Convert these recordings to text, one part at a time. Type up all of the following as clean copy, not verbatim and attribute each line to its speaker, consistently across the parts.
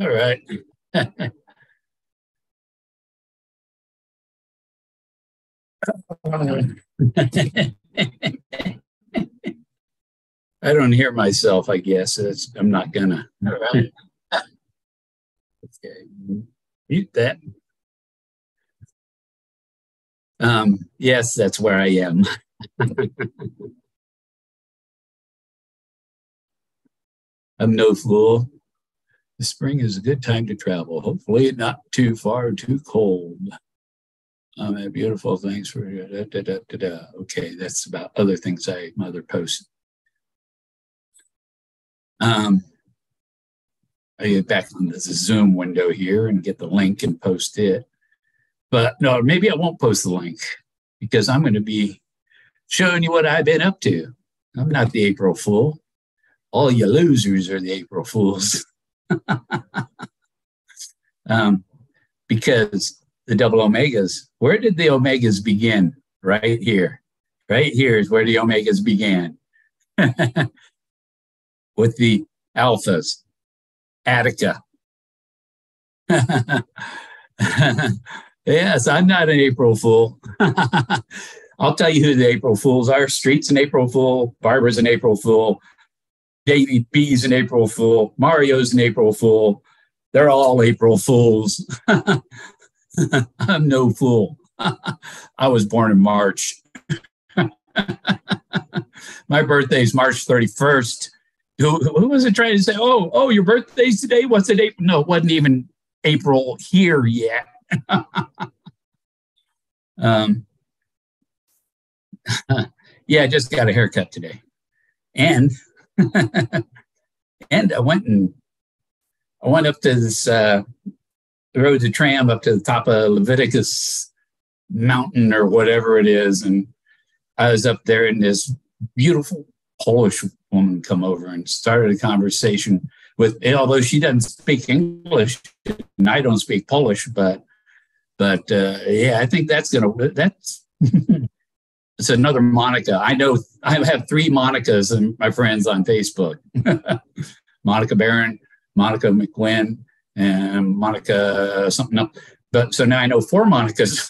Speaker 1: All right. I don't hear myself, I guess. I'm not gonna. All right. Okay. Mute that. Yes, that's where I am. I'm no fool. The spring is a good time to travel. Hopefully, not too far or too cold. Beautiful things for da, da, da, da, da. Okay, that's about other things mother posted. I get back into the Zoom window here and get the link and post it. But no, maybe I won't post the link because I'm going to be showing you what I've been up to. I'm not the April Fool. All you losers are the April Fools. Because the double omegas, where did the omegas begin? Right here. Right here is where the omegas began. With the alphas. Attika. Yes, I'm not an April Fool. I'll tell you who the April Fools are. Street's an April Fool. Barbara's an April Fool. Davey B's an April Fool. Mario's an April Fool. They're all April Fools. I'm no fool. I was born in March. My birthday's March 31st. Who was it trying to say, oh, your birthday's today? What's it? April? No, it wasn't even April here yet. Yeah, I just got a haircut today. And and I went up to this rode the tram up to the top of Leviticus mountain or whatever it is. And I was up there and this beautiful Polish woman come over and started a conversation with, although she doesn't speak English and I don't speak Polish, but yeah, I think that's it's another Monica. I know I have 3 Monicas and my friends on Facebook. Monica Barron, Monica McQuinn, and Monica something else. But so now I know 4 Monicas.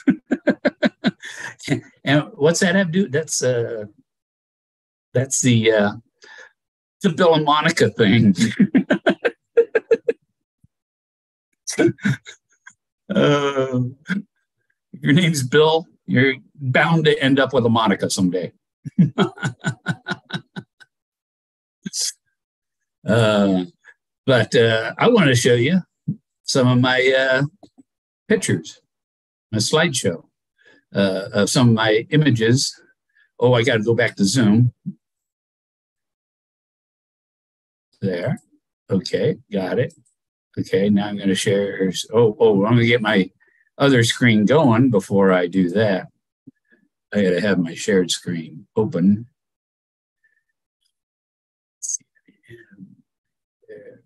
Speaker 1: And what's that have to do? That's the Bill and Monica thing. Your name's Bill, you're bound to end up with a Monica someday. But I want to show you some of my pictures, a slideshow of some of my images. Oh, I got to go back to Zoom. There. Okay, got it. Okay, now I'm going to share. I'm going to get my other screen going before I do that. I got to have my shared screen open.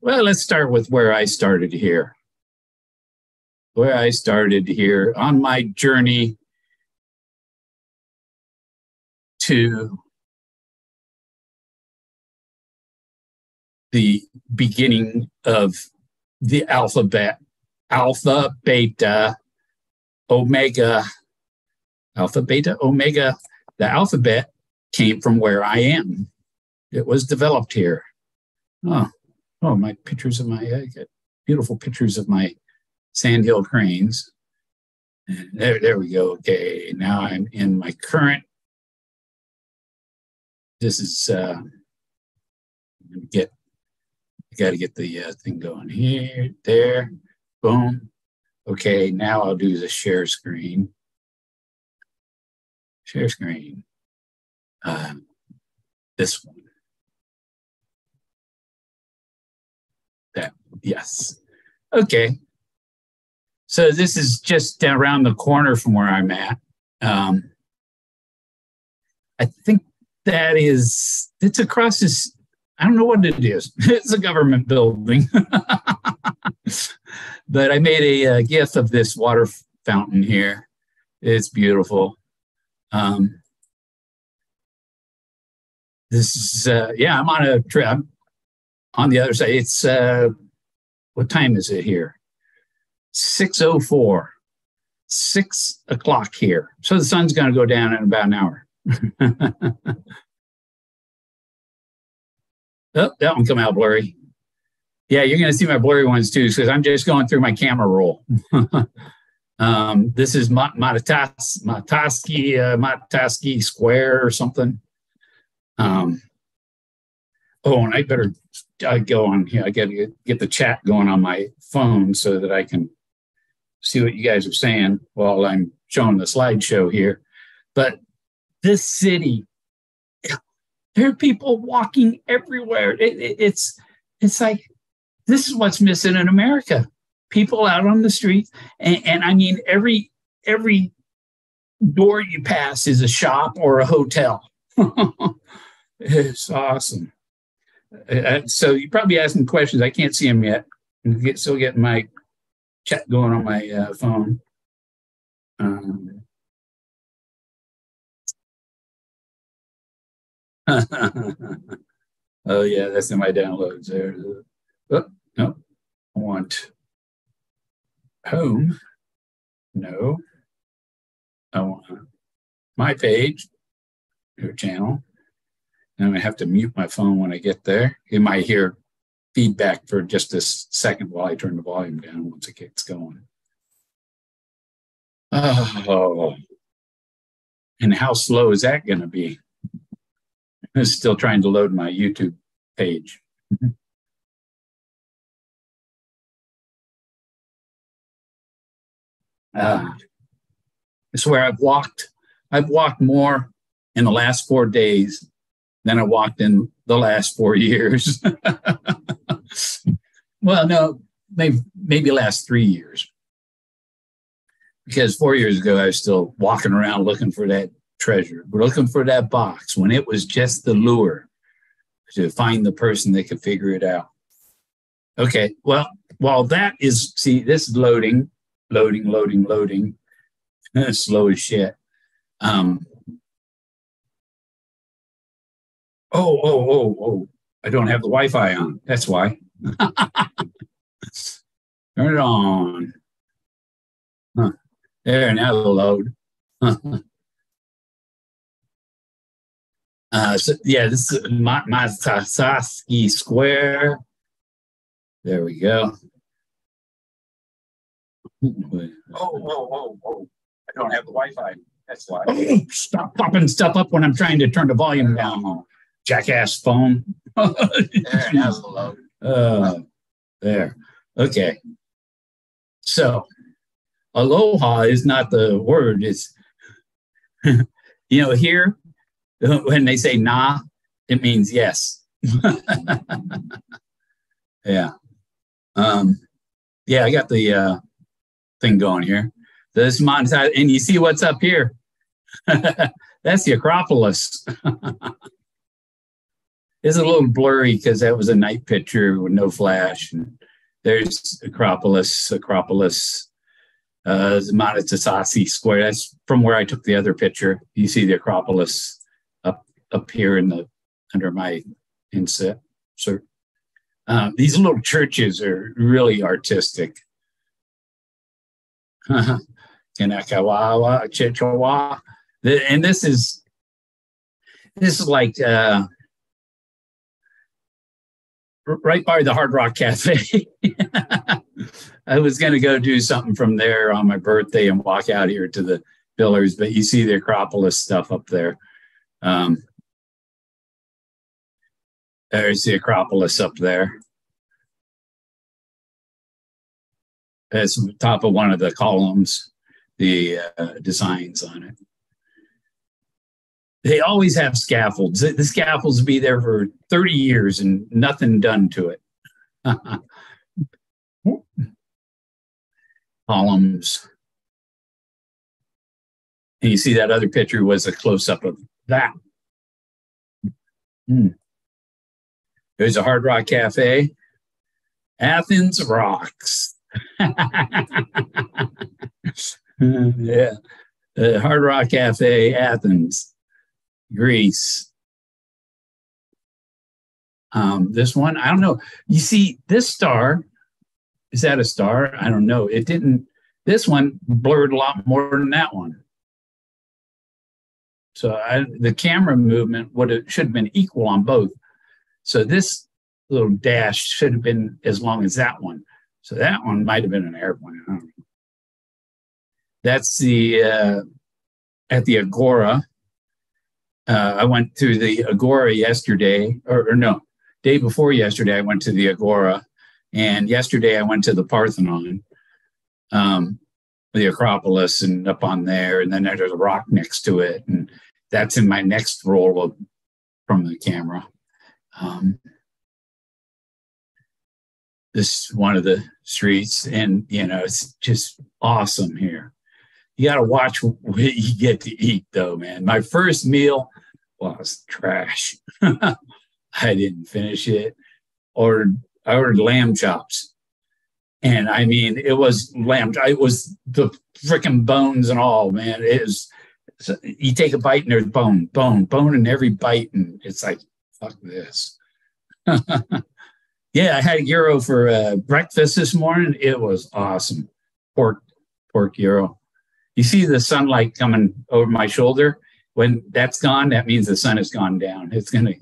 Speaker 1: Well, let's start with where I started here. Where I started here on my journey to the beginning of the alphabet, alpha, beta, omega, alpha, beta, omega. The alphabet came from where I am. It was developed here. Oh, my pictures of I got beautiful pictures of my sandhill cranes. And there we go. Okay, now I'm in my current. This is I got to get the thing going here, there, boom. Okay, now I'll do the share screen. Share screen. This one. That, yes. Okay. So this is just around the corner from where I'm at. I think it's across this, I don't know what it is. It's a government building. But I made a GIF of this water fountain here. It's beautiful. This is, yeah, I'm on a trip. On the other side, it's what time is it here? 6:04. 6 o'clock here. So the sun's going to go down in about an hour. Oh, that one come out blurry. Yeah, you're going to see my blurry ones too, because I'm just going through my camera roll. This is Mataski Square or something. And I better go on here. I got to get the chat going on my phone so that I can see what you guys are saying while I'm showing the slideshow here. But this city, there are people walking everywhere. It's like, this is what's missing in America. People out on the streets. And I mean, every door you pass is a shop or a hotel. It's awesome. So you're probably asking questions. I can't see them yet. I'm still getting my chat going on my phone. Oh, yeah, that's in my downloads there. Oh, no, I want home. No, I want my page, your channel. And I have to mute my phone when I get there. You might hear feedback for just a second while I turn the volume down once it gets going. Oh, and how slow is that going to be? I'm still trying to load my YouTube page. I swear I've walked more in the last 4 days than I walked in the last 4 years. Well, no, maybe last 3 years. Because 4 years ago, I was still walking around looking for that treasure, looking for that box when it was just the lure to find the person that could figure it out. Okay, well, while that is, see, this is loading, slow as shit. Oh, I don't have the Wi-Fi on. That's why. Turn it on. Huh. There, now it'll load. So yeah, this is Mataski Square. There we go. Oh. I don't have the Wi-Fi. That's why. Oh, stop popping stuff up when I'm trying to turn the volume down. Jackass phone. There, now it'll load. There. Okay. So, aloha is not the word. It's, here, when they say nah, it means yes. Yeah. Yeah, I got the thing going here. This mountain, and you see what's up here? That's the Acropolis. It's a little blurry because that was a night picture with no flash. And there's Acropolis, Mataski Square. That's from where I took the other picture. You see the Acropolis up here under my inset. So these little churches are really artistic. Kanakawawa, Chichewa. And this is like right by the Hard Rock Cafe. I was going to go do something from there on my birthday and walk out here to the pillars, but you see the Acropolis stuff up there. There's the Acropolis up there. That's the top of one of the columns, the designs on it. They always have scaffolds. The scaffolds will be there for 30 years and nothing done to it. Columns. And you see that other picture was a close-up of that. There's a Hard Rock Cafe. Athens rocks. Yeah. Hard Rock Cafe, Athens, Greece. This one, I don't know. You see, this star Is that a star? I don't know. It didn't. This one blurred a lot more than that one. So the camera movement should have been equal on both. So this little dash should have been as long as that one. So that one might have been an airplane. I don't know. That's at the Agora. I went to the Agora yesterday, or no, day before yesterday, I went to the Agora. And yesterday I went to the Parthenon, the Acropolis, and up on there. And then there's a rock next to it. And that's in my next roll from the camera. This is one of the streets, and it's just awesome here. You got to watch what you get to eat, though, man. My first meal was trash. I didn't finish it. I ordered lamb chops, and I mean, it was lamb. It was the freaking bones and all, man. It was. You take a bite and there's bone in every bite, and it's like, fuck this. Yeah, I had a gyro for breakfast this morning. It was awesome. Pork gyro. You see the sunlight coming over my shoulder. When that's gone, that means the sun has gone down. It's gonna.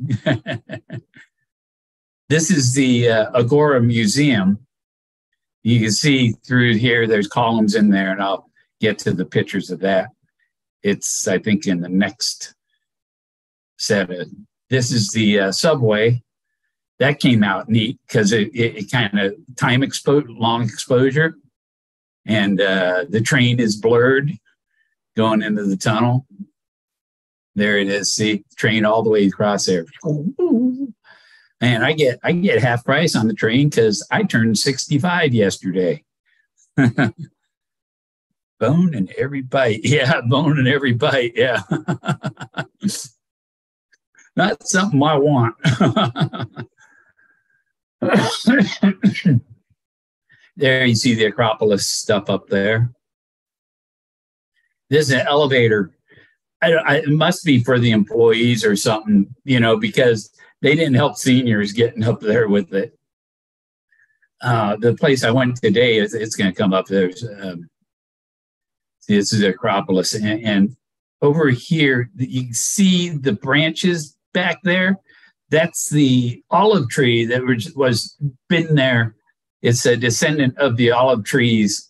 Speaker 1: This is the Agora Museum. You can see through here. There's columns in there, and I'll get to the pictures of that. It's, I think, in the next set. This is the subway. That came out neat because it kind of long exposure. And the train is blurred going into the tunnel. There it is. See, train all the way across there. And I get half price on the train because I turned 65 yesterday. Bone in every bite. Yeah, bone in every bite. Yeah. Not something I want. There you see the Acropolis stuff up there. This is an elevator. It must be for the employees or something, because they didn't help seniors getting up there with it. The place I went today, it's going to come up. There's this is the Acropolis, and over here you can see the branches back there. That's the olive tree that was been there. It's a descendant of the olive trees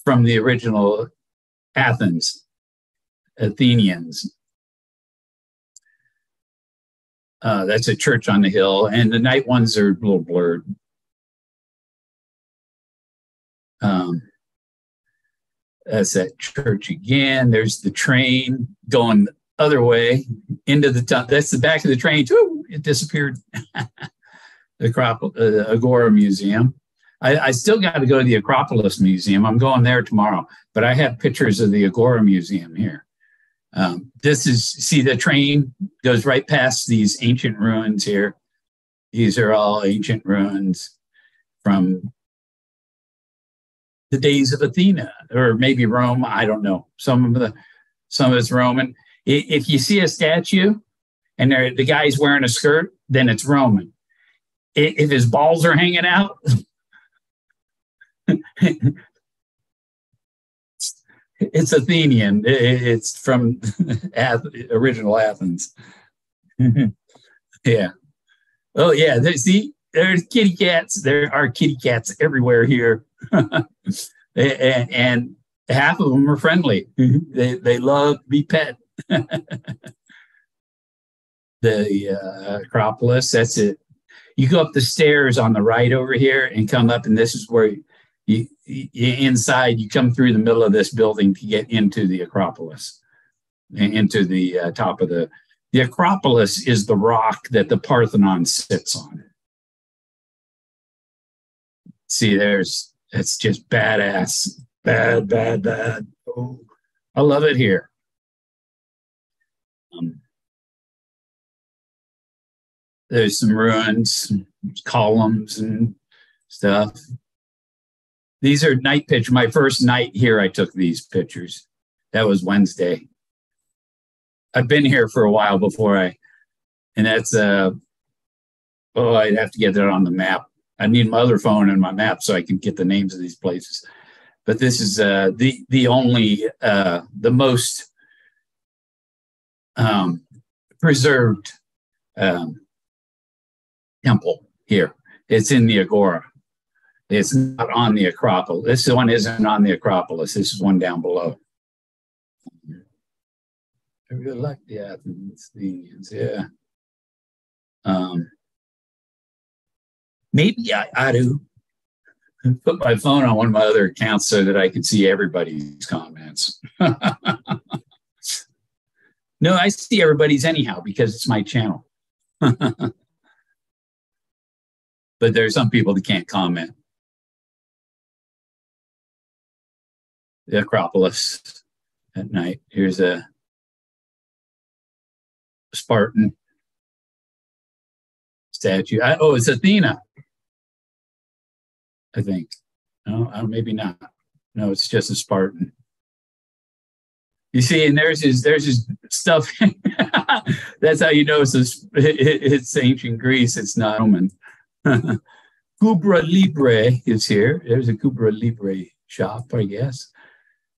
Speaker 1: from the original Athenians. That's a church on the hill, and the night ones are a little blurred. That's that church again. There's the train going the other way into the tunnel. That's the back of the train. Ooh, it disappeared. The Agora Museum. I still got to go to the Acropolis Museum. I'm going there tomorrow, but I have pictures of the Agora Museum here. See, the train goes right past these ancient ruins here. These are all ancient ruins from the days of Athena, or maybe Rome. I don't know. Some of it's Roman. If you see a statue and the guy's wearing a skirt, then it's Roman. If his balls are hanging out, it's Athenian. It's from original Athens. Yeah. Oh, yeah. There's kitty cats. There are kitty cats everywhere here. and half of them are friendly. They love to be pet. The Acropolis, that's it. You go up the stairs on the right over here and come up, and this is where you inside, you come through the middle of this building to get into the Acropolis, into the top of the Acropolis is the rock that the Parthenon sits on. See, it's just badass. Bad. Oh, I love it here. There's some ruins, columns and stuff. These are night pictures. My first night here, I took these pictures. That was Wednesday. I've been here for a while before and that's, I'd have to get that on the map. I need my other phone and my map so I can get the names of these places. But this is the only, the most preserved temple here. It's in the Agora. It's not on the Acropolis. This one isn't on the Acropolis. This is one down below. I really like the Athens, the Indians, yeah. Maybe I do put my phone on one of my other accounts so that I can see everybody's comments. No, I see everybody's anyhow because it's my channel. But there are some people that can't comment. The Acropolis at night. Here's a Spartan statue. Oh, it's Athena, I think. No, maybe not. No, it's just a Spartan. You see, and there's his stuff. That's how you know it's ancient Greece. It's not Roman. Cubra Libre is here. There's a Cubra Libre shop, I guess.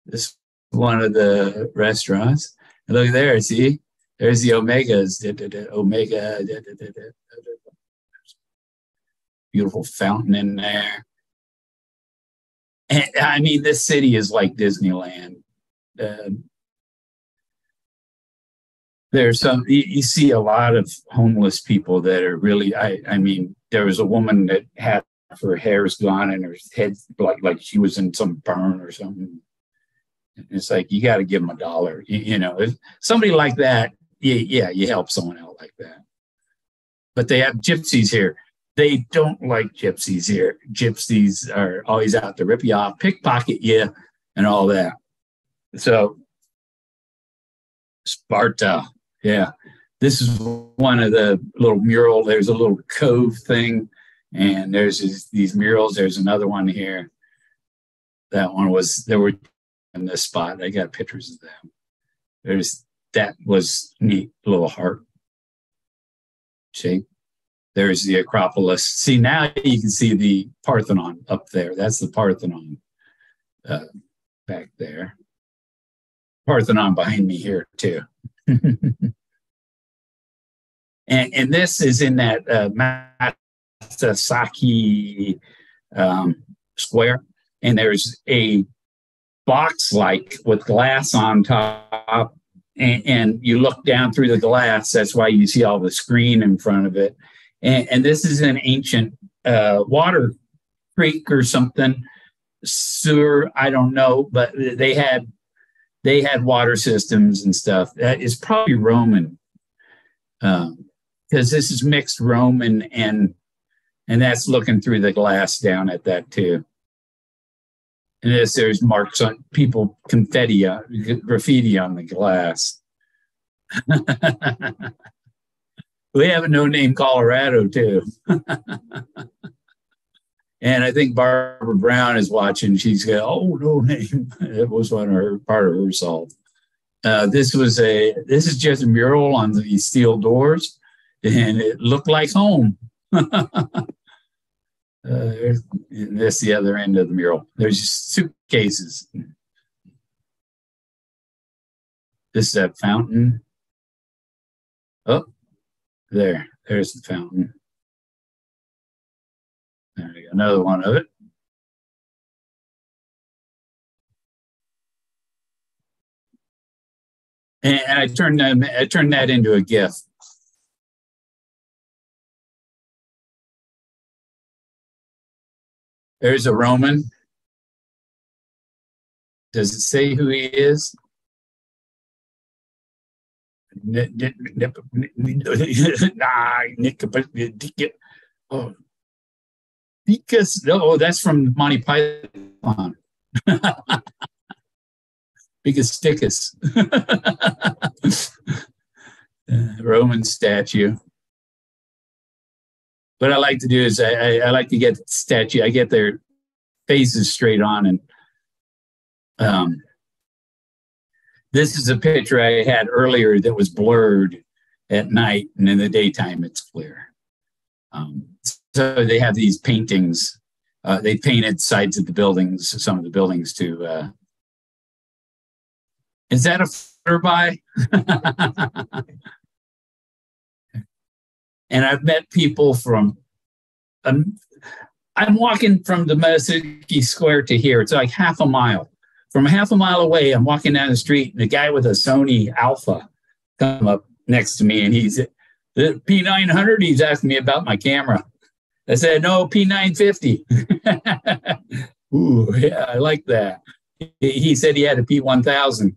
Speaker 1: This is one of the restaurants. And look there, see? There's the Omegas. Omega. Beautiful fountain in there. And I mean, this city is like Disneyland. There's some, you see a lot of homeless people that are really, I mean, there was a woman that had her hair's gone and her head like she was in some burn or something. It's like, you got to give them $1. You know, if somebody like that, yeah, you help someone out like that. But they have gypsies here. They don't like gypsies here. Gypsies are always out to rip you off, pickpocket you, and all that. So, Sparta, yeah. This is one of the little mural. There's a little cove thing, and there's these murals. There's another one here. That one was, there were in this spot. I got pictures of them. That was neat, little heart shape. There's the Acropolis. See, now you can see the Parthenon up there. That's the Parthenon back there. Parthenon behind me here, too. and this is in that Matsasaki square. And there's a box like with glass on top. And you look down through the glass. That's why you see all the screen in front of it. And this is an ancient water creek or something, sewer, I don't know, but they had water systems and stuff. That is probably Roman, because this is mixed Roman and that's looking through the glass down at that too. And there's marks on people, graffiti on the glass. We have a no-name Colorado, too. And I think Barbara Brown is watching. She's going, oh, no name. It was part of her salt. This is just a mural on these steel doors, and it looked like home. That's the other end of the mural. There's suitcases. This is a fountain. Oh. There's the fountain. There we go, another one of it. And I turned that into a GIF. There's a Roman. Does it say who he is? Oh, because that's from Monty Python. Because Stickus. Roman statue. What I like to do is I like to get statue. I get their faces straight on, and this is a picture I had earlier that was blurred at night, and in the daytime it's clear. So they have these paintings. They painted sides of the buildings, some of the buildings to. Is that a flutterby? And I've met people from. I'm walking from the Massachusetts Square to here. It's like half a mile. From half a mile away, I'm walking down the street, and a guy with a Sony Alpha come up next to me, and he's the P900. He's asking me about my camera. I said, no, P950. Ooh, yeah, I like that. He said he had a P1000.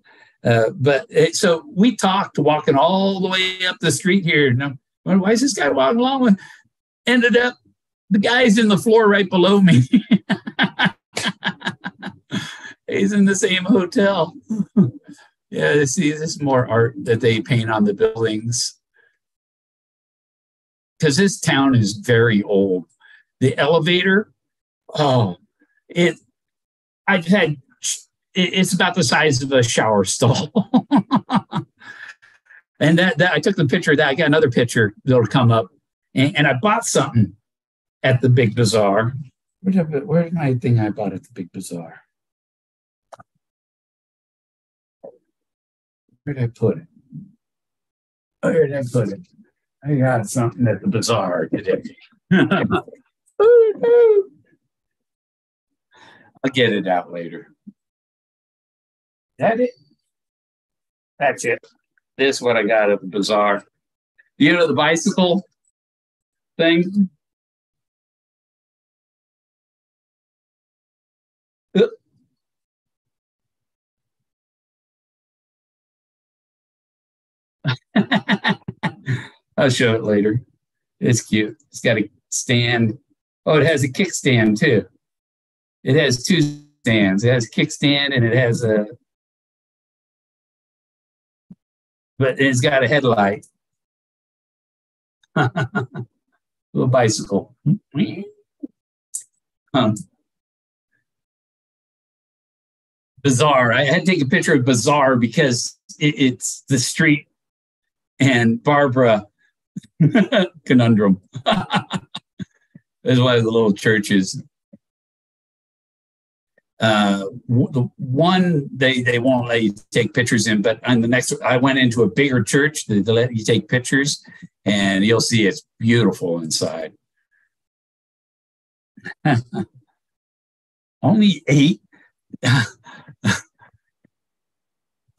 Speaker 1: So we talked walking all the way up the street here. And why is this guy walking along? Ended up, the guy's in the floor right below me. He's in the same hotel. Yeah, see, this is more art that they paint on the buildings. Because this town is very old. The elevator, it's about the size of a shower stall. And that I took the picture of that. I got another picture that'll come up. And I bought something at the Big Bazaar. Where's my thing I bought at the Big Bazaar? Where did I put it? Where did I put it? I got something at the bazaar today. I'll get it out later. That it? That's it. This is what I got at the bazaar. You know the bicycle thing? I'll show it later. It's cute. It's got a stand. Oh, it has a kickstand too. It has two stands. It has a kickstand and it has but it's got a headlight. Little bicycle. Bazaar. I had to take a picture of Bazaar because it's the street and Barbara conundrum. There's one of the little churches. The one they won't let you take pictures in, but on the next, I went into a bigger church to let you take pictures, and you'll see it's beautiful inside. Only 8.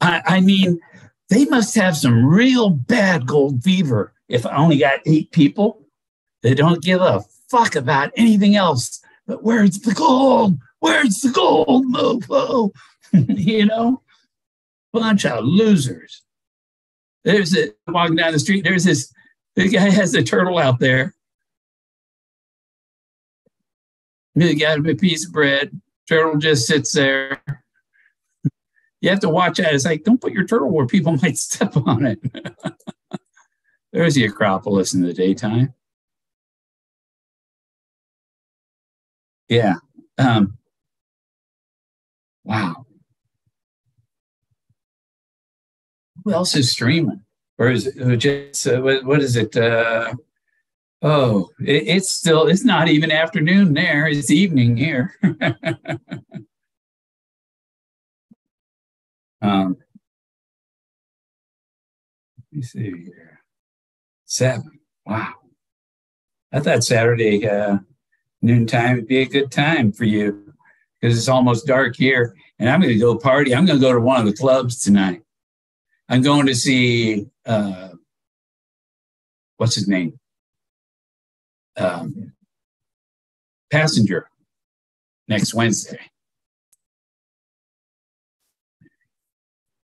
Speaker 1: I mean, they must have some real bad gold fever if I only got 8 people. They don't give a fuck about anything else. But where's the gold? Where's the gold, mofo? You know? Bunch of losers. Walking down the street, the guy has a turtle out there. He got him a piece of bread. Turtle just sits there. You have to watch out. It's like, don't put your turtle where people might step on it. There's the Acropolis in the daytime. Yeah. Wow. Who else is streaming? Or is it just, what is it? It's not even afternoon there. It's evening here. Let me see here. 7. Wow. I thought Saturday noontime would be a good time for you because it's almost dark here. And I'm going to go party. I'm going to go to one of the clubs tonight. I'm going to see, what's his name? Passenger next Wednesday.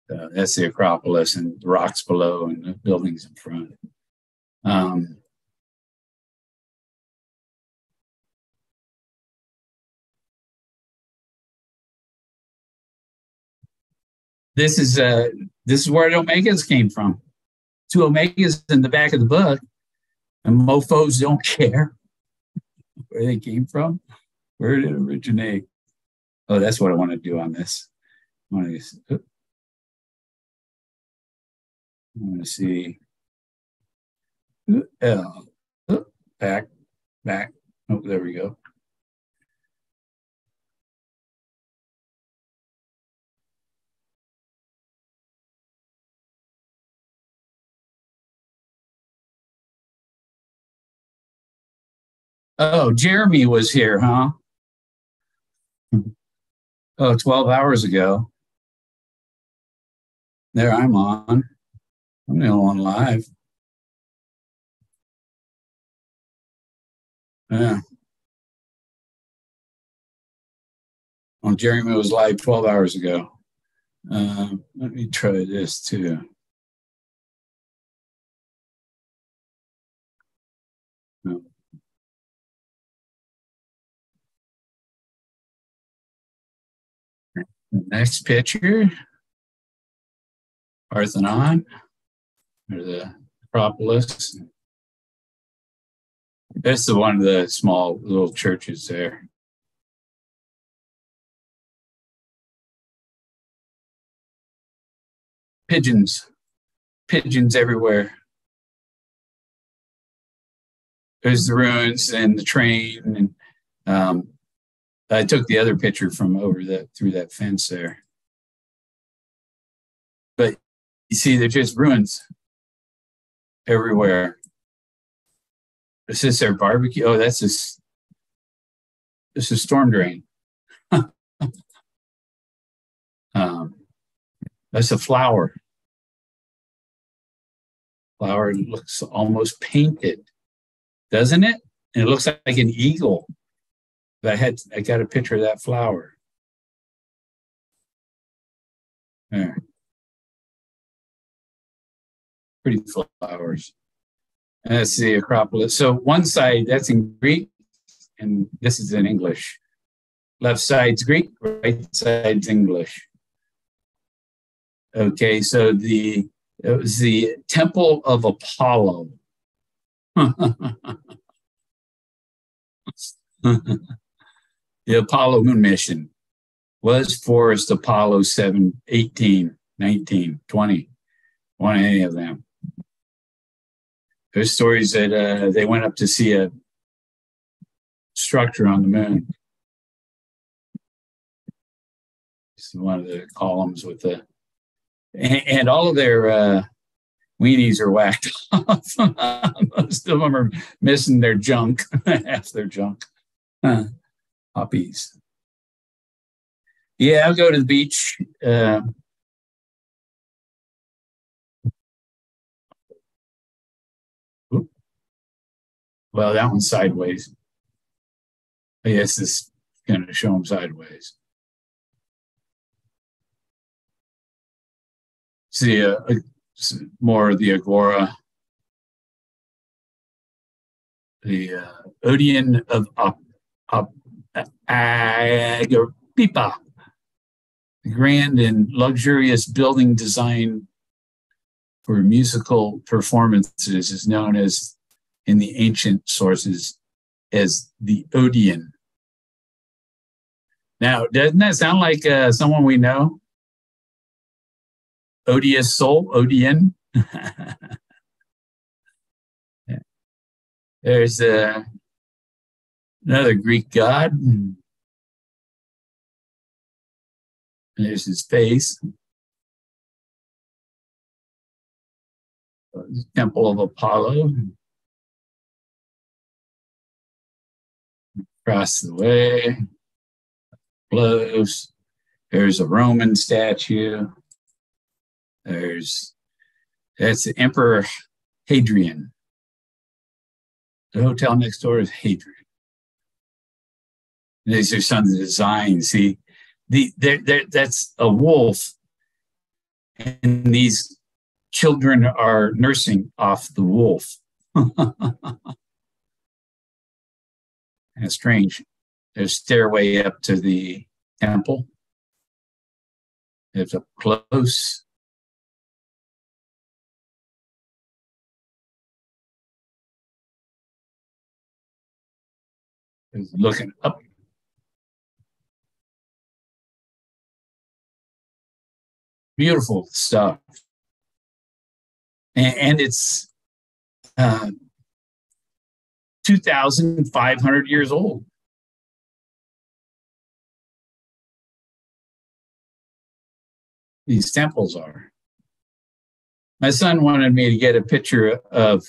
Speaker 1: That's the Acropolis and the rocks below and the buildings in front. This is where the Omegas came from. 2 Omegas in the back of the book, and mofos don't care where they came from. Where did it originate? Oh, that's what I want to do on this. I want to see. Back. back. Oh, there we go. Oh, Jeremy was here, huh? Oh, 12 hours ago. There I'm on. I'm the only one live. Yeah. Well, Jeremy was live 12 hours ago. Let me try this too. The next picture, Parthenon, or the Acropolis. That's the one of the small little churches there. Pigeons everywhere. There's the ruins and the train, and I took the other picture from over that through that fence there. But you see, they're just ruins everywhere. Is this their barbecue? Oh, that's this. This is storm drain. That's a flower. Flower looks almost painted, doesn't it? And it looks like an eagle. I got a picture of that flower. There. Pretty flowers. And that's the Acropolis. So one side, that's in Greek, and this is in English. Left side's Greek, right side's English. Okay, so it was the Temple of Apollo. The Apollo moon mission. Was Forrest Apollo 7, 18, 19, 20? One of any of them. There's stories that they went up to see a structure on the moon. It's one of the columns with the, and all of their weenies are whacked off. Most of them are missing their junk, half their junk. Puppies. Yeah, I'll go to the beach. Well, that one's sideways. I guess this is going to show them sideways. See, more of the Agora. The Odeon of Agora, the grand and luxurious building design for musical performances is known as, in the ancient sources, as the Odeon. Now, doesn't that sound like someone we know? Odious soul, Odeon. There's another Greek god. There's his face. Temple of Apollo. Across the way. Close. There's a Roman statue. That's the Emperor Hadrian. The hotel next door is Hadrian. These are some of the designs. See, that's a wolf, and these children are nursing off the wolf. That's strange. There's a stairway up to the temple. It's up close. It's looking up. Beautiful stuff. And it's 2,500 years old. These temples are. My son wanted me to get a picture of,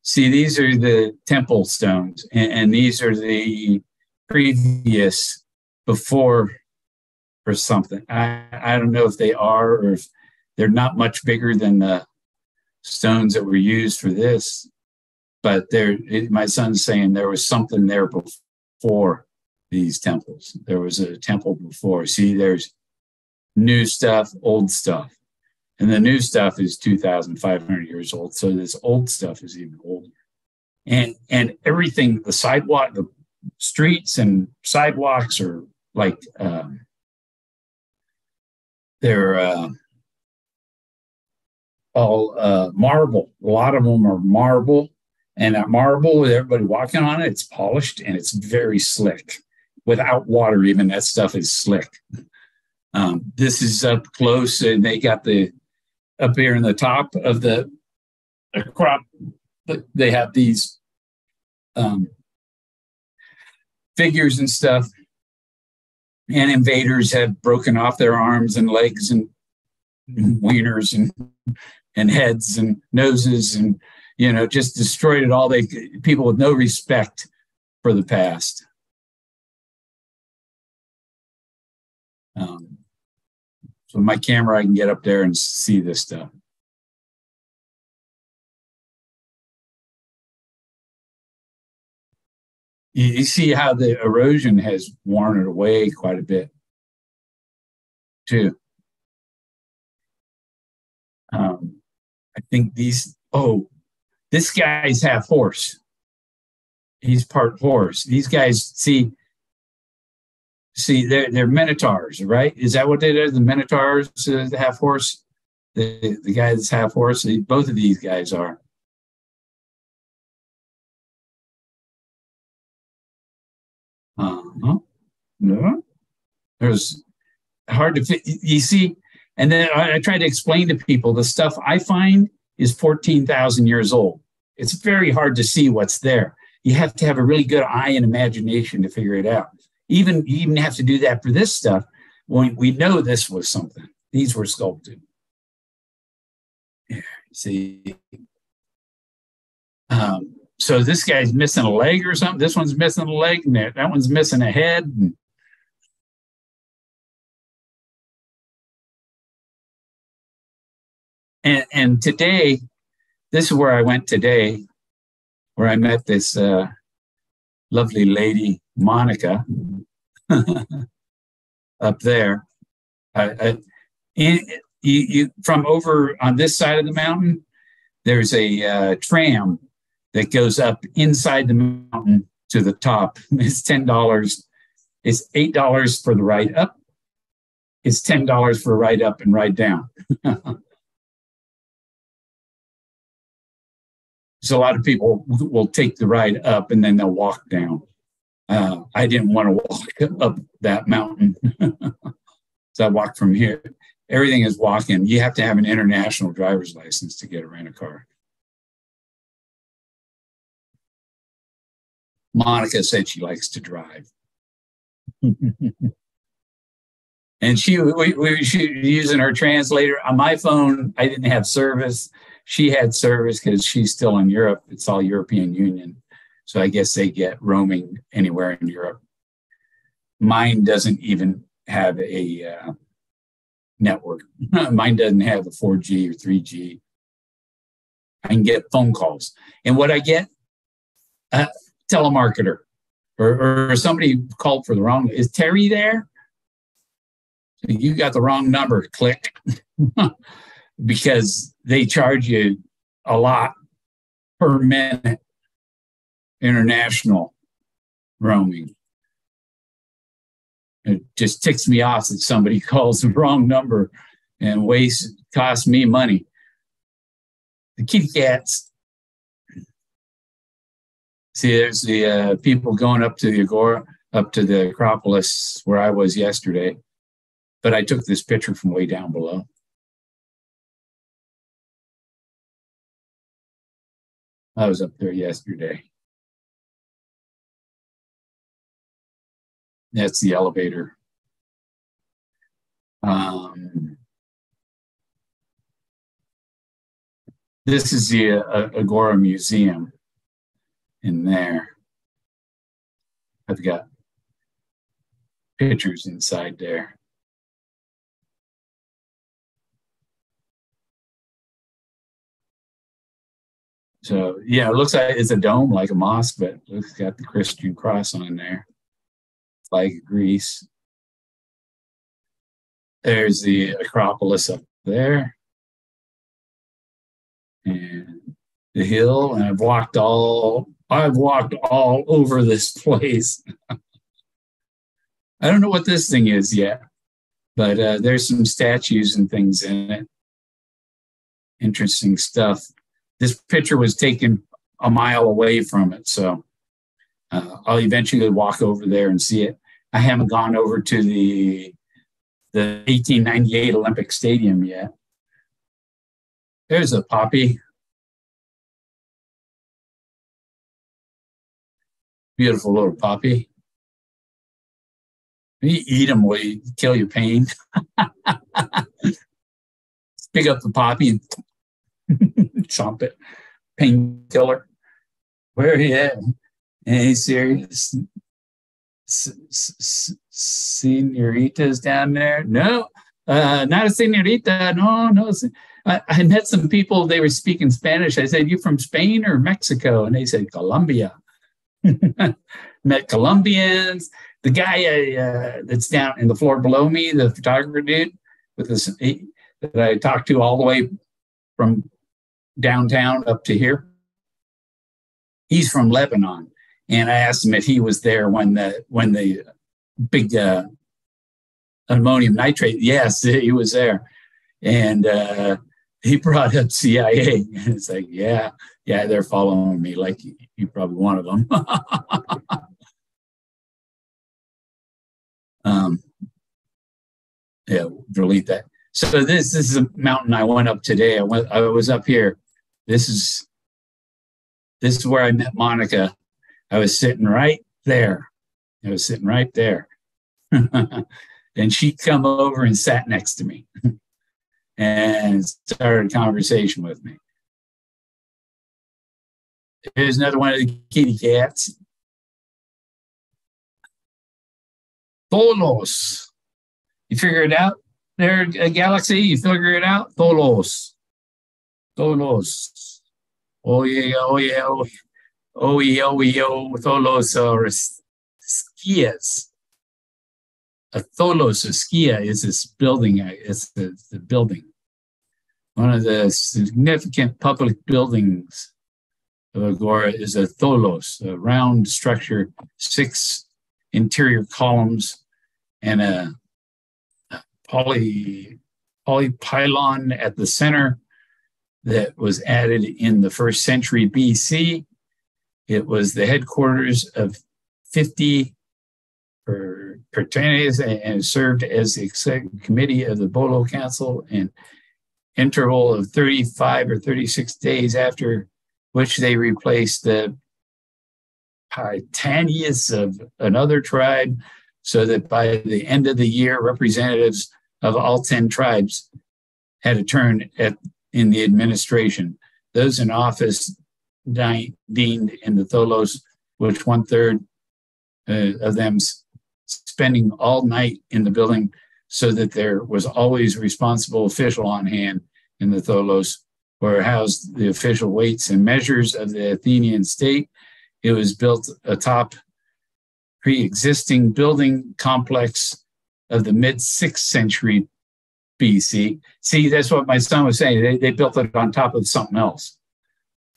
Speaker 1: see, these are the temple stones, and these are the previous before or something. I don't know if they are, or if they're not much bigger than the stones that were used for this, but my son's saying there was something there before these temples. There was a temple before. See, there's new stuff, old stuff. And the new stuff is 2,500 years old. So this old stuff is even older. And everything, the sidewalk, the streets and sidewalks are like, they're all marble. A lot of them are marble. And that marble, with everybody walking on it, it's polished and it's very slick. Without water, even, that stuff is slick. This is up close, and they got up here in the top of the crop, they have these figures and stuff, and invaders have broken off their arms and legs and wieners and heads and noses, and just destroyed it all. People with no respect for the past. So my camera, I can get up there and see this stuff. You see how the erosion has worn it away quite a bit, too. I think this guy's half horse. He's part horse. These guys, see, they're minotaurs, right? Is that what they are? The minotaurs, the half horse, the guy that's half horse. Both of these guys are. No, there's hard to fit. You see, and then I try to explain to people the stuff I find is 14,000 years old. It's very hard to see what's there. You have to have a really good eye and imagination to figure it out. You even have to do that for this stuff when we know this was something. These were sculpted. See, so this guy's missing a leg or something. This one's missing a leg, and that one's missing a head. And today, this is where I went today, where I met this lovely lady, Monica, up there. From over on this side of the mountain, there's a tram that goes up inside the mountain to the top. It's $10. It's $8 for the ride up. It's $10 for a ride up and ride down. So a lot of people will take the ride up and then they'll walk down. I didn't want to walk up that mountain. So I walked from here. Everything is walking. You have to have an international driver's license to get a rent-a-car. Monica said she likes to drive. And she was using her translator. On my phone, I didn't have service. She had service because she's still in Europe. It's all European Union. So I guess they get roaming anywhere in Europe. Mine doesn't even have a network. Mine doesn't have a 4G or 3G. I can get phone calls. And what I get, telemarketer or somebody called for the wrong, is Terry there? You got the wrong number, click. Because they charge you a lot per minute international roaming. It just ticks me off that somebody calls the wrong number and costs me money. The kitty cats. See, there's the people going up to the Agora, up to the Acropolis where I was yesterday. But I took this picture from way down below. I was up there yesterday. That's the elevator. Um, this is the Agora Museum in there. I've got pictures inside there. So yeah, it looks like it's a dome like a mosque, but it's got the Christian cross on there. Flag of Greece. There's the Acropolis up there. And the hill, and I've walked all over this place. I don't know what this thing is yet, but there's some statues and things in it. Interesting stuff. This picture was taken a mile away from it, so I'll eventually walk over there and see it. I haven't gone over to the 1898 Olympic Stadium yet. There's a poppy. Beautiful little poppy. You eat them will you kill your pain. Pick up the poppy and chomp it. Painkiller. Where are you at? Any serious senoritas down there? No, not a senorita. No. I met some people, they were speaking Spanish. I said, you from Spain or Mexico? And they said, Colombia. Met Colombians. The guy that's down in the floor below me, the photographer dude, with this that I talked to all the way from downtown up to here. He's from Lebanon, and I asked him if he was there when the big ammonium nitrate. Yes, he was there, and he brought up CIA. And it's like, yeah, they're following me. Like you probably one of them. Yeah, delete that. So this is a mountain I went up today. I was up here. This is where I met Monica. I was sitting right there. And she come over and sat next to me and started a conversation with me. Here's another one of the kitty cats. Tholos. You figure it out? There, a galaxy, you figure it out? Tholos. Oh yeah. Tholos skias. A tholos, a skia, is this building. It's the building. One of the significant public buildings of Agora is a tholos, a round structure, 6 interior columns, and a polypylon at the center that was added in the 1st century BC. It was the headquarters of 50 Parthenon and served as the executive committee of the Bolo Council, an interval of 35 or 36 days after which they replaced the Paetanius of another tribe, so that by the end of the year, representatives of all 10 tribes had a turn in the administration. Those in office deemed in the Tholos, which 1/3 of them spending all night in the building, so that there was always a responsible official on hand in the Tholos, where housed the official weights and measures of the Athenian state. It was built atop pre-existing building complex of the mid-6th century BC. See, that's what my son was saying. They built it on top of something else,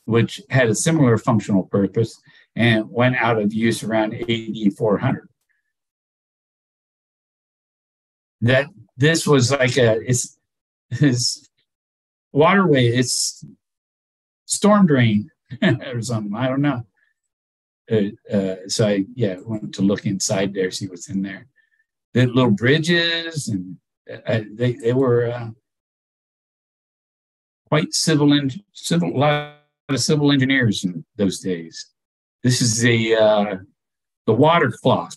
Speaker 1: which had a similar functional purpose and went out of use around AD 400. That this was like it's waterway, it's storm drain or something. I don't know. So I went to look inside there, see what's in there. The little bridges, and they were quite a lot of civil engineers in those days. This is the water clock.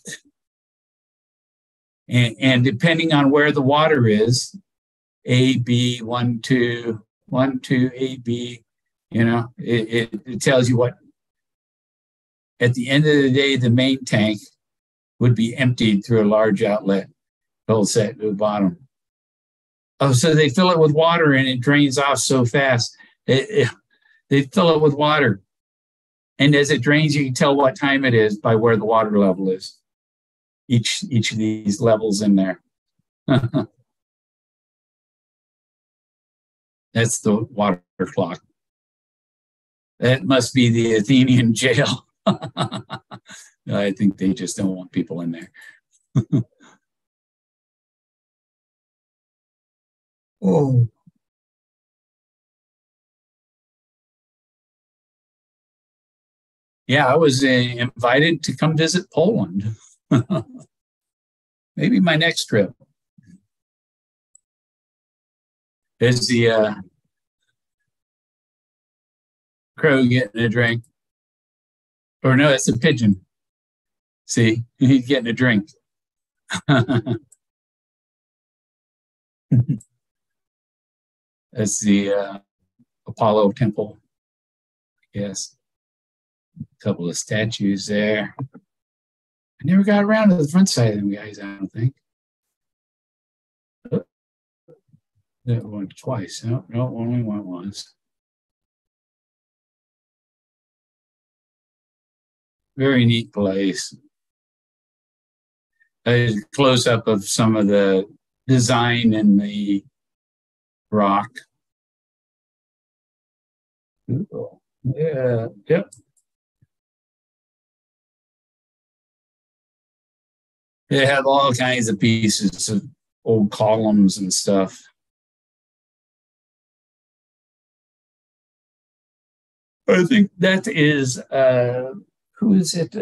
Speaker 1: And depending on where the water is, A, B, 1, 2, 1, 2, A, B, it tells you what, at the end of the day, the main tank would be emptied through a large outlet, full set to the bottom. Oh, so they fill it with water and it drains off so fast. They fill it with water. And as it drains, you can tell what time it is by where the water level is. Each of these levels in there. That's the water clock. That must be the Athenian jail. I think they just don't want people in there. Oh. Yeah, I was invited to come visit Poland. Maybe my next trip. There's the crow getting a drink. Or no, it's a pigeon. See, he's getting a drink. That's the Apollo temple. Yes. A couple of statues there. I never got around to the front side of them guys, I don't think. Oh, that one twice. No, only one once. Very neat place. A close-up of some of the design in the rock. Ooh, yeah, yep. They have all kinds of pieces of old columns and stuff. I think that is, who is it?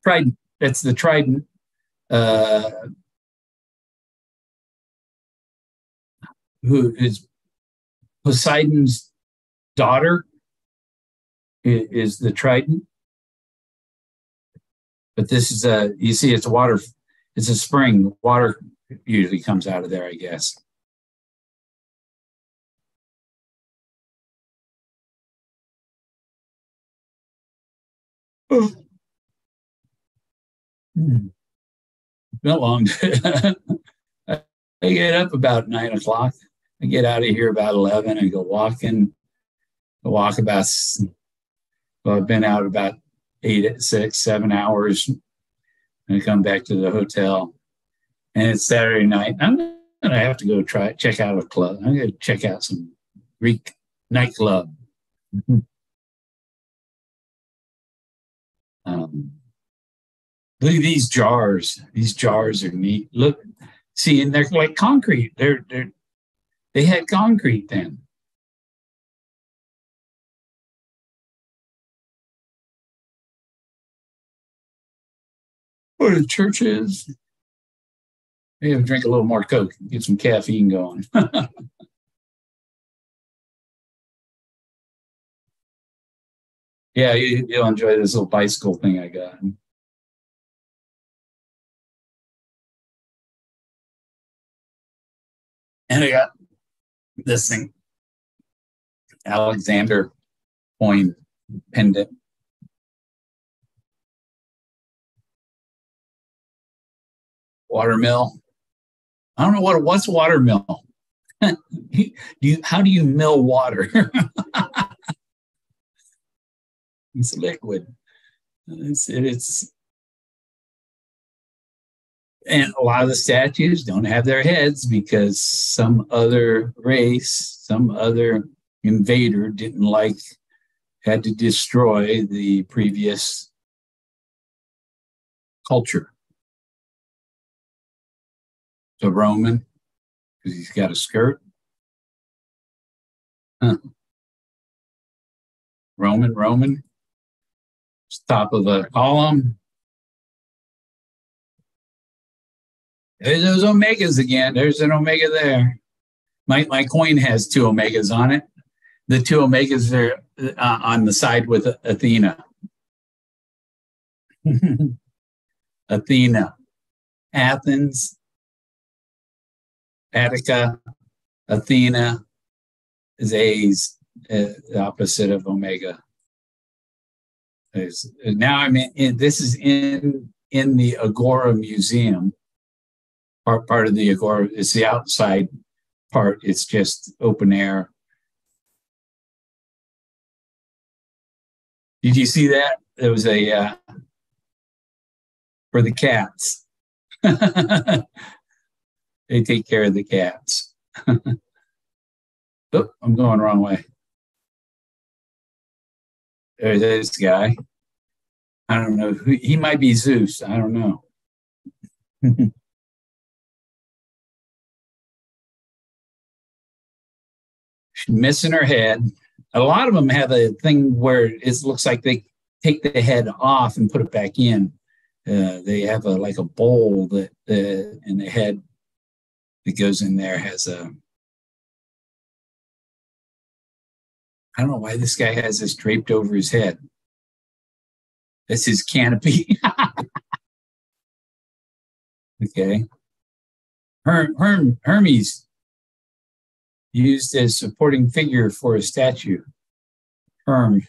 Speaker 1: Trident. That's the Trident. Who is Poseidon's daughter is the Trident. But this is you see it's water, it's a spring. Water usually comes out of there, I guess. Oh. Been long. I get up about 9 o'clock. I get out of here about 11 and go walking. I walk about, well, I've been out about 8, 6, 7 hours. And I come back to the hotel. And it's Saturday night. I'm going to have to go check out a club. I'm going to check out some Greek nightclub. Look at these jars. These jars are neat. Look, see, and they're like concrete. They had concrete then. What the church is. Maybe drink a little more Coke, get some caffeine going. Yeah, you'll enjoy this little bicycle thing I got. And I got this thing, Alexander coin pendant. Watermill. I don't know what's watermill. How do you mill water? It's liquid. It's and a lot of the statues don't have their heads because some other race, some other invader had to destroy the previous culture. The Roman, because he's got a skirt. Huh. Roman. Top of a column. There's those omegas again. There's an omega there. My coin has 2 omegas on it. The 2 omegas are on the side with Athena. Athena, Athens, Attika, Athena is A's, the opposite of Omega. Now this is in the Agora Museum, part of the Agora. It's the outside part. It's just open air. Did you see that? There was a for the cats. They take care of the cats. Oh, I'm going the wrong way. There's this guy. I don't know. He might be Zeus. I don't know. She's missing her head. A lot of them have a thing where it looks like they take the head off and put it back in. They have like a bowl that and the head that goes in there has a. I don't know why this guy has this draped over his head. That's his canopy. Okay. Hermes used as supporting figure for a statue. Herm.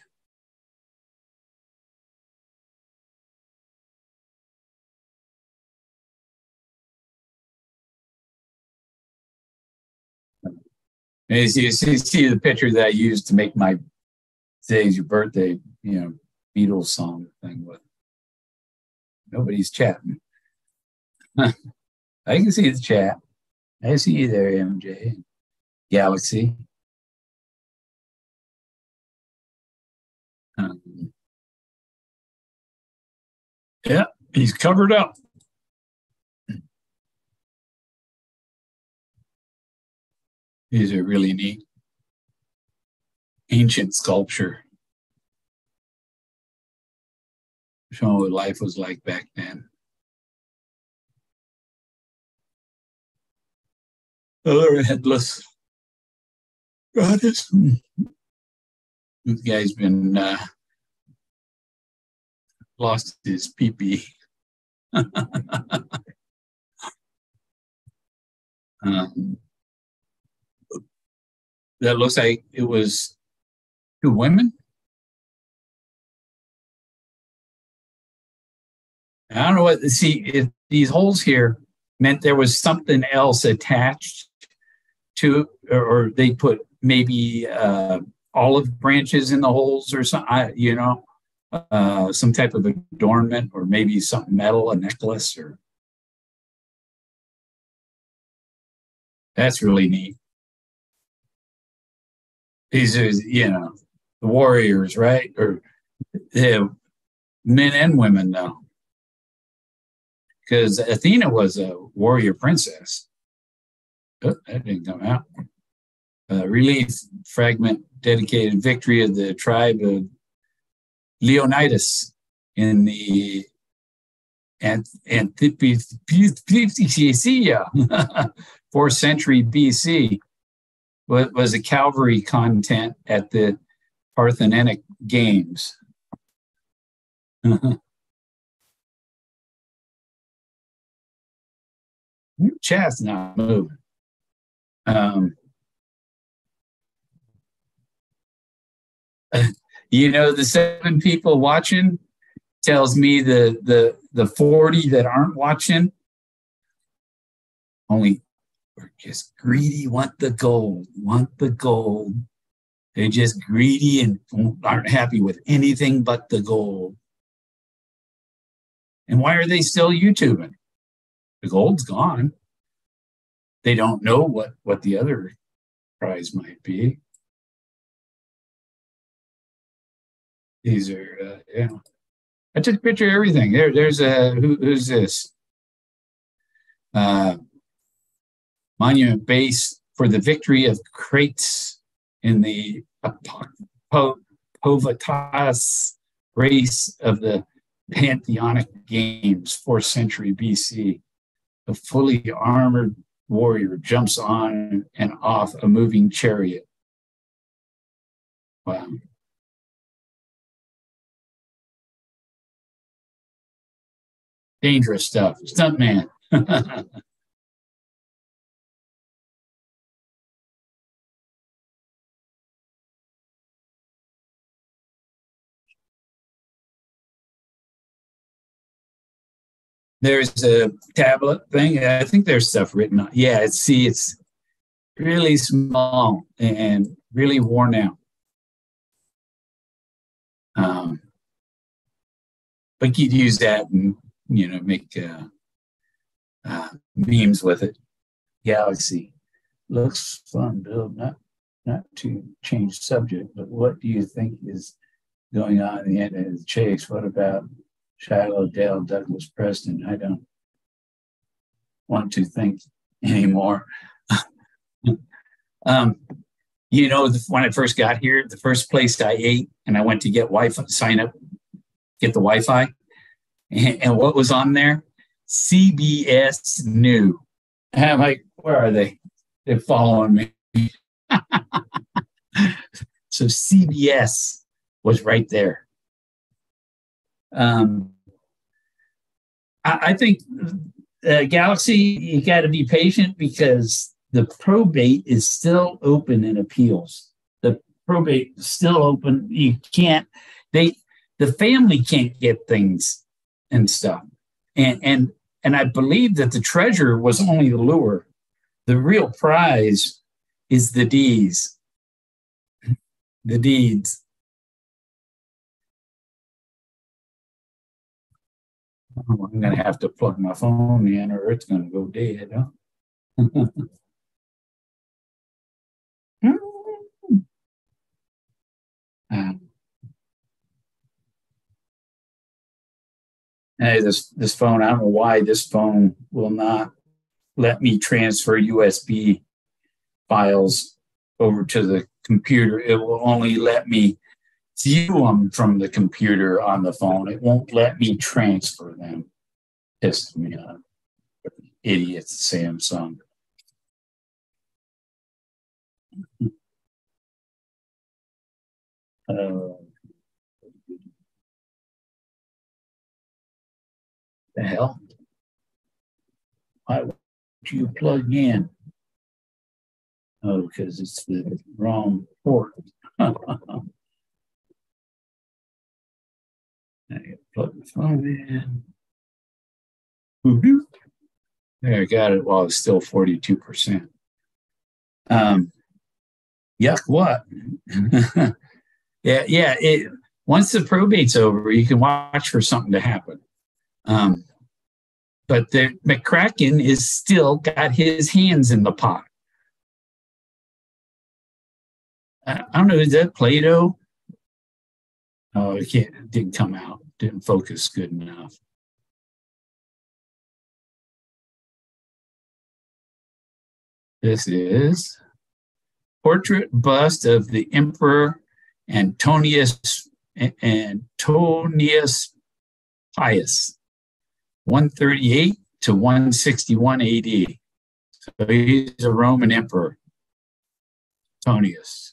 Speaker 1: And you see the picture that I used to make my Today's Your Birthday, Beatles song thing with. Nobody's chatting. I can see the chat. I see you there, MJ. Galaxy. Yeah, he's covered up. These are really neat. Ancient sculpture. Showing what life was like back then. Another headless goddess. This guy's been lost his pee-pee. That looks like it was two women. I don't know what. See, these holes here meant there was something else attached to, or they put maybe olive branches in the holes or something. Some type of adornment, or maybe something metal, a necklace, or. That's really neat. These are, the warriors, right? Or men and women, though. Because Athena was a warrior princess. Oh, that didn't come out. Relief fragment dedicated victory of the tribe of Leonidas in the Antipatia, 4th century BC. Was a cavalry content at the Parthenonic Games. Chat's not moving. The 7 people watching tells me the 40 that aren't watching only are just greedy, want the gold. They're just greedy and aren't happy with anything but the gold. And why are they still YouTubing? The gold's gone. They don't know what the other prize might be. These are, I took a picture of everything. There's who's this? Monument base for the victory of Crates in the Povatas race of the Pantheonic Games, 4th century BC. A fully armored warrior jumps on and off a moving chariot. Wow. Dangerous stuff. Stuntman. There's a tablet thing. I think there's stuff written on. Yeah, it's really small and really worn out. But you'd use that and make memes with it. Galaxy looks fun, Bill. Not to change subject, but what do you think is going on at the end of the chase? What about Shiloh, Dale, Douglas, Preston? I don't want to think anymore. When I first got here, the first place I ate, and I went to get Wi-Fi, sign up, get the Wi-Fi, and what was on there? CBS New. And I'm like, where are they? They're following me. So CBS was right there. I think Galaxy, you got to be patient because the probate is still open in appeals. The probate is still open. You can't, the family can't get things and stuff. And I believe that the treasure was only the lure. The real prize is the deeds. The deeds. Oh, I'm going to have to plug my phone in or it's going to go dead. Huh? Hey, this phone, I don't know why this phone will not let me transfer USB files over to the computer. It will only let me view them from the computer on the phone. It won't let me transfer them. Pissed me off. Idiots, Samsung. The hell? Why would you plug in? Oh, because it's the wrong port. I plug the phone in. There, I got it while it's still 42%. Yuck, what? yeah. Once the probate's over, you can watch for something to happen. But the McCracken is still got his hands in the pot. I don't know, is that Plato? Oh, it didn't come out. Didn't focus good enough. This is portrait bust of the Emperor Antonius Pius, 138 to 161 AD. So he's a Roman emperor, Antonius.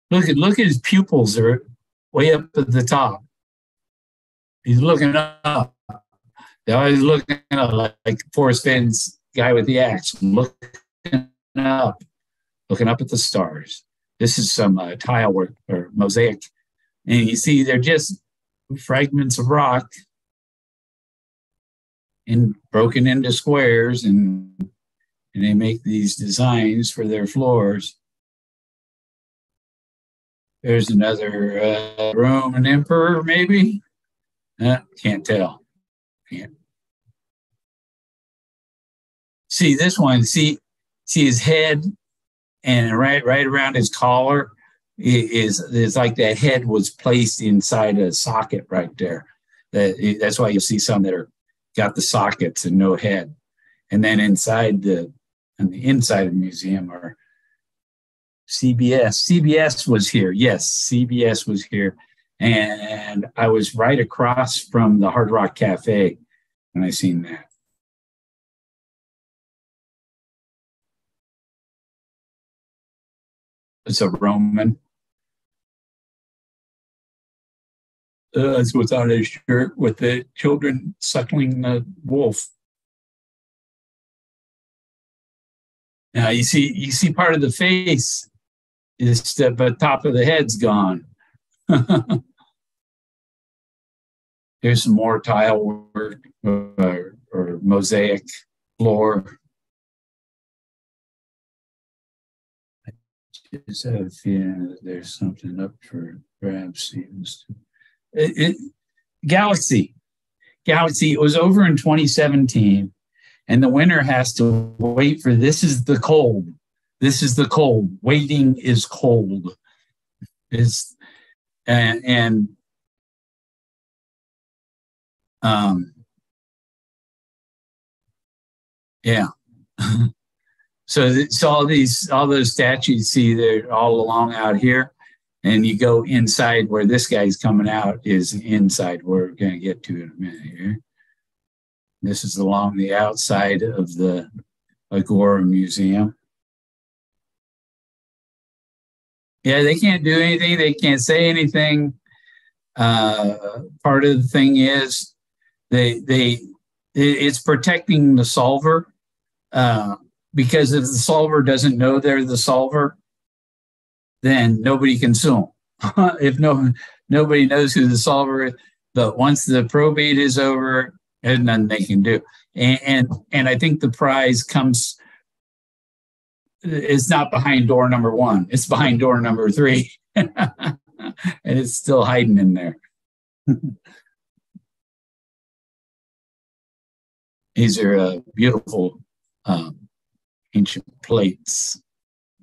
Speaker 1: Look at his pupils are way up at the top. He's looking up. They're always looking up like Forrest Fenn's guy with the axe, looking up at the stars. This is some tile work or mosaic. And you see they're just fragments of rock and broken into squares, and they make these designs for their floors. There's another Roman emperor, maybe. Can't tell. Can't. See this one. See his head, and right around his collar is like that head was placed inside a socket right there. That's why you'll see some that are got the sockets and no head. And then on the inside of the museum are CBS. CBS was here. Yes, CBS was here. And I was right across from the Hard Rock Cafe when I seen that. It's a Roman. That's what's on his shirt with the children suckling the wolf. Now you see part of the face is but top of the head's gone. Here's some more tile work or mosaic floor. I just have a feeling that there's something up for grabs. Galaxy was over in 2017, and the winner has to wait for this is the cold. This is the cold. Waiting is cold. Yeah. So it's all those statues you see, they're all along out here, and you go inside where this guy's coming out is inside. We're going to get to in a minute here. This is along the outside of the Agora Museum. Yeah, they can't do anything. They can't say anything. Part of the thing is it's protecting the solver, because if the solver doesn't know they're the solver, then nobody can sue them. If nobody knows who the solver is, but once the probate is over, there's nothing they can do. And I think the prize comes. It's not behind door number 1. It's behind door number 3, and it's still hiding in there. These are beautiful ancient plates.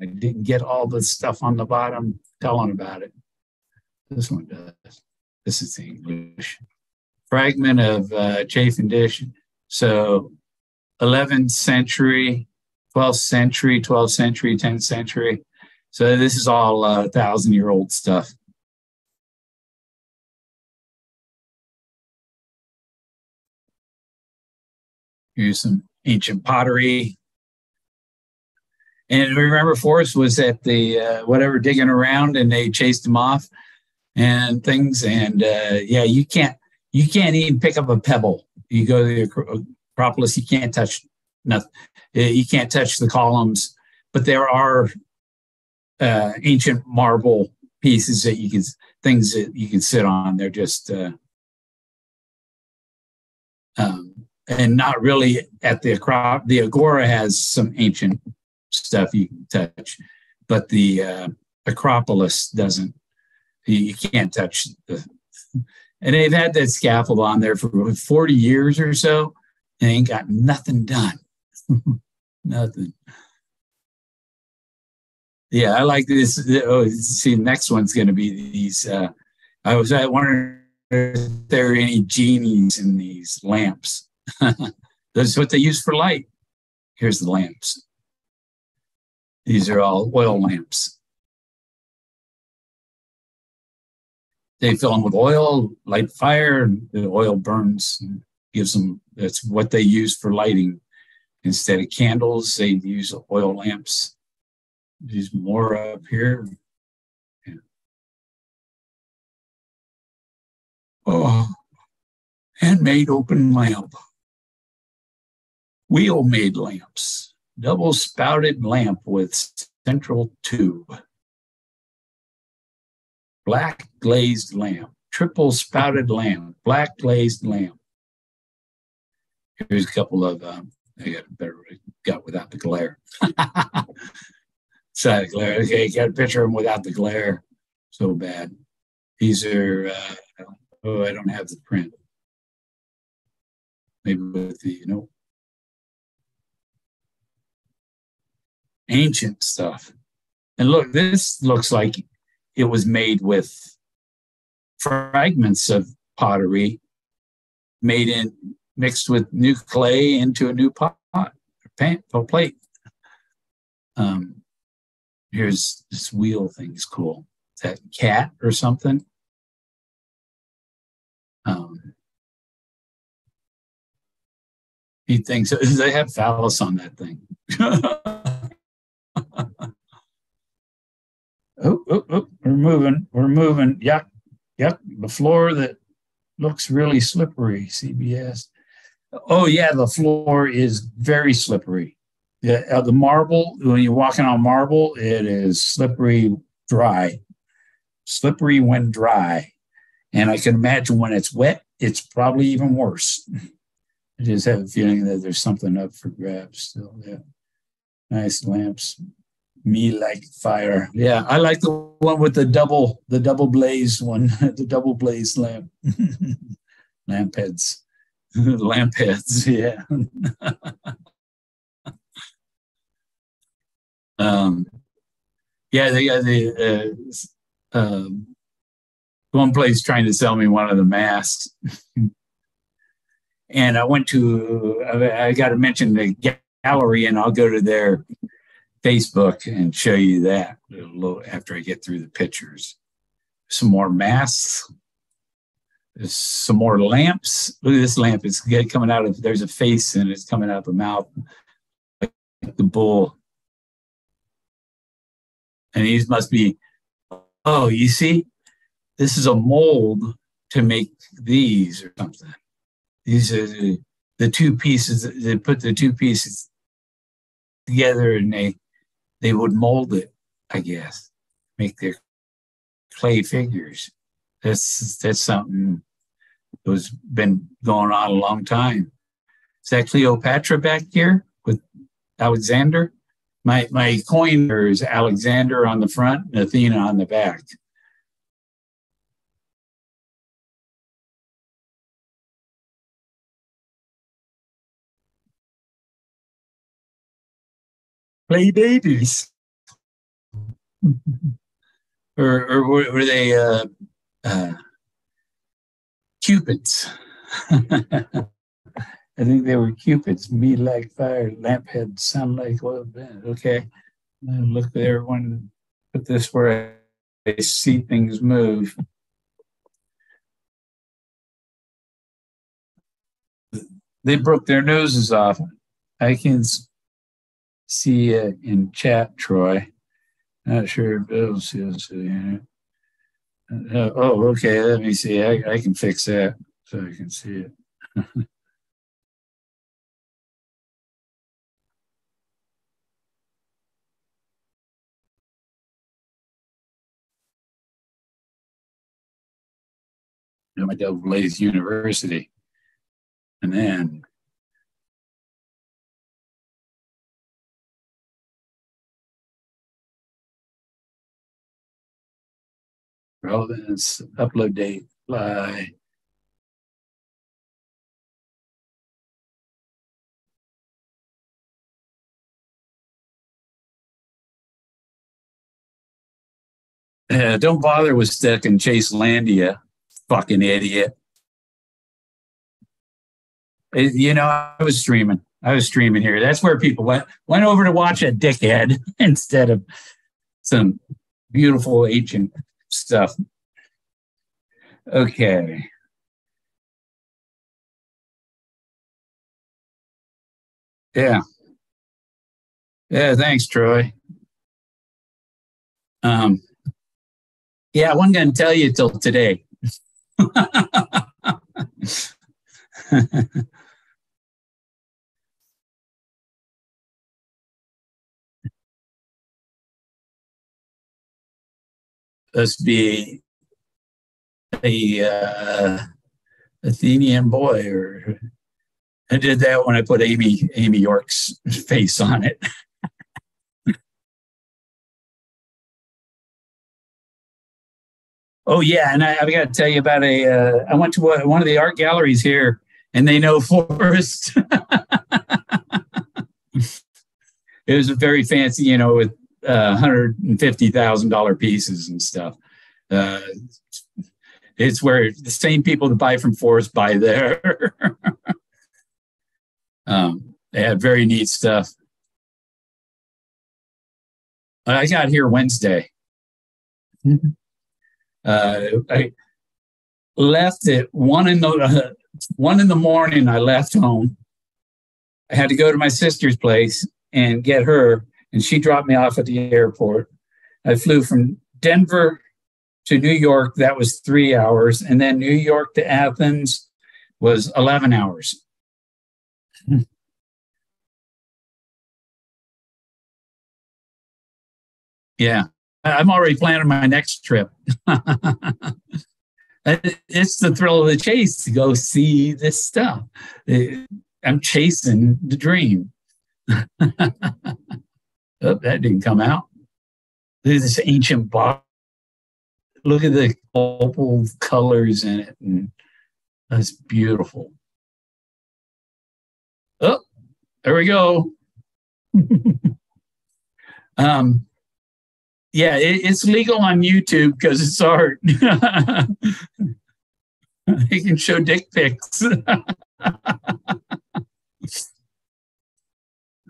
Speaker 1: I didn't get all the stuff on the bottom telling about it. This one does. This is English. Fragment of chafing dish. So 11th century, 12th century, 12th century, 10th century. So this is all 1,000-year-old stuff. Here's some ancient pottery. And remember, Forrest was at the digging around, and they chased him off and things. And yeah, you can't even pick up a pebble. You go to the Acropolis, you can't touch nothing. You can't touch the columns, but there are ancient marble pieces that things that you can sit on. They're just and not really at the Acropolis. The Agora has some ancient stuff you can touch, but the Acropolis doesn't. You can't touch and they've had that scaffold on there for 40 years or so, and ain't got nothing done. Nothing. Yeah, I like this. Oh, see, the next one's going to be these. I wondering if there are any genies in these lamps. That's what they use for light. Here's the lamps. These are all oil lamps. They fill them with oil, light fire, and the oil burns and gives them. That's what they use for lighting. Instead of candles, they use oil lamps. There's more up here. Yeah. Oh, handmade open lamp. Wheel-made lamps. Double spouted lamp with central tube. Black glazed lamp. Triple spouted lamp. Black glazed lamp. Here's a couple of, I got a better got without the glare. Side of glare. Okay, got a picture of them without the glare. So bad. These are, I don't have the print. Maybe with the, ancient stuff. And look, this looks like it was made with fragments of pottery mixed with new clay into a new pot or plate. Here's this wheel thing. It's cool. Is that cat or something? He thinks they have phallus on that thing. Oh, we're moving. Yuck. The floor that looks really slippery, CBS. Oh, yeah, the floor is very slippery. The marble, when you're walking on marble, it is slippery, dry. Slippery when dry. And I can imagine when it's wet, it's probably even worse. I just have a feeling that there's something up for grabs still. Yeah. Nice lamps. Me like fire. Yeah, I like the one with the double blaze one, the double blaze lamp. Lamp heads. Lamp heads, yeah. Yeah, they got one place trying to sell me one of the masks. And I got to mention the gallery, and I'll go to their Facebook and show you that a little after I get through the pictures. Some more masks. There's some more lamps. Look at this lamp. It's coming out of, there's a face and it's coming out of the mouth like the bull. And these must be, oh, you see, this is a mold to make these or something. These are the two pieces. They put the two pieces together and they would mold it, I guess, make their clay figures. That's something that was been going on a long time. Is that Cleopatra back here with Alexander? My coin is Alexander on the front and Athena on the back. Play babies. or were they Cupids? I think they were Cupids. Me like fire, lamp head, sound like oil. Okay. Look there, one, put this where I see things move. They broke their noses off. I can see it in chat, Troy. Not sure if Bill sees it. Oh, okay. Let me see. I can fix that so I can see it. My Double Blaze University. And then relevance, upload date, fly. Don't bother with Stick and Chase Landia, fucking idiot. You know, I was streaming here. That's where people went over to watch a dickhead instead of some beautiful ancient stuff. Okay. Yeah. Yeah, thanks, Troy. Yeah, I wasn't going to tell you till today. Let's be a Athenian boy, or I did that when I put Amy York's face on it. Oh yeah, and I've got to tell you about I went to one of the art galleries here, and they know Forrest. It was a very fancy, you know, with $150,000 pieces and stuff. It's where the same people that buy from Forrest buy there. They had very neat stuff. I got here Wednesday. I left at 1 in the morning. I left home. I had to go to my sister's place and get her, and she dropped me off at the airport. I flew from Denver to New York, that was 3 hours. And then New York to Athens was 11 hours. Yeah, I'm already planning my next trip. It's the thrill of the chase to go see this stuff. I'm chasing the dream. Oh, that didn't come out. Look at this ancient box. Look at the opal colors in it. And that's beautiful. Oh, there we go. Yeah, it's legal on YouTube because it's art. They can show dick pics.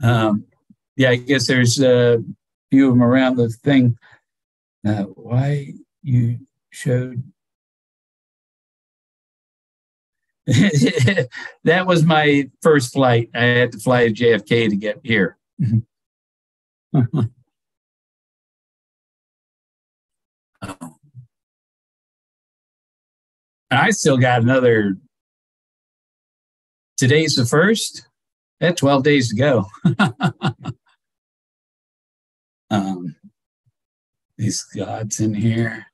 Speaker 1: Yeah, I guess there's a few of them around the thing. Why you showed? That was my first flight. I had to fly to JFK to get here. I still got another. Today's the first. That 12 days to go. These gods in here.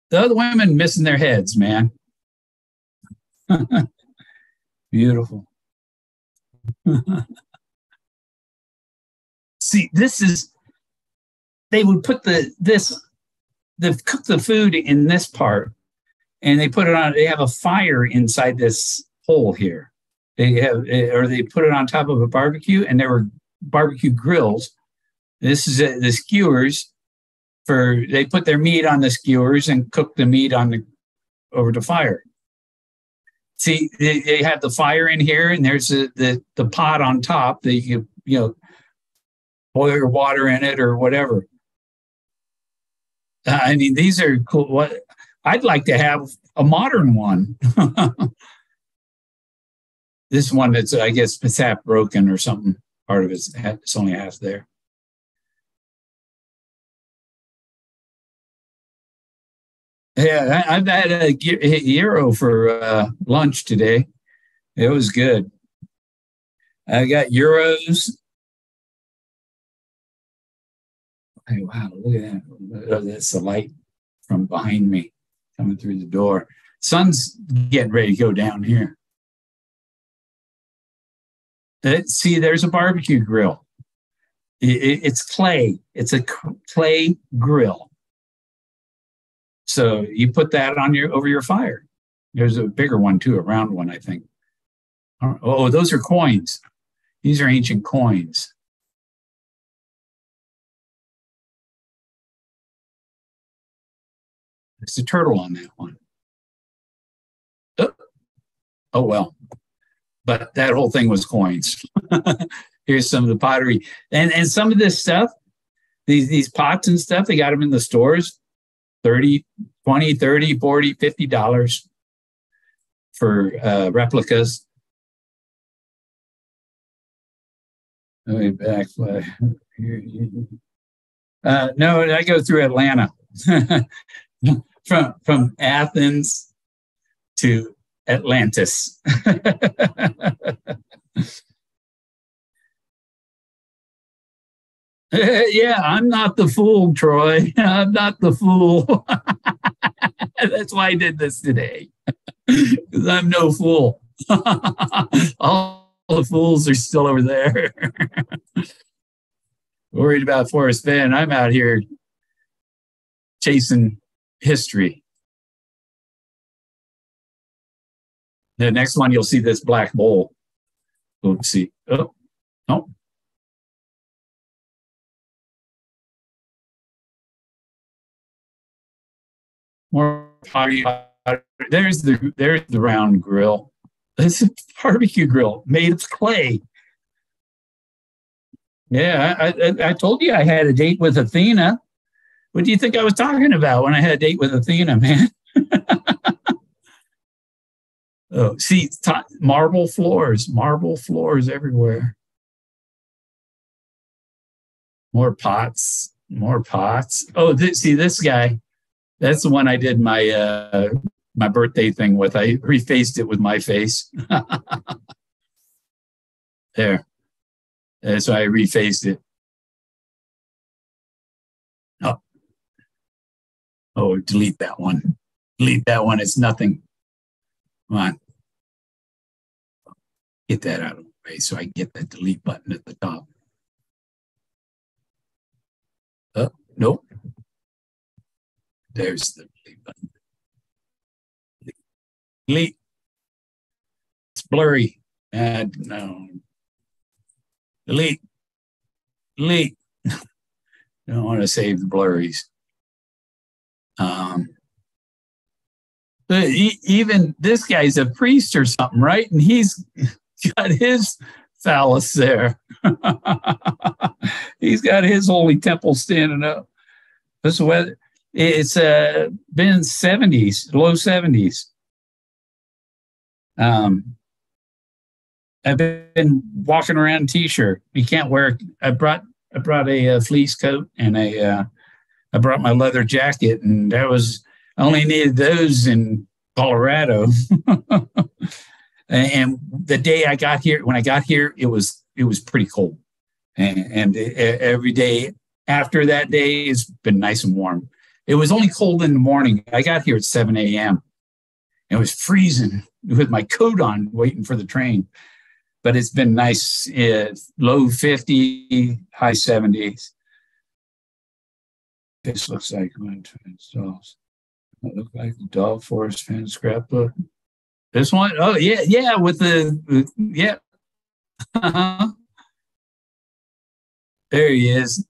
Speaker 1: The other women missing their heads, man. Beautiful. See, this is, they would put they cook the food in this part and they put it on, they have a fire inside this hole here. They have, or they put it on top of a barbecue, and there were barbecue grills. This is the skewers for, they put their meat on the skewers and cook the meat on over the fire. See, they have the fire in here, and there's the pot on top that you boil your water in it or whatever. I mean, these are cool. What I'd like to have a modern one. This one that's, I guess, it's half broken or something. Part of it's only half there. Yeah, I've had a gyro for lunch today. It was good. I got euros. Hey, wow, look at that. Oh, that's the light from behind me coming through the door. Sun's getting ready to go down here. See, there's a barbecue grill. It's clay. It's a clay grill. So you put that on over your fire. There's a bigger one too, a round one, I think. Oh, those are coins. These are ancient coins. There's a turtle on that one. Oh well. But that whole thing was coins. Here's some of the pottery. And some of this stuff, these pots and stuff, they got them in the stores, $30, $20, $30, $40, $50 for replicas. Let me back. No, I go through Atlanta. From Athens to Atlantis. Yeah, I'm not the fool, Troy. I'm not the fool. That's why I did this today. Because I'm no fool. All the fools are still over there. Worried about Forrest Fenn. I'm out here chasing history. The next one, you'll see this black bowl. Oopsie. Oh, no. More pottery. There's the round grill. This is a barbecue grill made of clay. Yeah, I told you I had a date with Athena. What do you think I was talking about when I had a date with Athena, man? Oh, see, marble floors everywhere. More pots, more pots. Oh, see this guy. That's the one I did my birthday thing with. I refaced it with my face. There. So I refaced it. Oh, oh, delete that one. Delete that one. It's nothing. Come on. Get that out of the way so I can get that delete button at the top. Oh, nope. There's the delete button. Delete. It's blurry. No. Delete. Delete. Don't want to save the blurries. Even this guy's a priest or something, right? And he's got his phallus there. He's got his holy temple standing up. This weather. It's been 70s, low 70s. I've been walking around in t-shirt. You can't wear. I brought a fleece coat and I brought my leather jacket, and that was I only needed those in Colorado. And the day I got here, when I got here, it was pretty cold, and every day after that day it's been nice and warm. It was only cold in the morning. I got here at 7 a.m. It was freezing with my coat on, waiting for the train. But it's been nice, low 50, high 70s. This looks like one to install. It looks like the dog Forrest Fenn scrapbook. This one, oh yeah, with the yeah. There he is,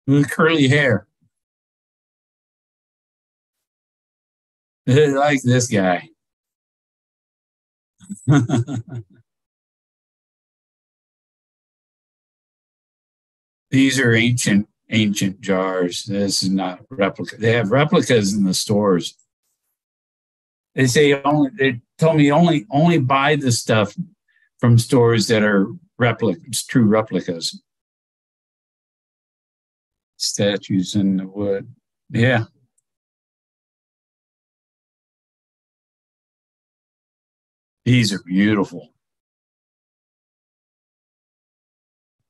Speaker 1: with curly hair. I like this guy. These are ancient jars. This is not replica. They have replicas in the stores. They told me only buy the stuff from stores that are true replicas. Statues in the wood. Yeah. These are beautiful.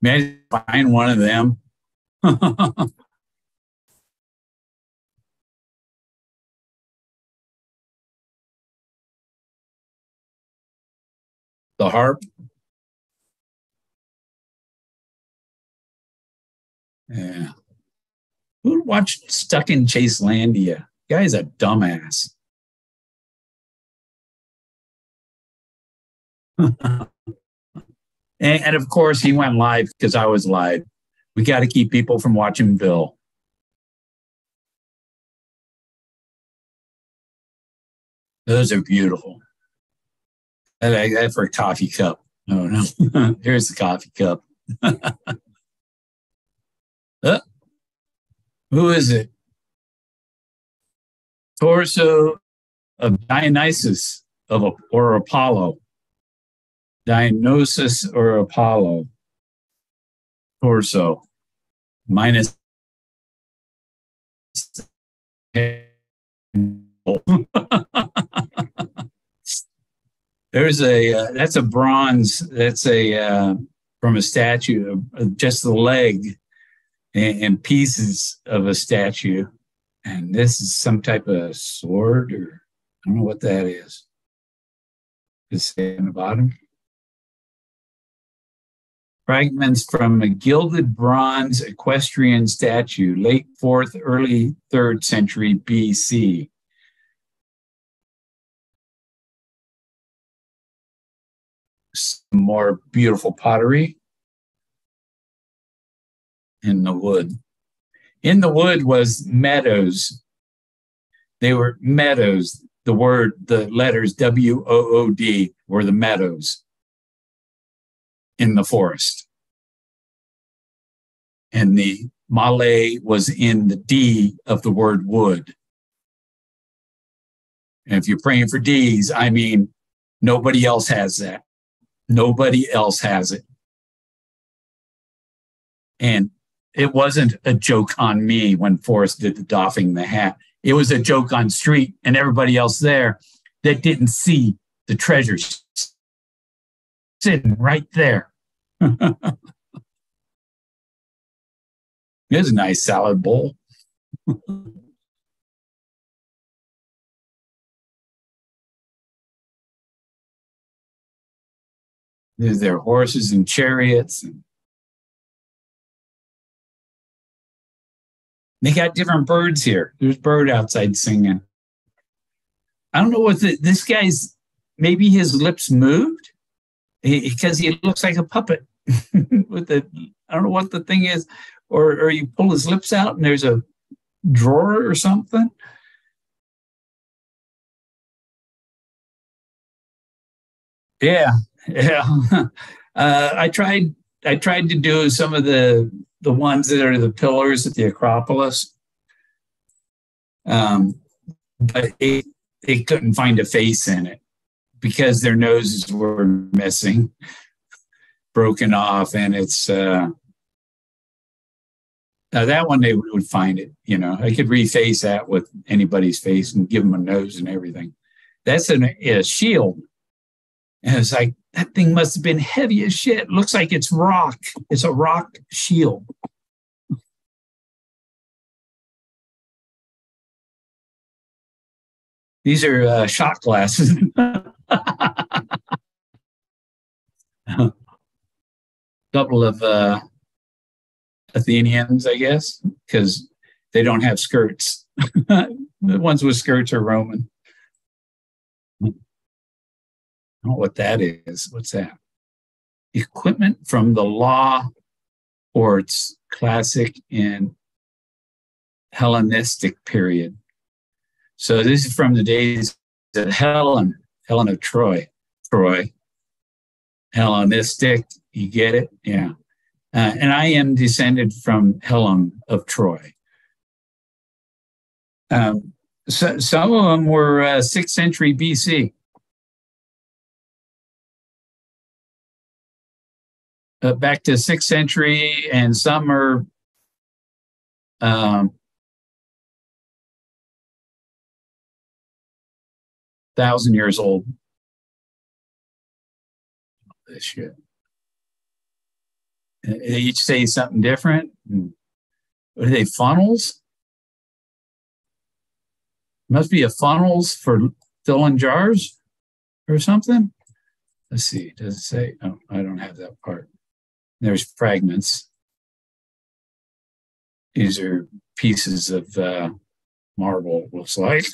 Speaker 1: Imagine find one of them. The harp. Yeah. Who watched Stuck in Chaselandia? Guy's a dumbass. And of course, he went live because I was live. We got to keep people from watching Bill. Those are beautiful. That's for a coffee cup. Oh, no. Here's the coffee cup. Who is it? Torso of Dionysus or Apollo. Dionysus or Apollo. Torso. Minus. There's that's a bronze, that's from a statue of just the leg and pieces of a statue. And this is some type of sword, or I don't know what that is. Just in the bottom. Fragments from a gilded bronze equestrian statue, late 4th, early 3rd century BC. Some more beautiful pottery in the wood. In the wood was meadows. They were meadows. The letters WOOD were the meadows in the forest. And the Malay was in the D of the word wood. And if you're praying for D's, I mean, nobody else has that. Nobody else has it. And it wasn't a joke on me when Forrest did the doffing the hat. It was a joke on street and everybody else there that didn't see the treasures sitting right there. Here's a nice salad bowl. There's their horses and chariots. They got different birds here. There's a bird outside singing. I don't know what this guy's, maybe his lips moved because he looks like a puppet with the, I don't know what the thing is, or you pull his lips out and there's a drawer or something. Yeah, yeah. I tried to do some of the ones that are the pillars at the Acropolis, but they couldn't find a face in it because their noses were missing, broken off, and it's that one they would find it. You know, I could reface that with anybody's face and give them a nose and everything. That's a shield. And it's like, that thing must have been heavy as shit. Looks like it's rock. It's a rock shield. These are shot glasses. Couple of Athenians, I guess, because they don't have skirts. The ones with skirts are Roman. I don't know what that is. What's that? Equipment from the law ports, classic and Hellenistic period. So this is from the days of Helen of Troy. Hellenistic, you get it? Yeah. And I am descended from Helen of Troy. So, some of them were 6th century BC. Back to 6th century, and some are 1,000 years old. This shit. They each say something different. Are they funnels? Must be a funnels for filling jars or something. Let's see. Does it say? Oh, I don't have that part. There's fragments. These are pieces of marble, looks like.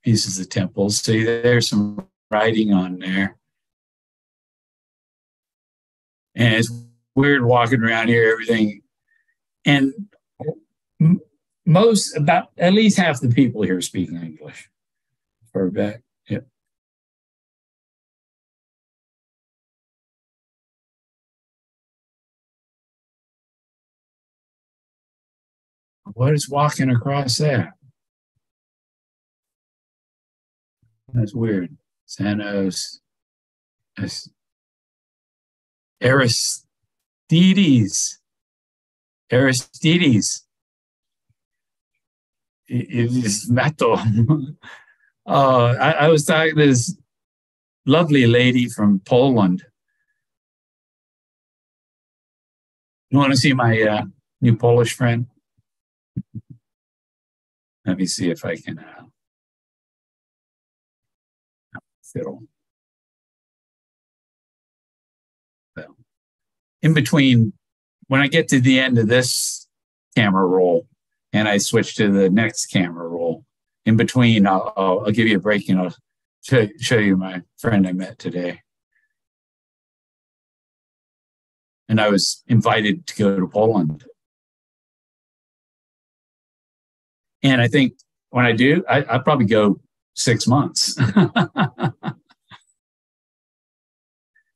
Speaker 1: Pieces of temples. See, there's some writing on there. And it's weird walking around here, everything. And about at least half the people here speak English. Far back. Yep. What is walking across that? That's weird. Xanos. Aristides. It is metal. I was talking to this lovely lady from Poland. You want to see my new Polish friend? Let me see if I can fiddle. So, in between, when I get to the end of this camera roll and I switch to the next camera roll, in between, I'll give you a break and I'll show you my friend I met today. And I was invited to go to Poland. And I think when I do, I'll probably go 6 months.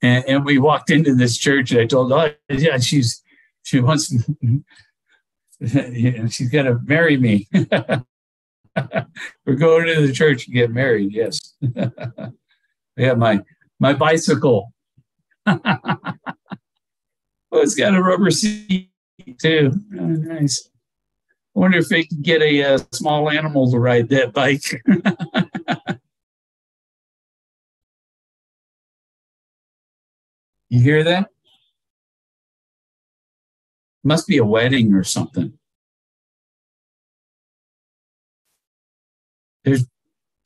Speaker 1: and we walked into this church and I told her, oh, yeah, she wants, she's going to marry me. We're going to the church to get married. Yes. Yeah, my bicycle. Oh, it's got a rubber seat too. Oh, nice. I wonder if they could get a small animal to ride that bike. You hear that? Must be a wedding or something. There's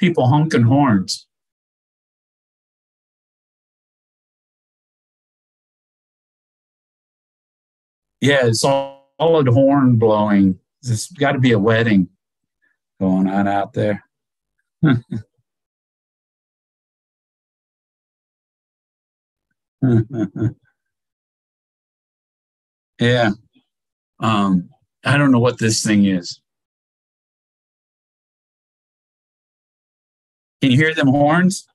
Speaker 1: people honking horns. Yeah, it's all a horn blowing. There's got to be a wedding going on out there. Yeah. Um, I don't know what this thing is. Can you hear them horns?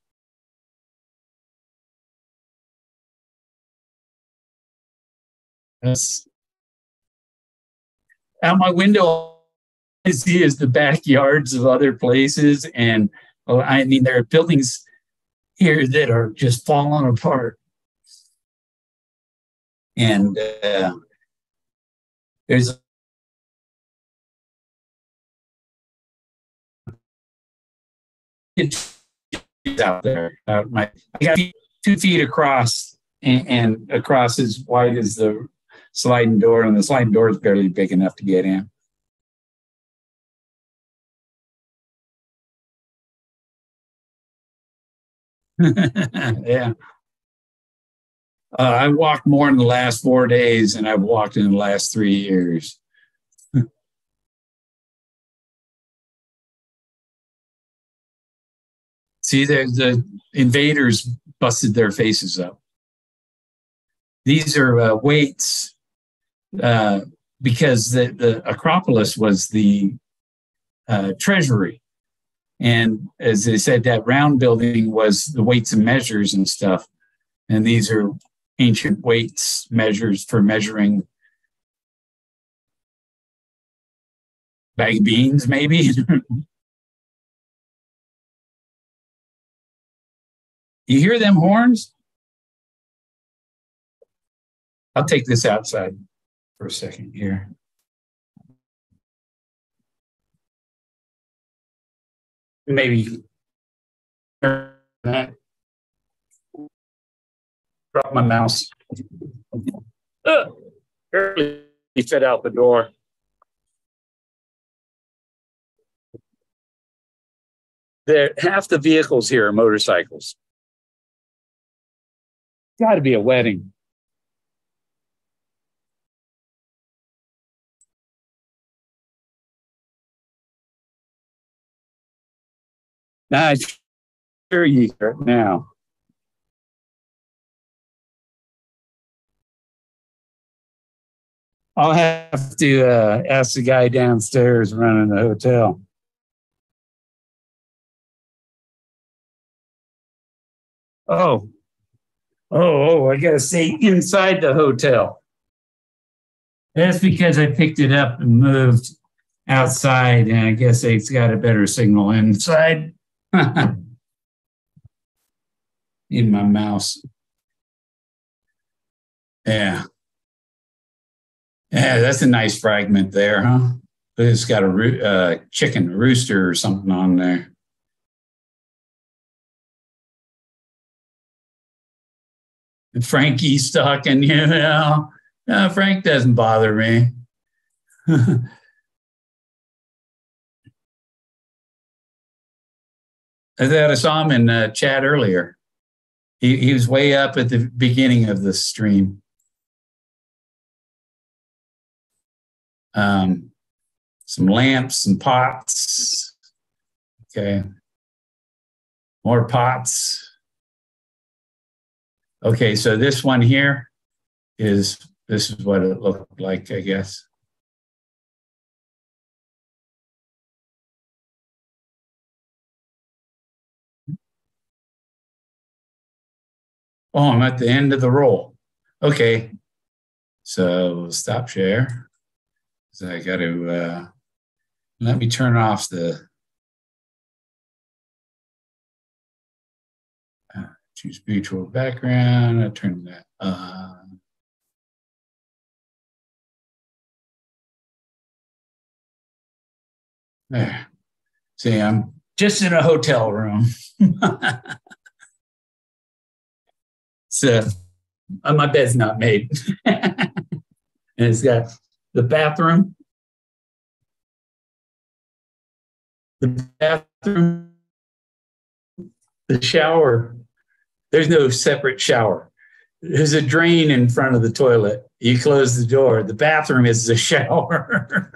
Speaker 1: That's out my window. I see is the backyards of other places, and I mean there are buildings here that are just falling apart, and there's out there. I got 2 feet across, and across as wide as the sliding door, and the sliding door is barely big enough to get in. Yeah. I walked more in the last 4 days than I've walked in the last 3 years. See, the invaders busted their faces up. These are weights uh, because the Acropolis was the treasury. And as they said, that round building was the weights and measures and stuff. And these are ancient weights, measures for measuring bag of beans, maybe. You hear them horns? I'll take this outside for a second here. Maybe drop my mouse. Barely fit out the door. Half the vehicles here are motorcycles. Got to be a wedding. I sure you hear it now. I'll have to ask the guy downstairs running the hotel. Oh, I got to stay inside the hotel. That's because I picked it up and moved outside, and I guess it's got a better signal inside. In my mouse. Yeah. Yeah, that's a nice fragment there, huh? But it's got a chicken rooster or something on there. And Frankie's talking, Frank doesn't bother me. I thought I saw him in chat earlier. He was way up at the beginning of the stream. Some lamps and pots. Okay. More pots. Okay, so this one here this is what it looked like, I guess. Oh, I'm at the end of the roll. Okay. So stop share. So I got to let me turn off the choose mutual background. I turn that on. There. See, I'm just in a hotel room. So my bed's not made. And it's got the bathroom, the shower. There's no separate shower. There's a drain in front of the toilet. You close the door. The bathroom is the shower.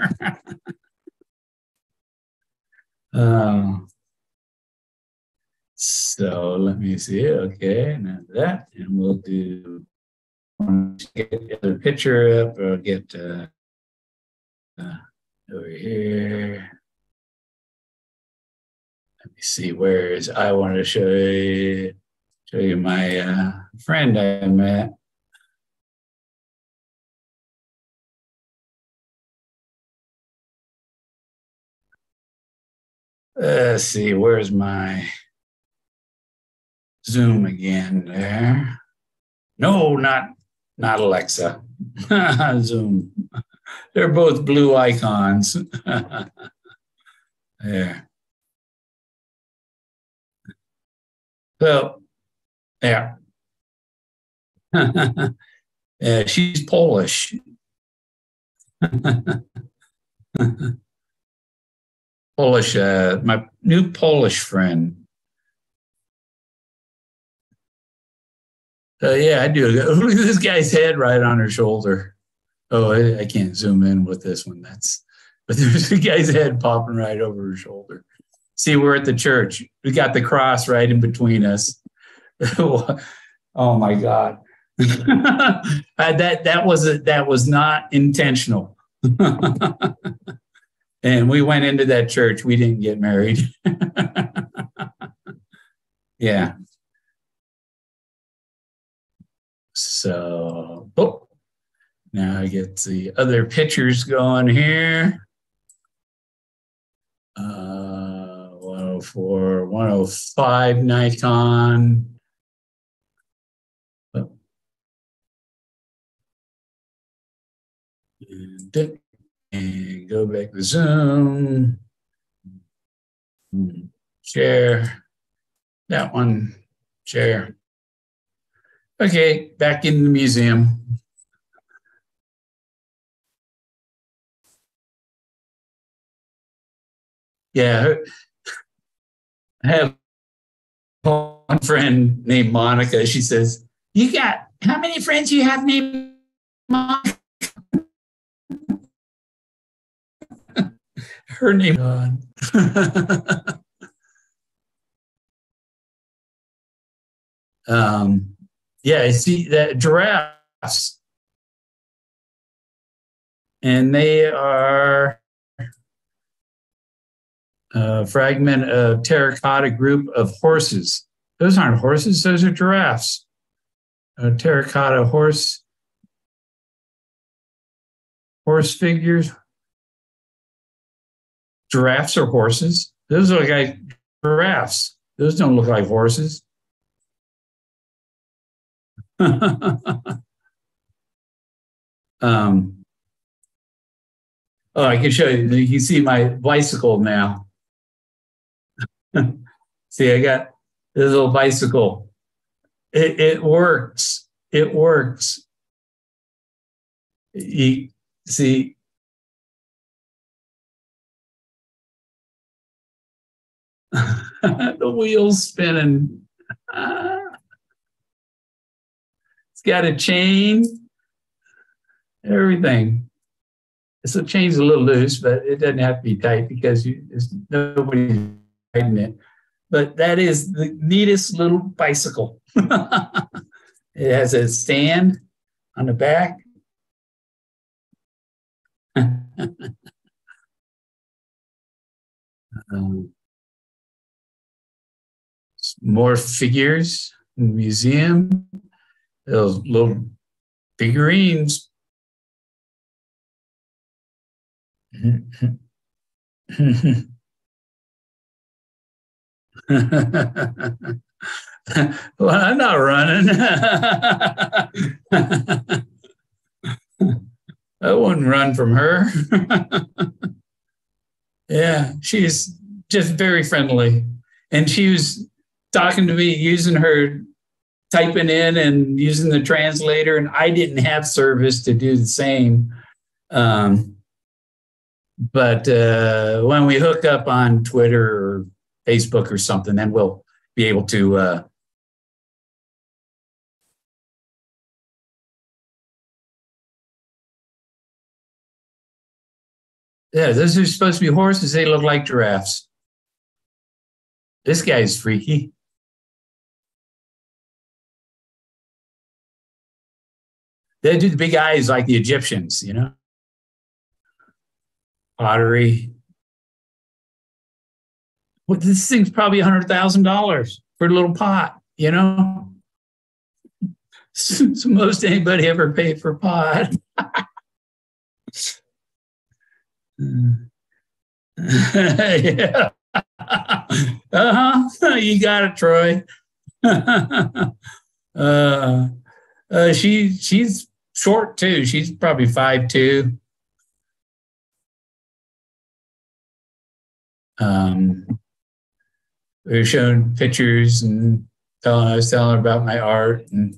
Speaker 1: So let me see. Okay, now that, and we'll do. Get the other picture up. Or get over here. Let me see. Where is? I want to show you my friend I met. Let's see. Where's my Zoom again? There. No, not Alexa. Zoom. They're both blue icons. There. So, yeah. Yeah, she's Polish. Polish, my new Polish friend. Yeah, I do. Look at this guy's head right on her shoulder. Oh, I can't zoom in with this one. But there's a guy's head popping right over her shoulder. See, we're at the church. We got the cross right in between us. Oh my God. that was not intentional. And we went into that church. We didn't get married. Yeah. So, now I get the other pictures going here. 104, 105 Nikon. And go back to Zoom. Share. That one. Share. Okay, back in the museum. Yeah, I have one friend named Monica. She says, how many friends you have named Monica? Her name. Yeah, I see that giraffes. And they are a fragment of terracotta group of horses. Those aren't horses, those are giraffes. A terracotta horse figures. Giraffes are horses. Those look like giraffes. Those don't look like horses. I can show you. You can see my bicycle now. See, I got this little bicycle. It works. It works. You see. The wheels spinning. It's got a chain. Everything. So the chain's a little loose, but it doesn't have to be tight because nobody's riding it. But that is the neatest little bicycle. It has a stand on the back. More figures in the museum. Those little figurines. Well, I'm not running. I wouldn't run from her. Yeah, she's just very friendly. And she was talking to me using her typing in and using the translator, and I didn't have service to do the same. Um, but when we hook up on Twitter or Facebook or something, then we'll be able to. Yeah, those are supposed to be horses. They look like giraffes. This guy's freaky. They do the big eyes like the Egyptians, you know? Pottery. Well, this thing's probably $100,000 for a little pot, you know? So most anybody ever paid for pot. Yeah. Uh-huh. You got it, Troy. She's short too. She's probably 5'2". We were showing pictures and I was telling her about my art and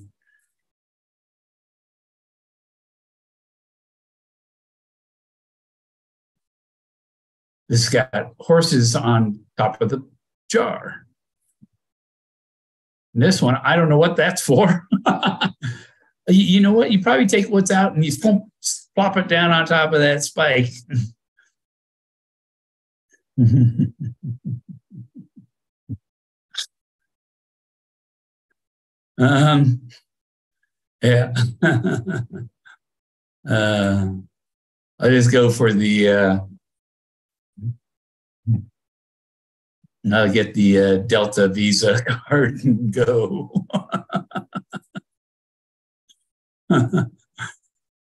Speaker 1: this got horses on top of the jar. And this one, I don't know what that's for. You know what? You probably take what's out and you plop it down on top of that spike. Yeah. I just go for the I'll get the Delta Visa card and go.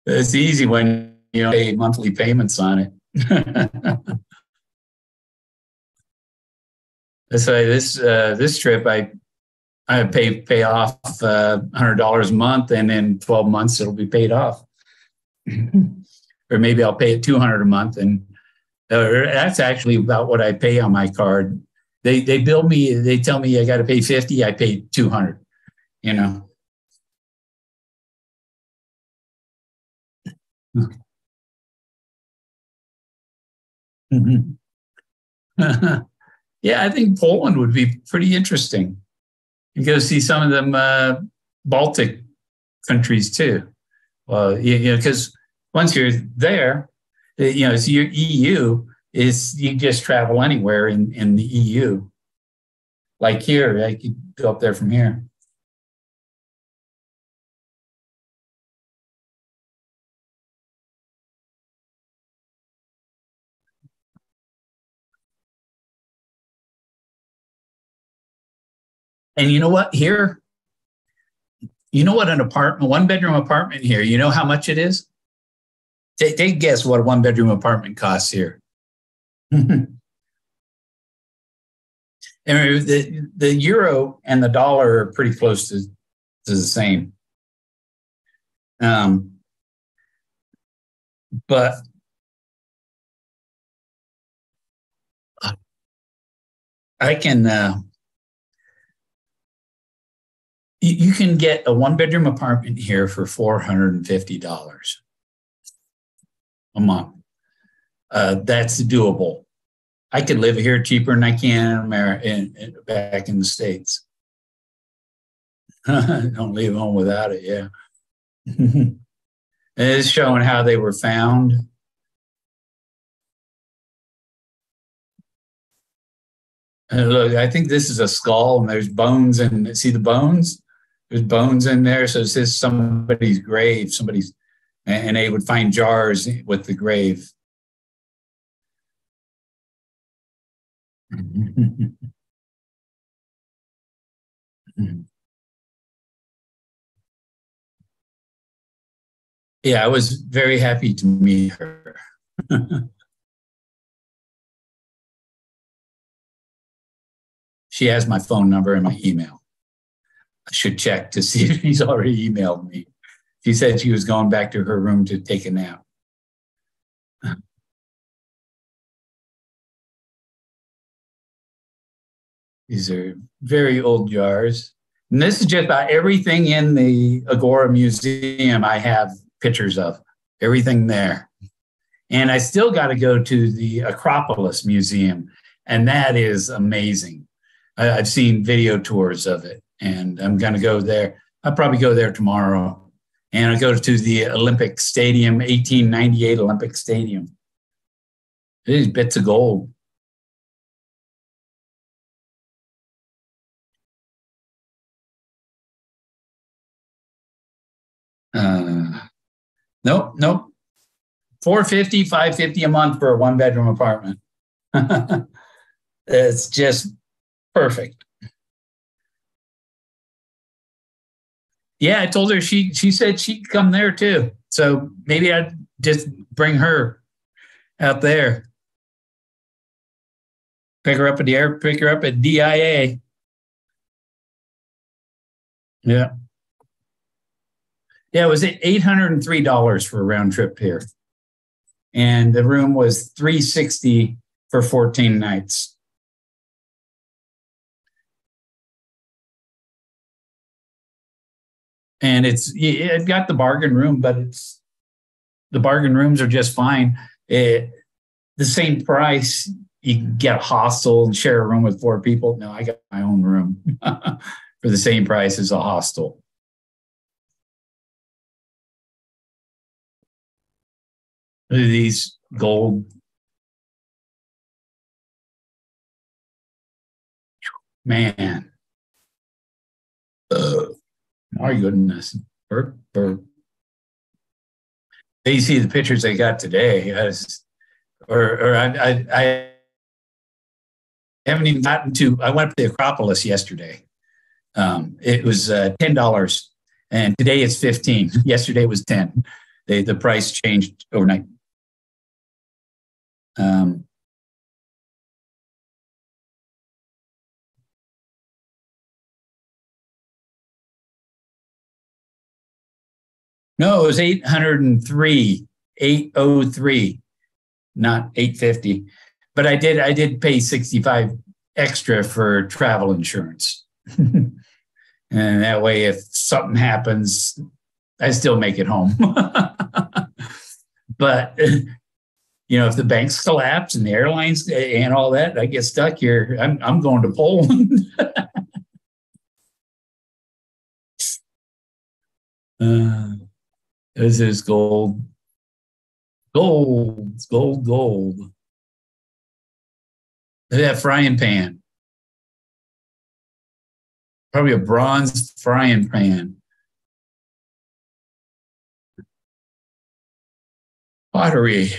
Speaker 1: It's easy when you pay monthly payments on it. So this trip I pay off $100 a month, and in 12 months it'll be paid off. Or maybe I'll pay it $200 a month, and that's actually about what I pay on my card. They bill me. They tell me I got to pay 50. I pay 200. You know. Yeah, I think Poland would be pretty interesting. You go see some of them Baltic countries too. Well, you know, because once you're there, you know, so your EU is you just travel anywhere in the EU. Like here, I could go up there from here. And you know what? Here, you know what an apartment, one bedroom apartment here, you know how much it is? Take guess what a one bedroom apartment costs here. And the euro and the dollar are pretty close to the same. Um, but I can, you can get a one bedroom apartment here for $450 a month. That's doable. I could live here cheaper than I can in America, back in the States. Don't leave home without it, yeah. It's showing how they were found. And look, I think this is a skull, and there's bones, and see the bones? There's bones in there, so it says somebody's grave, and they would find jars with the grave. Yeah, I was very happy to meet her. She has my phone number and my email. I should check to see if he's already emailed me. She said she was going back to her room to take a nap. These are very old jars. And this is just about everything in the Agora Museum I have pictures of, everything there. And I still got to go to the Acropolis Museum, and that is amazing. I've seen video tours of it, and I'm going to go there. I'll probably go there tomorrow. And I go to the Olympic Stadium, 1898 Olympic Stadium. These bits of gold. Nope, nope. $450, $550 a month for a one-bedroom apartment. It's just perfect. Yeah, I told her she said she'd come there too. So maybe I'd just bring her out there. Pick her up at DIA. Yeah. Yeah, it was $803 for a round trip here. And the room was $360 for 14 nights. And it got the bargain room, but the bargain rooms are just fine. The same price, you can get a hostel and share a room with 4 people. No, I got my own room for the same price as a hostel. These gold. Man. My goodness. Burp, burp. You see the pictures I got today. I haven't even gotten to, I went to the Acropolis yesterday. It was $10, and today it's 15. Yesterday was 10. The price changed overnight. No, it was 803, not 850. But I did pay 65 extra for travel insurance. And that way, if something happens, I still make it home. But if the banks collapse and the airlines and all that, I get stuck here. I'm going to Poland. This is gold. Gold. Look at that frying pan. Probably a bronze frying pan. Pottery.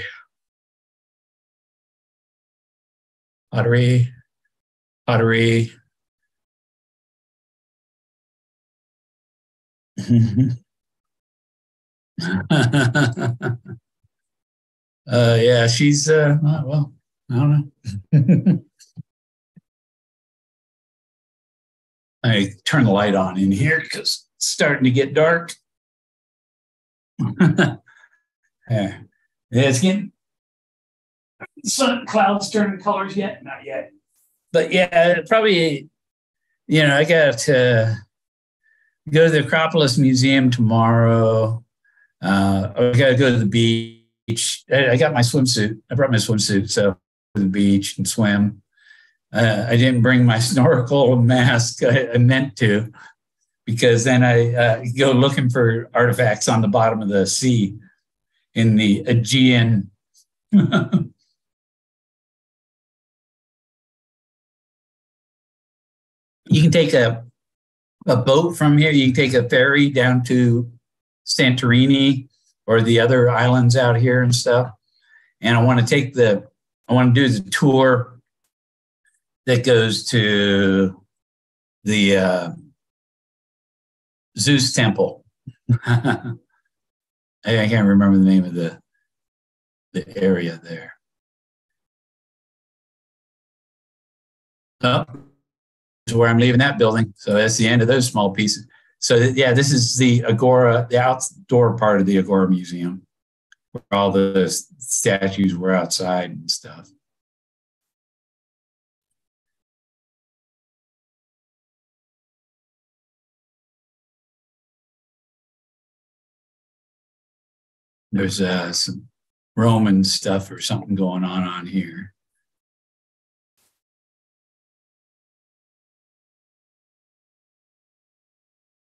Speaker 1: Yeah, she's well, I don't know. I turn the light on in here because it's starting to get dark. Yeah, it's getting sun clouds turning colors yet? Not yet. But yeah, probably, I got to go to the Acropolis Museum tomorrow. I got to go to the beach. I got my swimsuit. I brought my swimsuit, so to the beach and swim. I didn't bring my snorkel and mask. I meant to, because then I go looking for artifacts on the bottom of the sea in the Aegean. You can take a boat from here. You can take a ferry down to Santorini or the other islands out here and stuff. And I want to do the tour that goes to the Zeus temple. I can't remember the name of the area there. Oh, where I'm leaving that building. So that's the end of those small pieces. So yeah, this is the Agora, the outdoor part of the Agora Museum, where all the statues were outside and stuff. There's some Roman stuff or something going on here.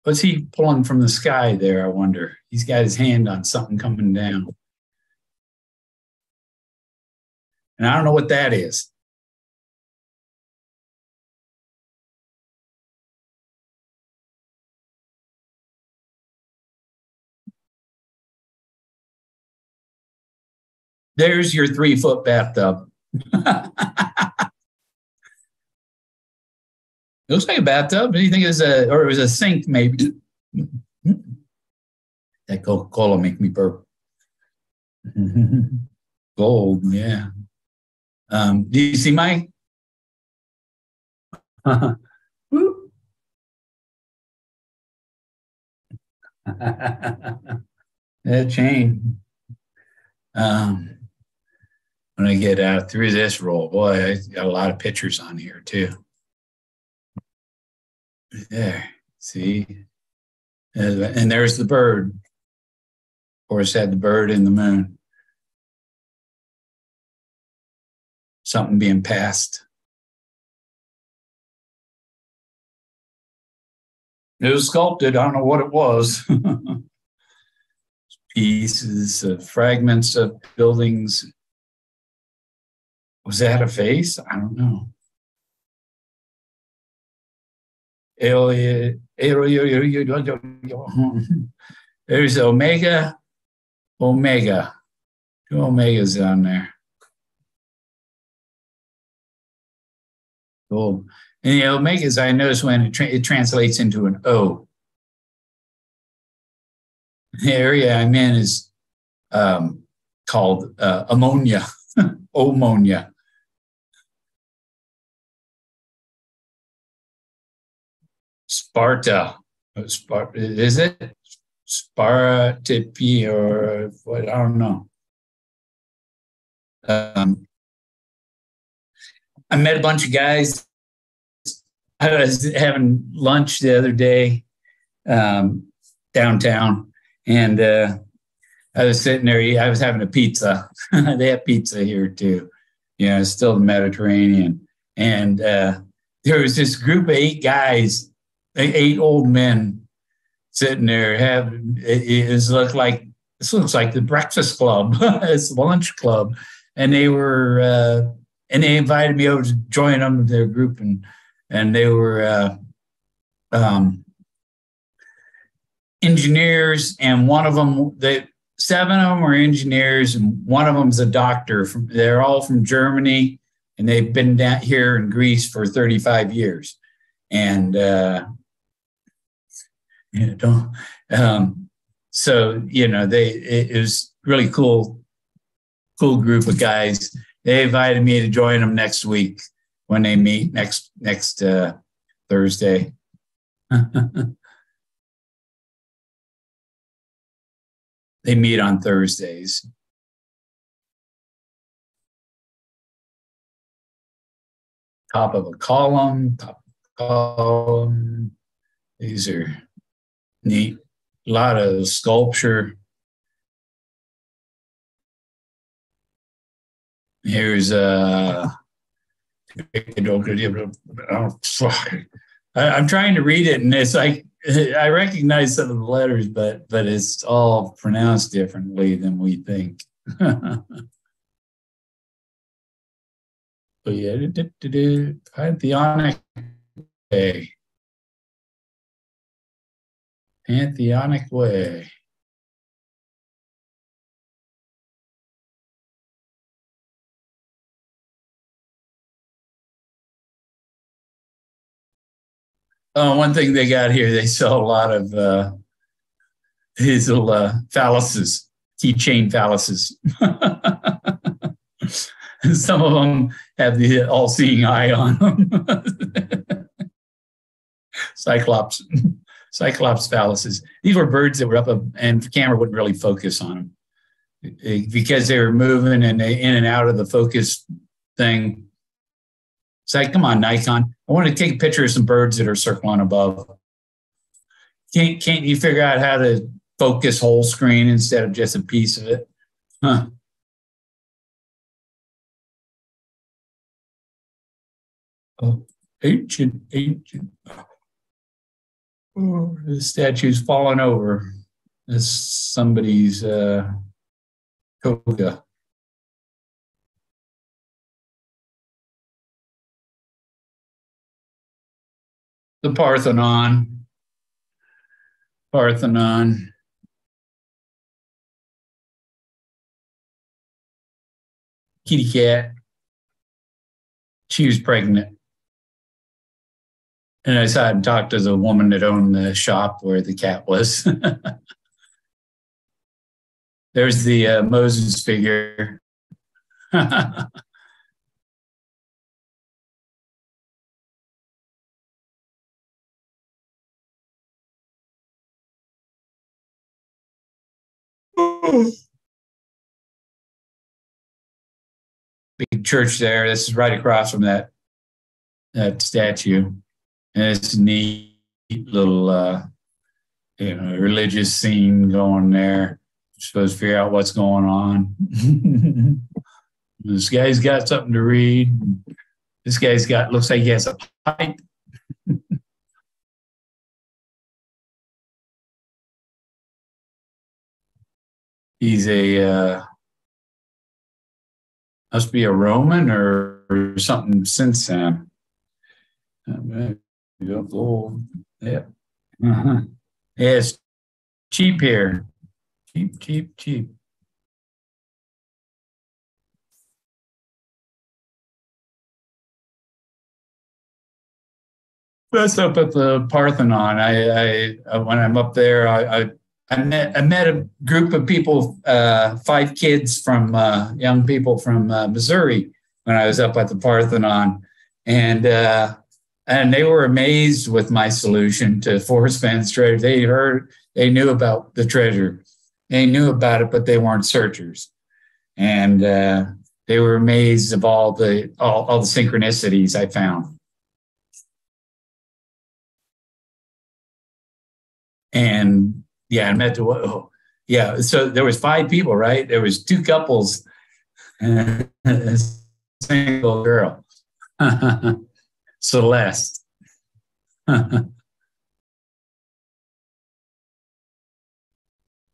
Speaker 1: What's he pulling from the sky there, I wonder? He's got his hand on something coming down. And I don't know what that is. There's your 3-foot bathtub. It looks like a bathtub. Do you think it's or it was a sink maybe? That Coca-Cola make me burp. Gold, yeah. Do you see Mike? That chain. When I get out through this roll, boy, I got a lot of pictures on here too. There, see? And there's the bird. Forrest had the bird and the moon. Something being passed. It was sculpted. I don't know what it was. Pieces of fragments of buildings. Was that a face? I don't know. There's Omega. Two Omegas on there. Cool. And the Omegas, I noticed when it translates into an O. The area I'm in is called ammonia, ammonia. Sparta. Is it? Spartipi or what? I don't know. I met a bunch of guys. I was having lunch the other day downtown, and I was sitting there. I was having a pizza. They have pizza here too. Yeah, it's still the Mediterranean. And there was this group of 8 guys, 8 old men sitting there. This looks like the Breakfast Club. It's the lunch club, and they were. And they invited me over to join them with their group, and they were engineers, and one of them, 7 of them were engineers, and one of them's a doctor. They're all from Germany, and they've been down here in Greece for 35 years. And so it was really cool group of guys. They invited me to join them next week when they meet next Thursday. They meet on Thursdays. Top of a column. These are neat. A lot of sculpture. Here's I'm trying to read it, and it's like I recognize some of the letters, but it's all pronounced differently than we think. But yeah, Pantheonic way. Pantheonic way. One thing they got here, they sell a lot of these little phalluses, keychain phalluses. Some of them have the all-seeing eye on them. Cyclops phalluses. These were birds that were up, and the camera wouldn't really focus on them because they were moving and they in and out of the focus thing. It's like, come on, Nikon. I want to take a picture of some birds that are circling above. Can't you figure out how to focus whole screen instead of just a piece of it. Huh. Oh, ancient. Oh, the statue's fallen over. It's somebody's toga. The Parthenon. Parthenon. Kitty cat. She was pregnant. And I saw and talked to the woman that owned the shop where the cat was. There's the Moses figure. Big church there. This is right across from that statue. And it's a neat little religious scene going there. You're supposed to figure out what's going on. This guy's got something to read. This guy's looks like he has a pipe. He's must be a Roman or something since then. Yeah. Uh-huh. Yeah, it's cheap here. Cheap. That's up at the Parthenon. I when I'm up there, I met a group of people, 5 kids from young people from Missouri when I was up at the Parthenon, and they were amazed with my solution to Forrest Fenn's treasure. They knew about the treasure, they knew about it, but they weren't searchers, and they were amazed of all the synchronicities I found. And yeah, I met so there was 5 people, right? There was 2 couples and a single girl, Celeste.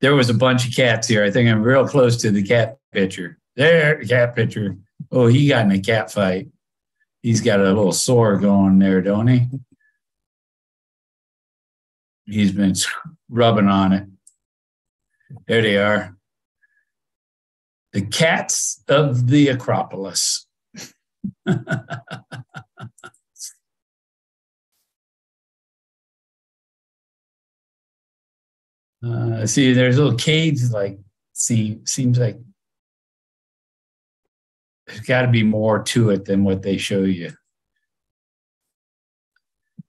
Speaker 1: There was a bunch of cats here. I think I'm real close to the cat picture. There, the cat picture. Oh, he got in a cat fight. He's got a little sore going there, don't he? He's been rubbing on it. There they are. The cats of the Acropolis. See, there's little caves, like, seems like there's got to be more to it than what they show you.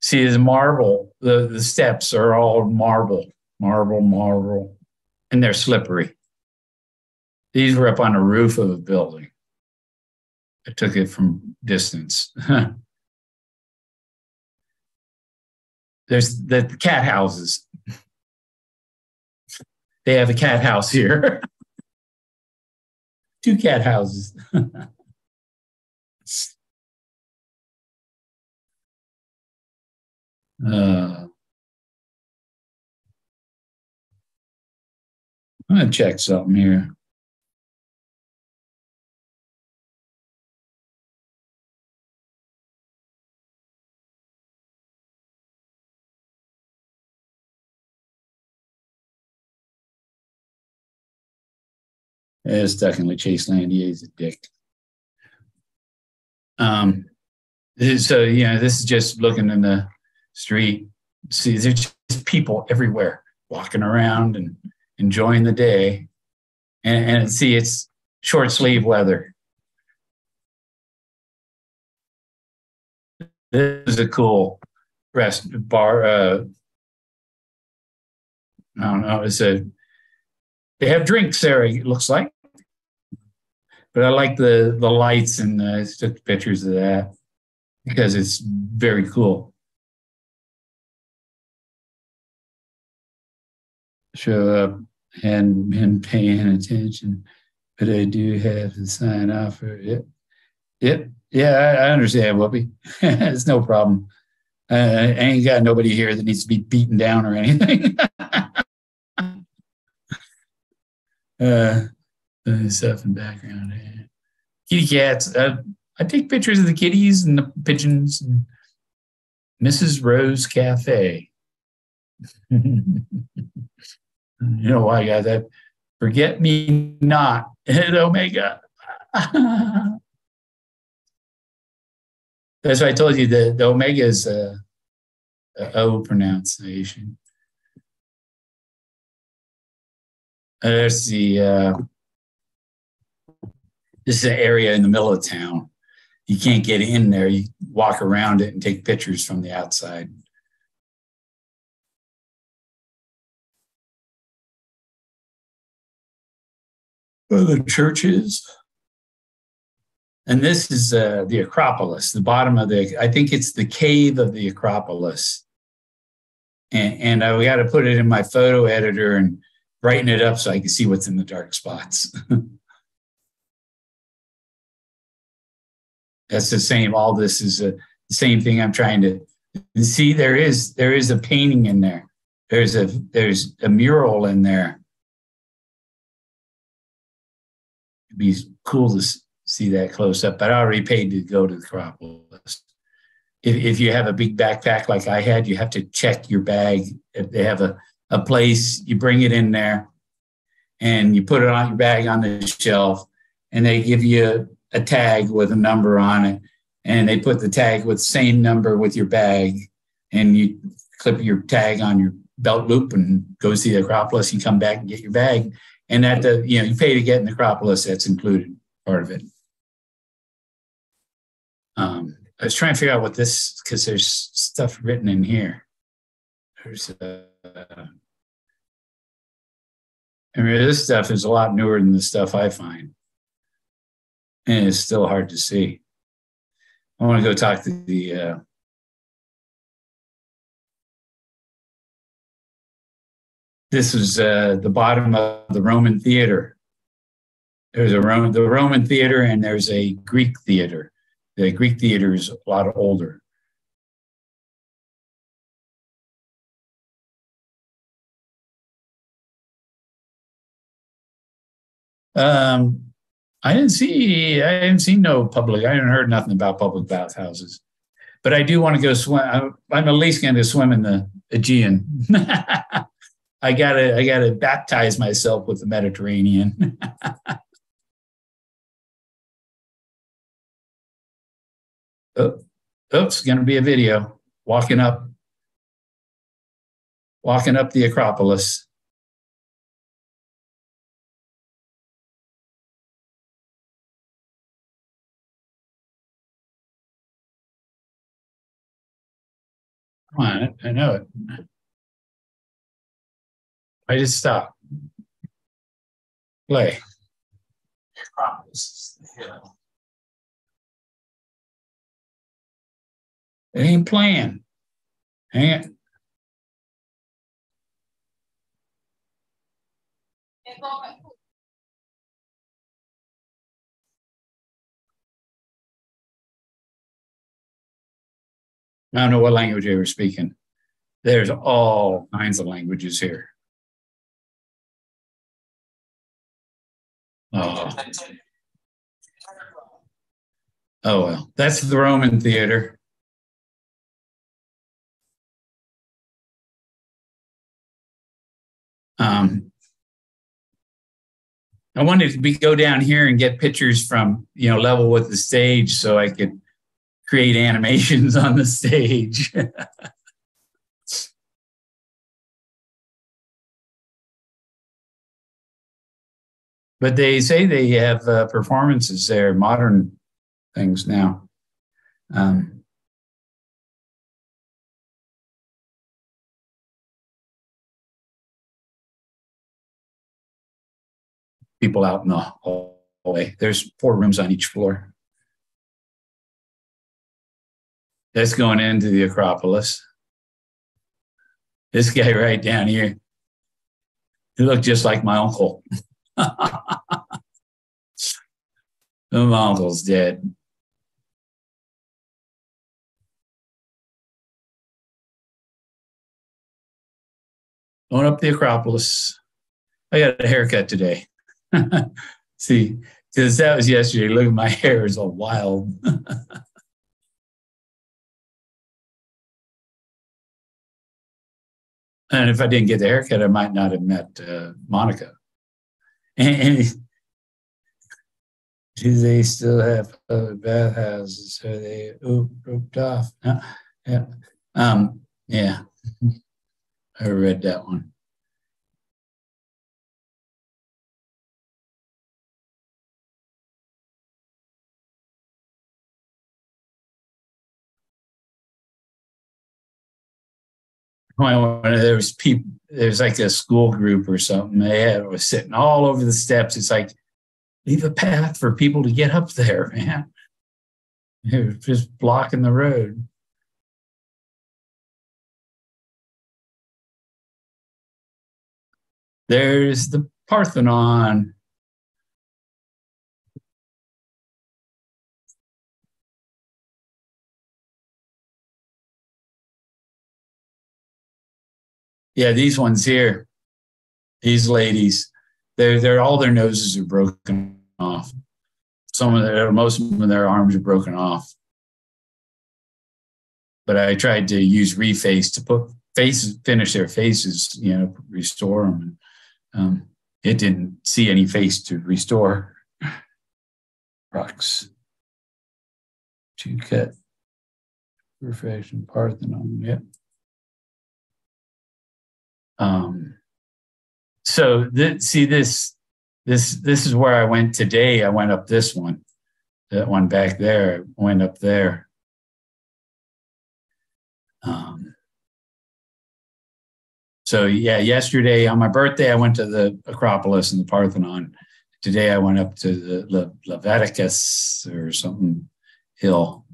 Speaker 1: See, there's marble. The steps are all marble, and they're slippery. These were up on the roof of a building. I took it from distance. There's the cat houses. They have a cat house here. 2 cat houses. I'm going to check something here. It's definitely Chase Landier. He's a dick. So, this is just looking in the street. See, there's just people everywhere walking around and enjoying the day. And see, it's short sleeve weather. This is a cool bar. I don't know. They have drinks there, it looks like. But I like the lights, and I took pictures of that because it's very cool. show up, hadn't been paying attention, but I do have to sign off for it. Yep. Yeah, I understand, Whoopi. It's no problem. I ain't got nobody here that needs to be beaten down or anything. Stuff in the background. Kitty cats. I take pictures of the kitties and the pigeons. And Mrs. Rose Cafe. You know why I got that? Forget me not at Omega. That's why I told you the Omega is a O pronunciation. There's this is an area in the middle of town. You can't get in there. You walk around it and take pictures from the outside. Where the church is. And this is the Acropolis, the bottom of I think it's the cave of the Acropolis. And we got to put it in my photo editor and brighten it up so I can see what's in the dark spots. That's the same. All this is the same thing I'm trying to see. There is a painting in there. There's a mural in there. It'd be cool to see that close up, but I already paid to go to the Acropolis. If you have a big backpack like I had, you have to check your bag. If they have a place, you bring it in there and you put it on your bag on the shelf, and they give you a tag with a number on it, and they put the tag with the same number with your bag, and you clip your tag on your belt loop and go see the Acropolis. You come back and get your bag, and that you pay to get in the Acropolis. That's included, part of it. I was trying to figure out what this, because there's stuff written in here. There's I mean, this stuff is a lot newer than the stuff I find. And it's still hard to see. I want to go talk to the this is the bottom of the Roman theater. There's the Roman theater, and there's a Greek theater. The Greek theater is a lot older. I didn't see no public. I haven't heard nothing about public bathhouses, but I do want to go swim. I'm at least going to swim in the Aegean. I gotta baptize myself with the Mediterranean. Oops, going to be a video walking up the Acropolis. Come on, I know it. I just stop. Play. Acropolis. It ain't playing. Hang it. I don't know what language they were speaking. There's all kinds of languages here. Oh well, that's the Roman theater. I wanted to go down here and get pictures from level with the stage, so I could create animations on the stage. But they say they have performances there, modern things now. People out in the hallway. There's 4 rooms on each floor. That's going into the Acropolis. This guy right down here. He looked just like my uncle. My uncle's dead. Going up the Acropolis. I got a haircut today. See, because that was yesterday. Look at my hair, it's all wild. And if I didn't get the haircut, I might not have met Monica. And do they still have bathhouses? So they roped off. Yeah. Yeah. I read that one. When there was people, there's like a school group or something. They was sitting all over the steps. It's like, leave a path for people to get up there, man. It was just blocking the road. There's the Parthenon. Yeah, these ones here, these ladies, they're all their noses are broken off. Most of them, their arms are broken off. But I tried to use reface to put faces, finish their faces, restore them. And, it didn't see any face to restore. Rocks. To cut. Perfection, Parthenon, yeah. So see this is where I went today. I went up this one, that one back there. I went up there. So yeah, yesterday on my birthday, I went to the Acropolis and the Parthenon. Today I went up to the Lycabettus or something hill.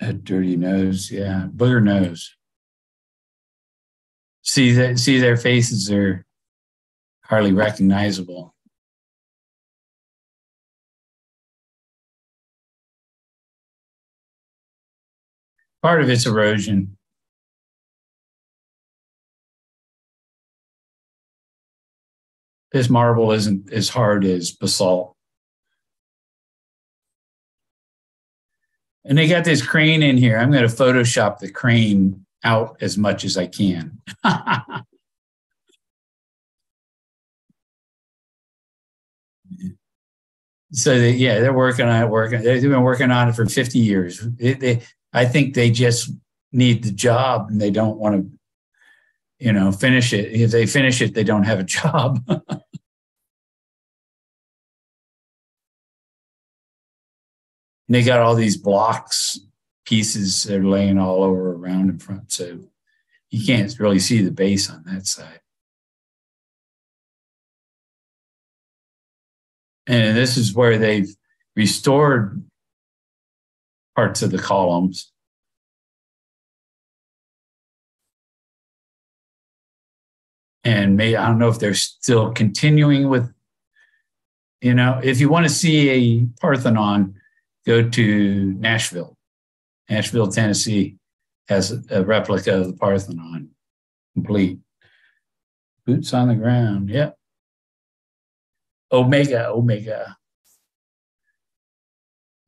Speaker 1: A dirty nose, yeah, booger nose. See their faces are hardly recognizable. Part of it's erosion. This marble isn't as hard as basalt. And they got this crane in here. I'm going to Photoshop the crane out as much as I can. So they're working on it. They've been working on it for 50 years. I think they just need the job and they don't want to, finish it. If they finish it, they don't have a job. And they got all these blocks, pieces that are laying all over around in front. So you can't really see the base on that side. And this is where they've restored parts of the columns. And I don't know if they're still continuing with, if you want to see a Parthenon, go to Nashville. Nashville, Tennessee has a replica of the Parthenon, complete. Boots on the ground, yep. Omega.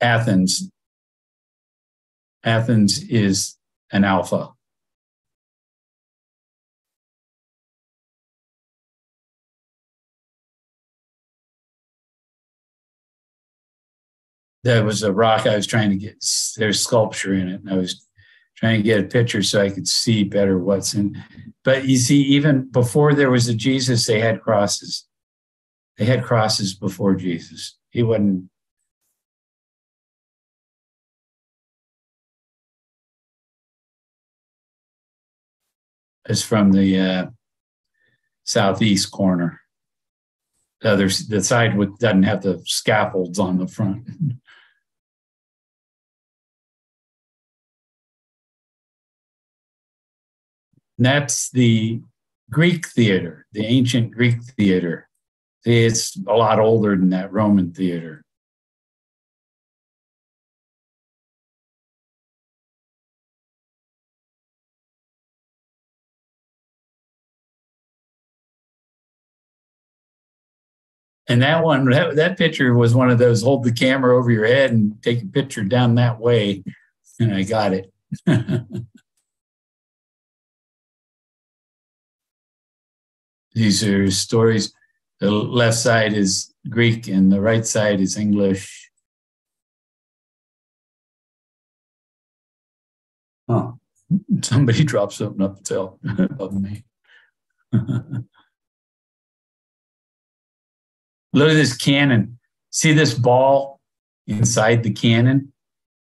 Speaker 1: Athens. Athens is an alpha. That was a rock I was trying to get. There's sculpture in it, and I was trying to get a picture so I could see better what's in. But you see, even before there was a Jesus, they had crosses. They had crosses before Jesus. He wasn't. It's from the southeast corner. The side doesn't have the scaffolds on the front. And that's the Greek theater, the ancient Greek theater. See, it's a lot older than that Roman theater. And that one, that picture was one of those hold the camera over your head and take a picture down that way. And I got it. These are stories. The left side is Greek and the right side is English. Oh, somebody dropped something up above me. Look at this cannon. See this ball inside the cannon?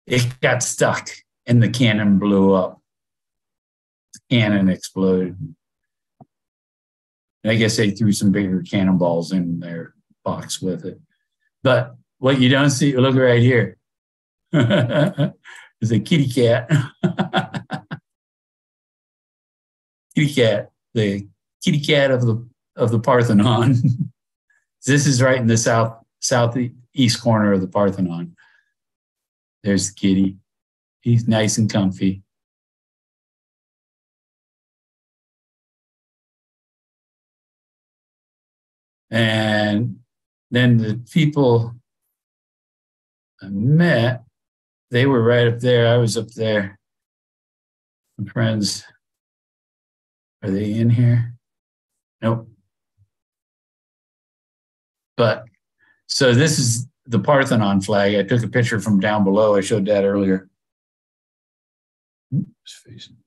Speaker 1: It got stuck and the cannon blew up. The cannon exploded. And I guess they threw some bigger cannonballs in their box with it. But what you don't see, look right here. There's a kitty cat. Kitty cat, the kitty cat of the Parthenon. This is right in the southeast corner of the Parthenon. There's the kitty. He's nice and comfy. And then the people I met, they were right up there. I was up there. My friends, are they in here? Nope. But so this is the Parthenon flag. I took a picture from down below. I showed that earlier. Oops, facing.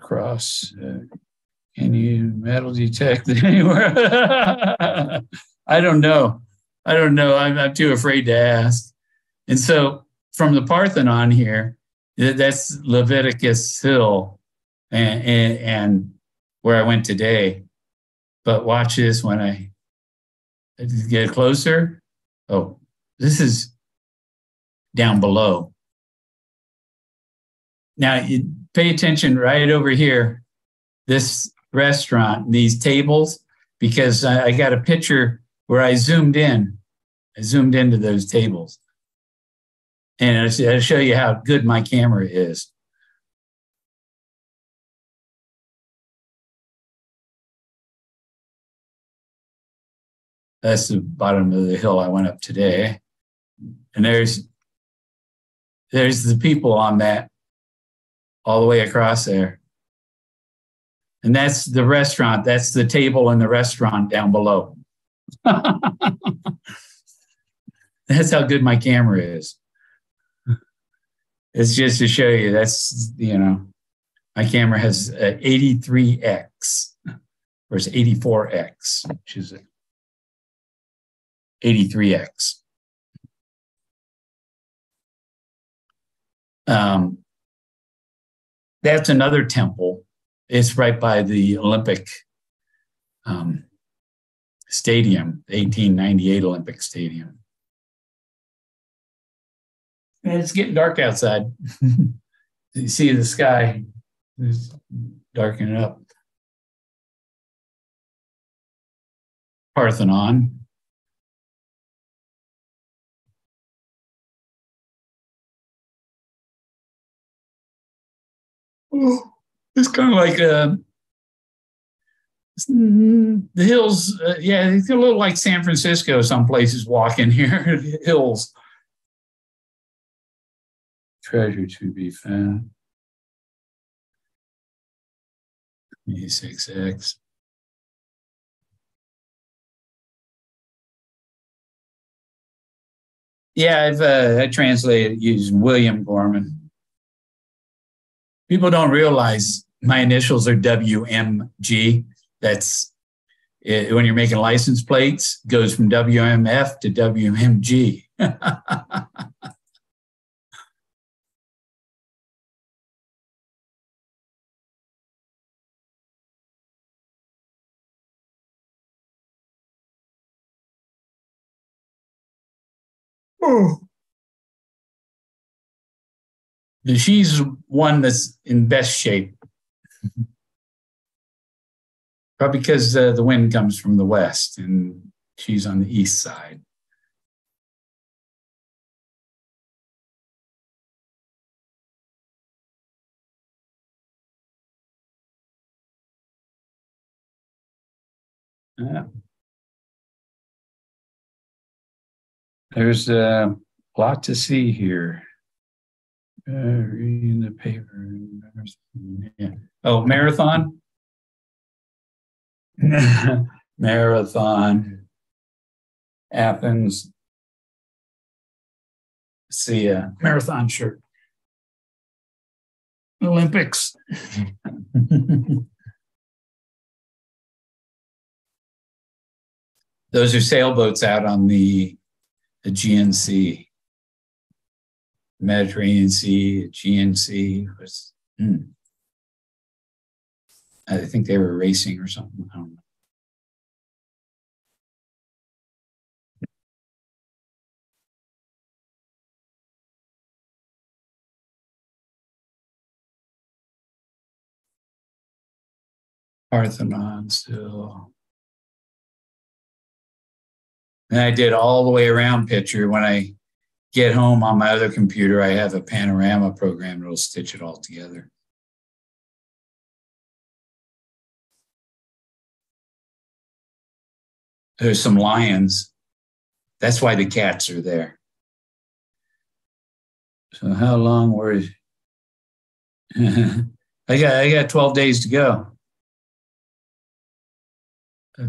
Speaker 1: Cross. Can you metal detect anywhere? I don't know. I'm too afraid to ask. And so from the Parthenon here, that's Leviticus Hill and where I went today. But watch this when I get closer. Oh, this is down below. Now, you pay attention right over here, this restaurant, these tables, because I got a picture where I zoomed in. I zoomed into those tables. And I'll show you how good my camera is. That's the bottom of the hill I went up today. And there's the people on that all the way across there. And that's the restaurant. That's the table in the restaurant down below. That's how good my camera is. It's just to show you that's, my camera has 83x versus 84x, which is 83x. That's another temple. It's right by the Olympic Stadium, the 1898 Olympic Stadium. And it's getting dark outside. You see the sky is darkening up. Parthenon. Oh, it's kind of like the hills. Yeah, it's a little like San Francisco. Some places walking here, hills. Treasure to be found. 26x. Yeah, I translated using William Gorman. People don't realize my initials are WMG. That's it, when you're making license plates, it goes from WMF to WMG. Oh. She's one that's in best shape. Probably because the wind comes from the west and she's on the east side. There's a lot to see here. Reading the paper. Yeah. Oh, marathon? Marathon. Athens. See a marathon shirt. Olympics. Those are sailboats out on the Aegean Sea. Mediterranean Sea, Aegean Sea. I think they were racing or something. I don't know. Parthenon still. And I did all the way around picture. When I get home on my other computer, I have a panorama program that'll stitch it all together. There's some lions. That's why the cats are there. So how long were I got 12 days to go.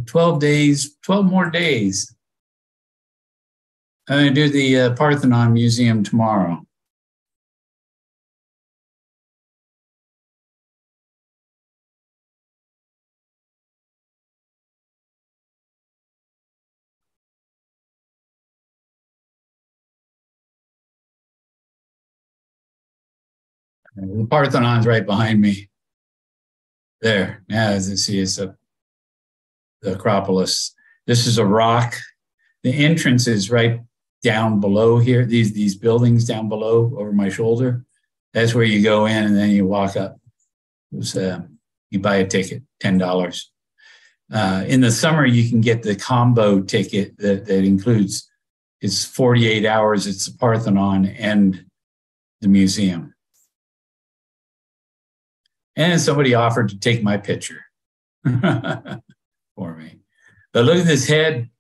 Speaker 1: 12 days, 12 more days. I'm going to do the Parthenon Museum tomorrow. The Parthenon's right behind me. There, now as you see, it's the Acropolis. This is a rock. The entrance is right down below here. These buildings down below over my shoulder. That's where you go in and then you walk up. You buy a ticket, $10. In the summer, you can get the combo ticket that includes, it's 48 hours, it's the Parthenon and the museum. And somebody offered to take my picture for me. But look at this head.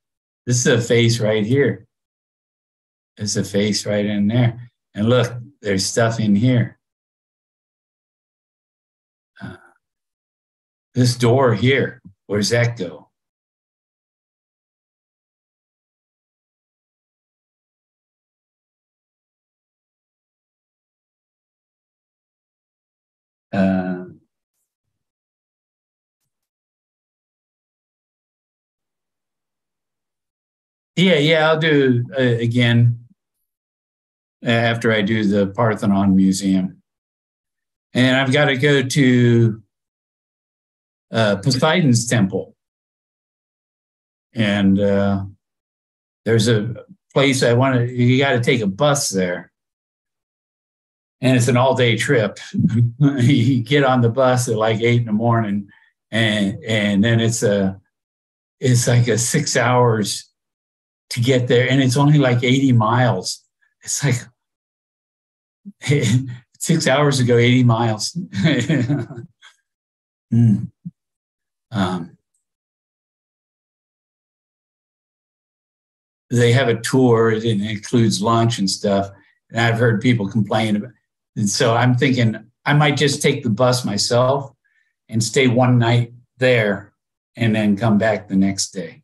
Speaker 1: This is a face right here. There's a face right in there. And look, there's stuff in here. This door here, where's that go? Yeah, I'll do again after I do the Parthenon Museum. And I've got to go to Poseidon's temple. And there's a place you got to take a bus there. And it's an all-day trip. You get on the bus at like 8 a.m, and then it's like a 6 hours to get there, and it's only like 80 miles. It's like 6 hours to go 80 miles. They have a tour, it includes lunch and stuff, and I've heard people complain about it. And so I'm thinking I might just take the bus myself and stay one night there and then come back the next day.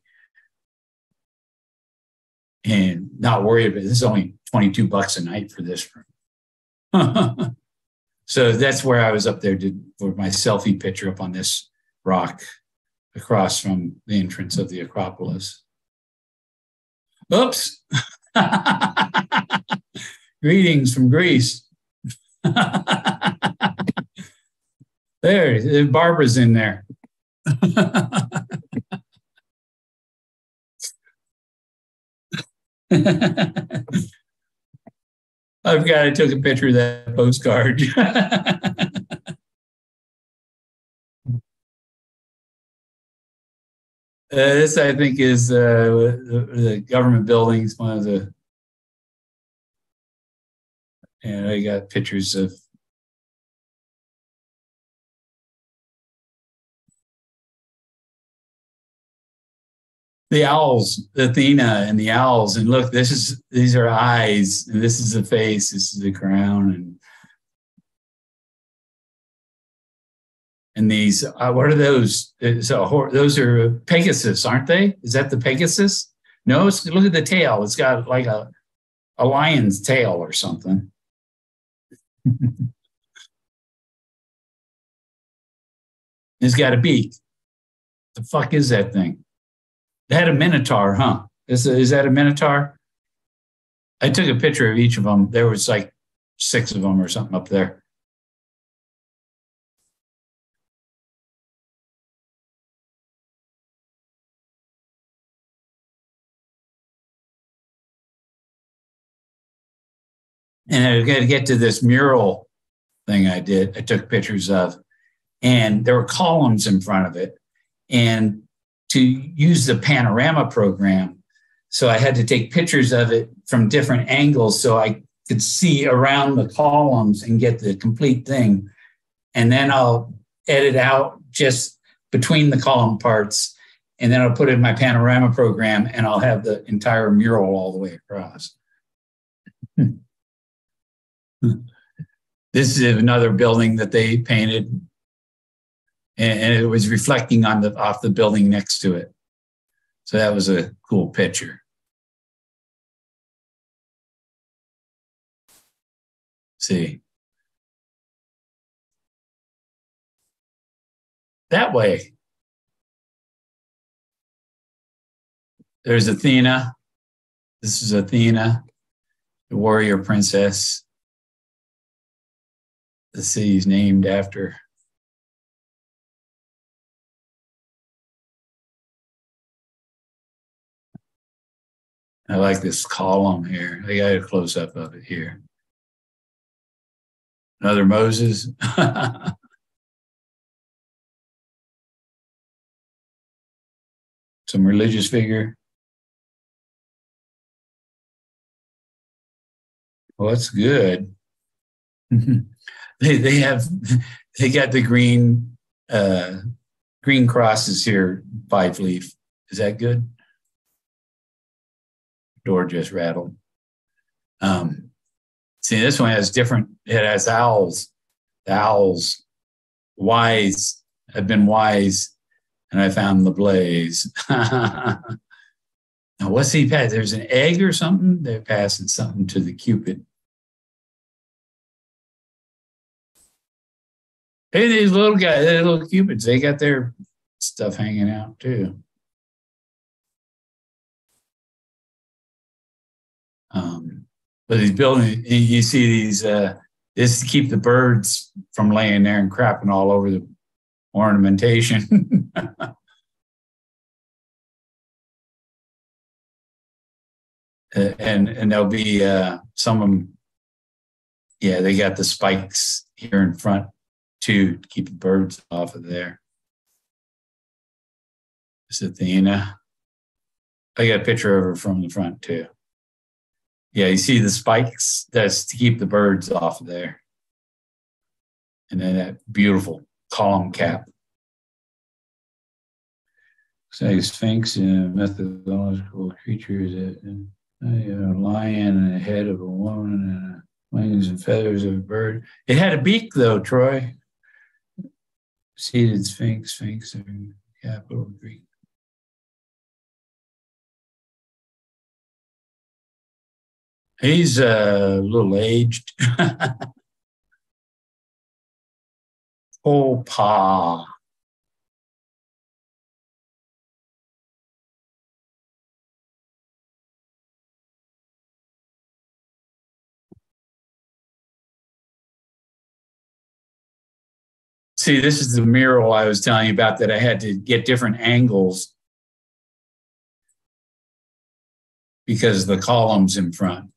Speaker 1: And not worry about it. This is only $22 a night for this room. So that's where I was up there for my selfie picture up on this rock across from the entrance of the Acropolis. Oops. Greetings from Greece. There, Barbara's in there. I took a picture of that postcard. This, I think, is the government buildings. One of the, and I got pictures of the owls, Athena and the owls. And look, these are eyes, and this is the face, this is the crown, and these, what are those? Those are Pegasus, aren't they? Is that the Pegasus? No, look at the tail. It's got like a lion's tail or something. It's got a beak. The fuck is that thing? It had a minotaur, huh? Is that a minotaur? I took a picture of each of them. There was like 6 of them or something up there. And I got to get to this mural thing I did. I took pictures of, and there were columns in front of it. And to use the panorama program, so I had to take pictures of it from different angles so I could see around the columns and get the complete thing. And then I'll edit out just between the column parts, and then I'll put it in my panorama program, and I'll have the entire mural all the way across. This is another building that they painted, and it was reflecting off the building next to it. So that was a cool picture. See, that way. There's Athena. This is Athena, the warrior princess. The city's named after. I like this column here. I got a close up of it here. Another Moses. Some religious figure. Well, that's good. they got the green crosses here, 5-leaf. Is that good? Door just rattled. See, this one has different, it has owls. The owls, wise, have been wise, and I found the blaze. Now, what's he pass? There's an egg or something? They're passing something to the Cupid. Hey, these little guys, they're little Cupids, they got their stuff hanging out too. But these buildings, you see these, this to keep the birds from laying there and crapping all over the ornamentation. And there'll be some of them, yeah, they got the spikes here in front too to keep the birds off of there. This is Athena. I got a picture of her from the front too. Yeah, you see the spikes? That's to keep the birds off of there. And then that beautiful column cap. Say Sphinx, methodological creatures, a lion and a head of a woman and wings and feathers of a bird. It had a beak though, Troy. Seated Sphinx, capital Greek. He's a little aged. Oh, Pa. See, this is the mural I was telling you about that I had to get different angles because of the columns in front.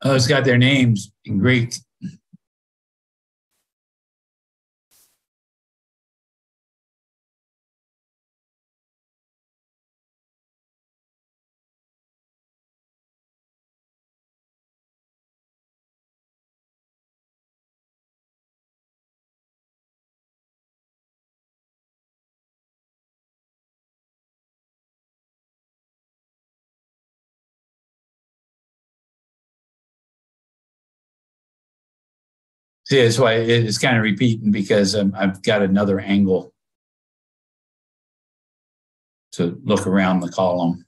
Speaker 1: Oh, it's got their names in Greek. See, that's why it's kind of repeating because I've got another angle to look around the column.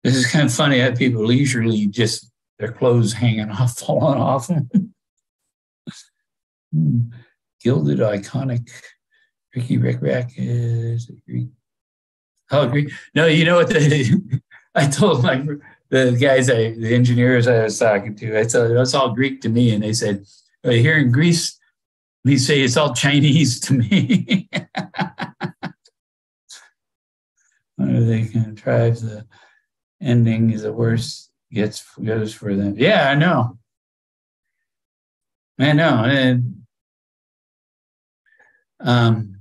Speaker 1: This is kind of funny. I have people leisurely just their clothes hanging off, falling off them. Gilded, iconic, Ricky Rick Rack is Greek. Oh, Greek. No, you know what? I told the guys, the engineers I was talking to, I said it's all Greek to me, and they said here in Greece, we say it's all Chinese to me. One of the kind of tribes, the ending is the worst goes for them. Yeah, I know. I know. And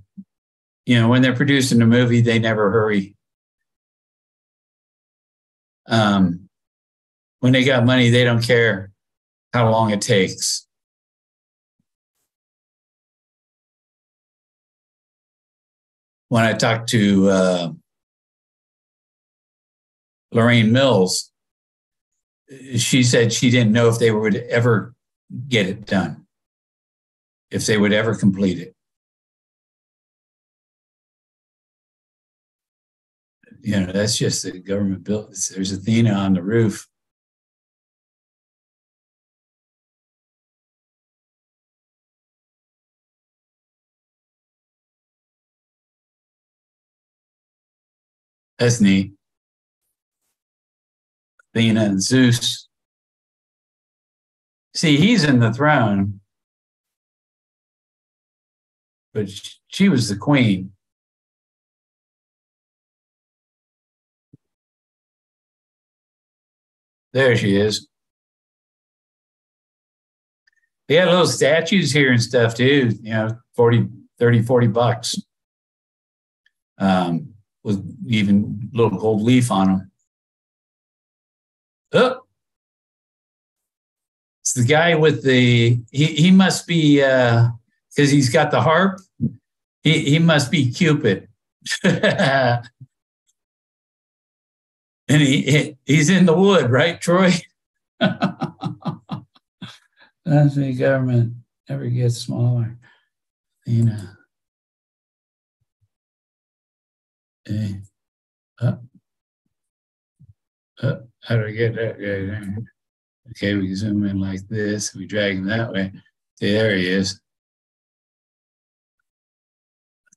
Speaker 1: when they're producing a movie, they never hurry. When they got money, they don't care how long it takes. When I talked to Lorraine Mills, she said she didn't know if they would ever get it done, if they would ever complete it. That's just the government built. There's Athena on the roof. That's neat. Athena and Zeus. See, he's in the throne, but she was the queen. There she is. They had little statues here and stuff too, 40 bucks. With even little gold leaf on them. Oh, it's the guy with he must be, because he's got the harp, he must be Cupid. And he's in the wood, right, Troy? That's the government never gets smaller. How do I get that guy there? Okay, we zoom in like this. We drag him that way. See, there he is.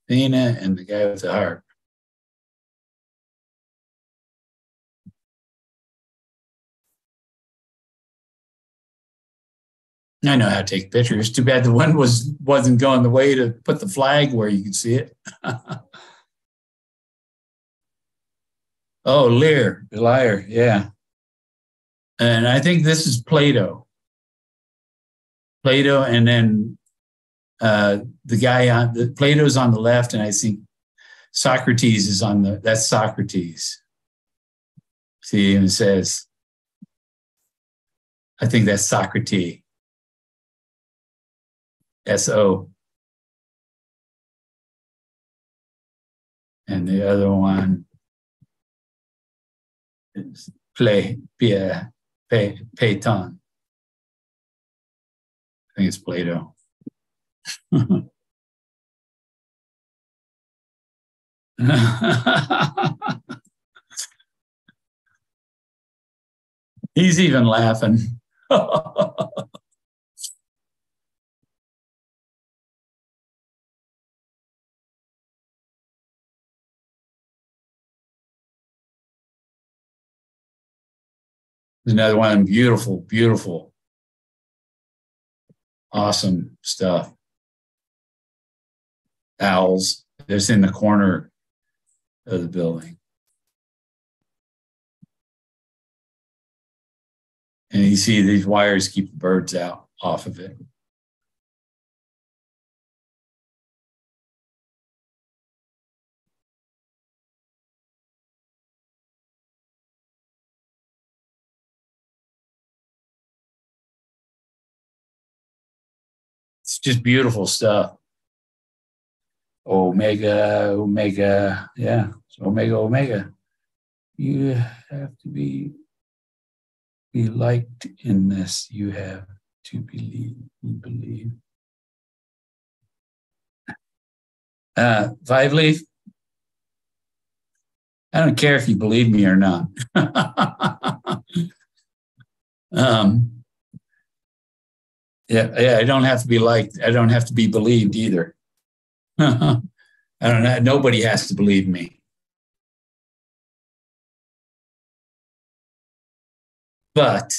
Speaker 1: Athena and the guy with the harp. I know how to take pictures. Too bad the one wasn't going the way to put the flag where you could see it. Oh, Lear, the liar, yeah. And I think this is Plato. Plato, and then the guy on Plato's on the left, and I think Socrates is that's Socrates. See, and it says, I think that's Socrates. S-O. And the other one is Phaeton. I think it's Plato. He's even laughing. There's another one, beautiful, beautiful, awesome stuff. Owls, just in the corner of the building. And you see these wires keep the birds out off of it. just beautiful stuff. Omega, Omega, yeah, it's Omega, Omega. You have to be liked in this. You have to believe. Five leaf. I don't care if you believe me or not. Yeah, I don't have to be liked. I don't have to be believed either. I don't know. Nobody has to believe me. But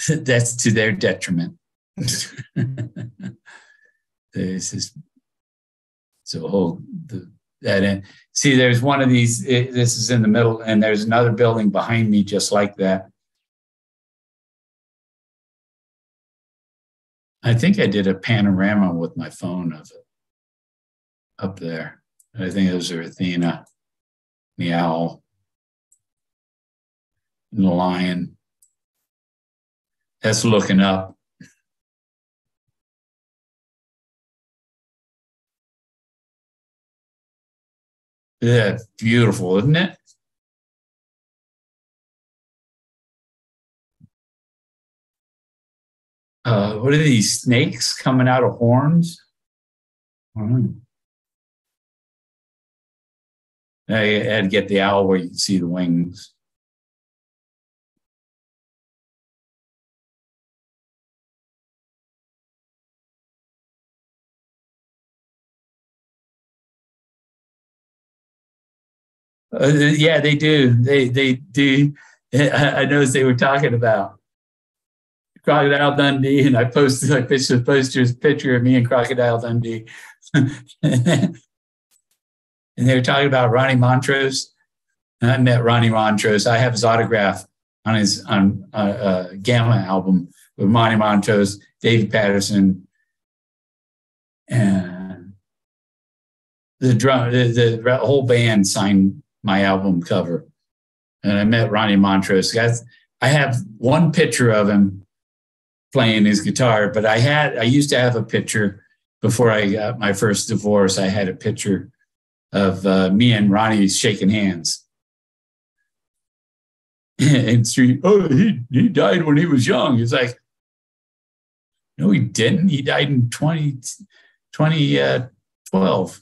Speaker 1: that's to their detriment. This is so that end. See, there's one of these. This is in the middle, and there's another building behind me just like that. I think I did a panorama with my phone of it up there. I think those are Athena, the owl, and the lion. That's looking up. Yeah, beautiful, isn't it? What are these snakes coming out of horns? I had to get the owl where you can see the wings. Yeah, they do. They do. I noticed they were talking about Crocodile Dundee, and I posted a picture of me and Crocodile Dundee. And they were talking about Ronnie Montrose. And I met Ronnie Montrose. I have his autograph on his Gamma album with Ronnie Montrose, David Patterson, and the whole band signed my album cover. And I met Ronnie Montrose. I have one picture of him playing his guitar, but I used to have a picture before I got my first divorce. I had a picture of me and Ronnie shaking hands. And he died when he was young. It's like, no, he didn't. He died in 2012,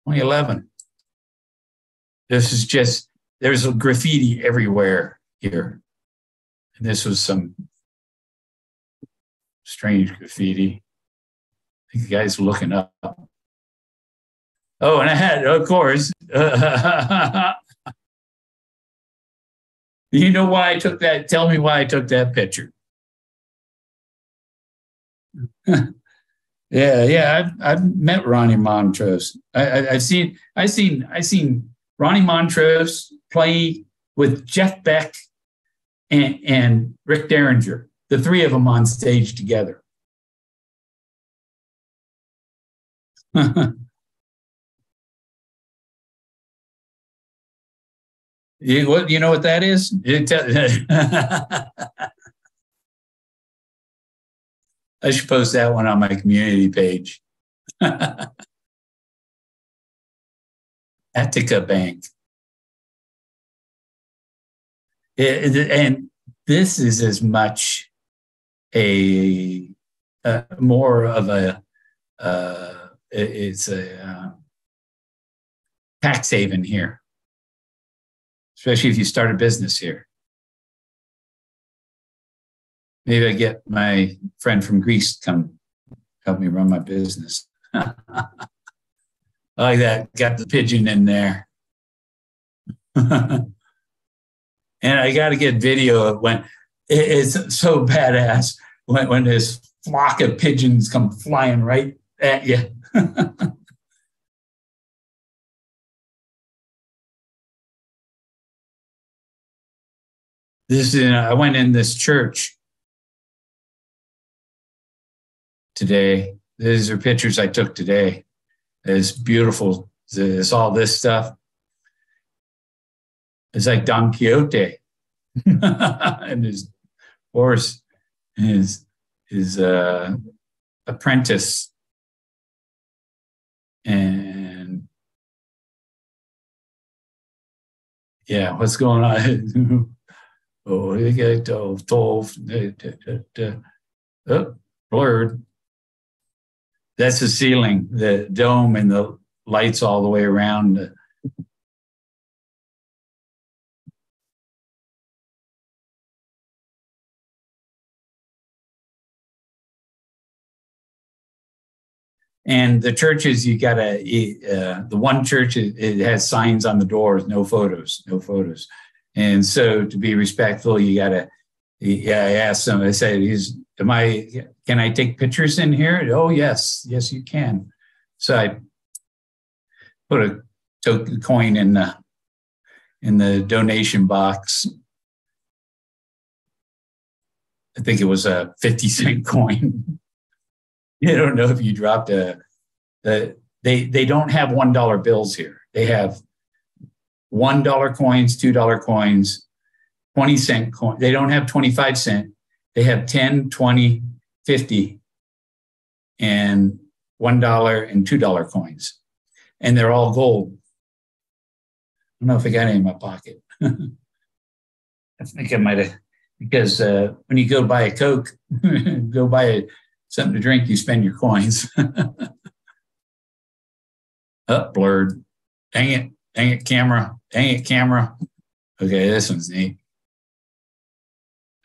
Speaker 1: 2011. This is just, there's a graffiti everywhere here. And this was some strange graffiti. I think the guy's looking up. Oh, and I had, of course, you know why I took that? Tell me why I took that picture. Yeah. I've met Ronnie Montrose. I've seen Ronnie Montrose play with Jeff Beck and Rick Derringer, the three of them on stage together. You know what that is? I should post that one on my community page. Attika Bank. And this is as much more of a it's a tax haven here, especially if you start a business here. Maybe I get my friend from Greece to come help me run my business. I like that. Got the pigeon in there. And I got to get video of when it's so badass when this flock of pigeons come flying right at you. I went in this church today. These are pictures I took today. It's beautiful. It's all this stuff. It's like Don Quixote and his horse and his apprentice. And yeah, what's going on? Oh, they get told, blurred. That's the ceiling, the dome, and the lights all the way around. And the churches, you gotta, the one church, it has signs on the doors, no photos, no photos. And so to be respectful, you gotta, yeah, I asked them, I said, can I take pictures in here? Oh, yes, you can. So I put a token coin in the donation box. I think it was a 50-cent coin. You don't know if you dropped they don't have $1 bills here. They have $1 coins, $2 coins, 20-cent coin. They don't have 25-cent. They have 10, 20, 50, and $1 and $2 coins. And they're all gold. I don't know if I got any in my pocket. I think I might have, because when you go buy a Coke, go buy something to drink, you spend your coins. Blurred. Dang it, camera. Okay, this one's neat.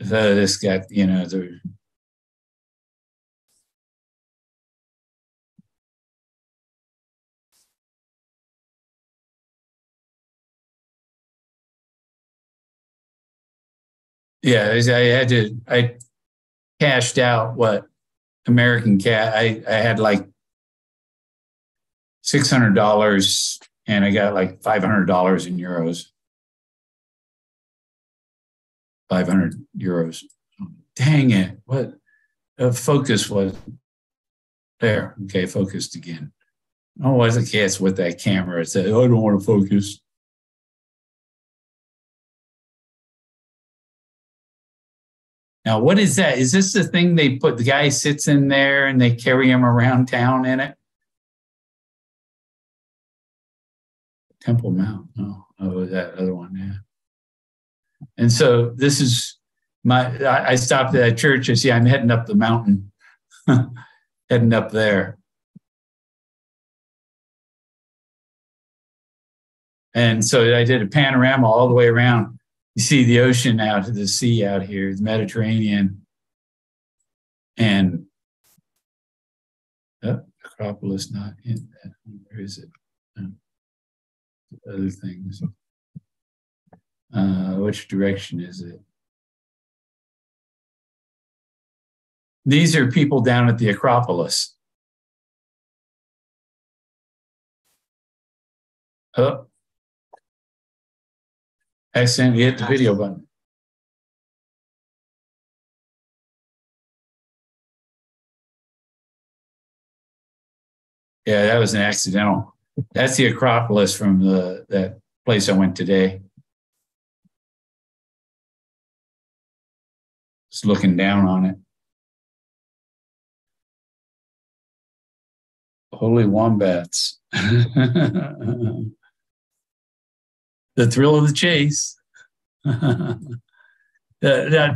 Speaker 1: So this got, I cashed out what American cat. I had like $600 and I got like $500 in euros. 500 euros. Dang it. What focus was there? Okay, focused again. Oh, I think it's with that camera. It said, oh, I don't want to focus. Now, what is that? Is this the thing they put, the guy sits in there and they carry him around town in it? Temple Mount. Oh, that other one, yeah. And so this is I stopped at that church and see I'm heading up the mountain, heading up there. And so I did a panorama all the way around. You see the ocean out to the sea out here, the Mediterranean. And Acropolis not in that. Where is it? Other things. Which direction is it? These are people down at the Acropolis. Oh, accidentally hit the video button. Yeah, that was an accidental. That's the Acropolis from that place I went today. Just looking down on it. Holy wombats. The thrill of the chase.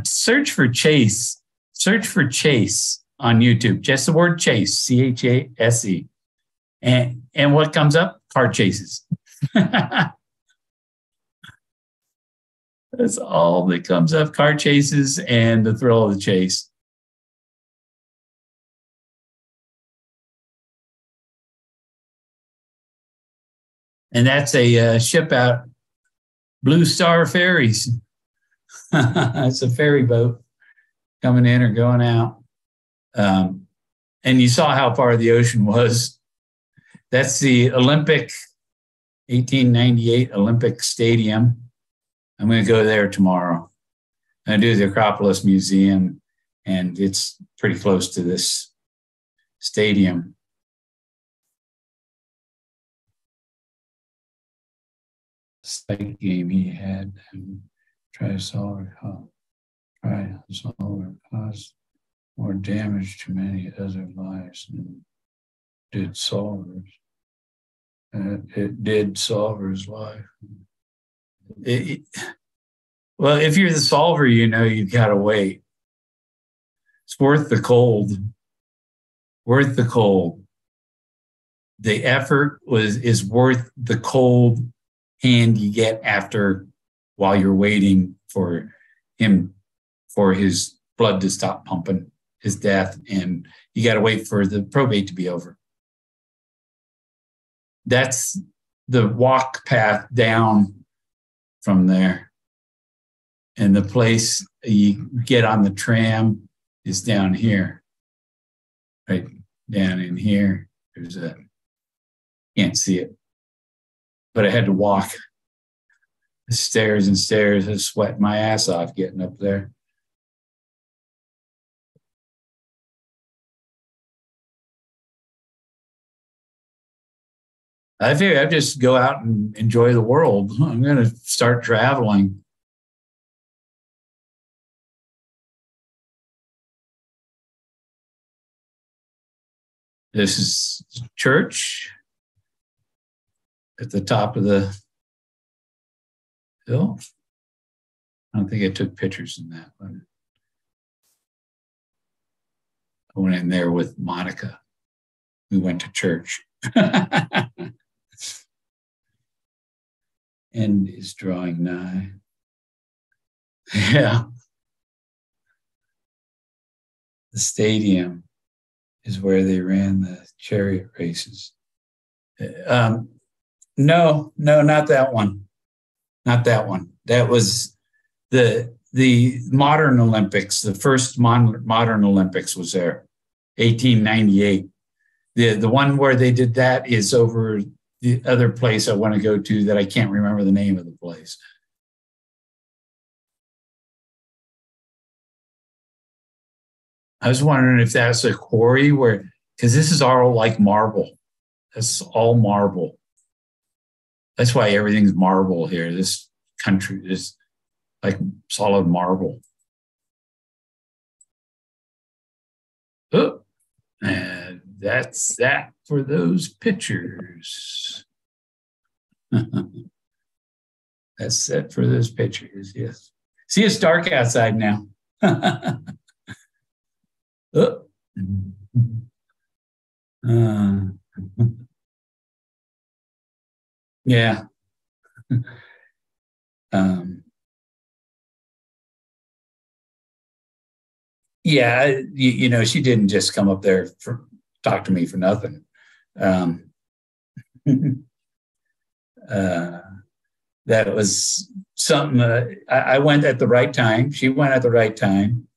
Speaker 1: Search for chase. Search for chase on YouTube. Just the word chase, C-H-A-S-E. And what comes up? Car chases. That's all that comes up, car chases and the thrill of the chase. And that's a ship out, Blue Star Ferries. It's a ferry boat coming in or going out. And you saw how far the ocean was. That's the Olympic, 1898 Olympic Stadium. I'm going to go there tomorrow. I do the Acropolis Museum, and it's pretty close to this stadium. Sight game he had. Try to solve a cause. more damage to many other lives than did Solver's. It did Solver's life. Well, if you're the solver, you know you've got to wait. It's worth the cold. Worth the cold. The effort is worth the cold hand you get after while you're waiting for him, for his blood to stop pumping, his death, and you got to wait for the probate to be over. That's the walk path down from there. And the place you get on the tram is down here, right down in here. There's a, can't see it, but I had to walk the stairs and stairs. I sweat my ass off getting up there. I figure I'd just go out and enjoy the world. I'm going to start traveling. This is church at the top of the hill. I don't think I took pictures in that one. I went in there with Monica. We went to church. End is drawing nigh. Yeah. The stadium is where they ran the chariot races. No, not that one. Not that one. That was the modern Olympics. The first modern Olympics was there, 1898. The one where they did that is over the other place I want to go to that I can't remember the name of the place. I was wondering if that's a quarry where, because this is all like marble. That's all marble. That's why everything's marble here. This country is like solid marble. Oh, and that's that for those pictures. That's it for those pictures, yes. See, it's dark outside now. Oh. Yeah. Yeah, you know, she didn't just come up there for talk to me for nothing. That was something. I went at the right time. She went at the right time.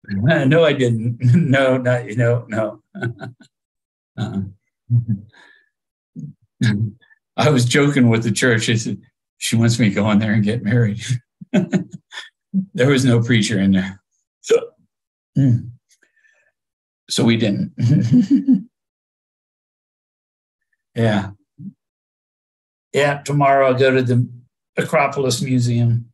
Speaker 1: No, I didn't. No, not, no. I was joking with the church. I said, she wants me to go in there and get married. There was no preacher in there. So we didn't. Yeah. Yeah, tomorrow I'll go to the Acropolis Museum.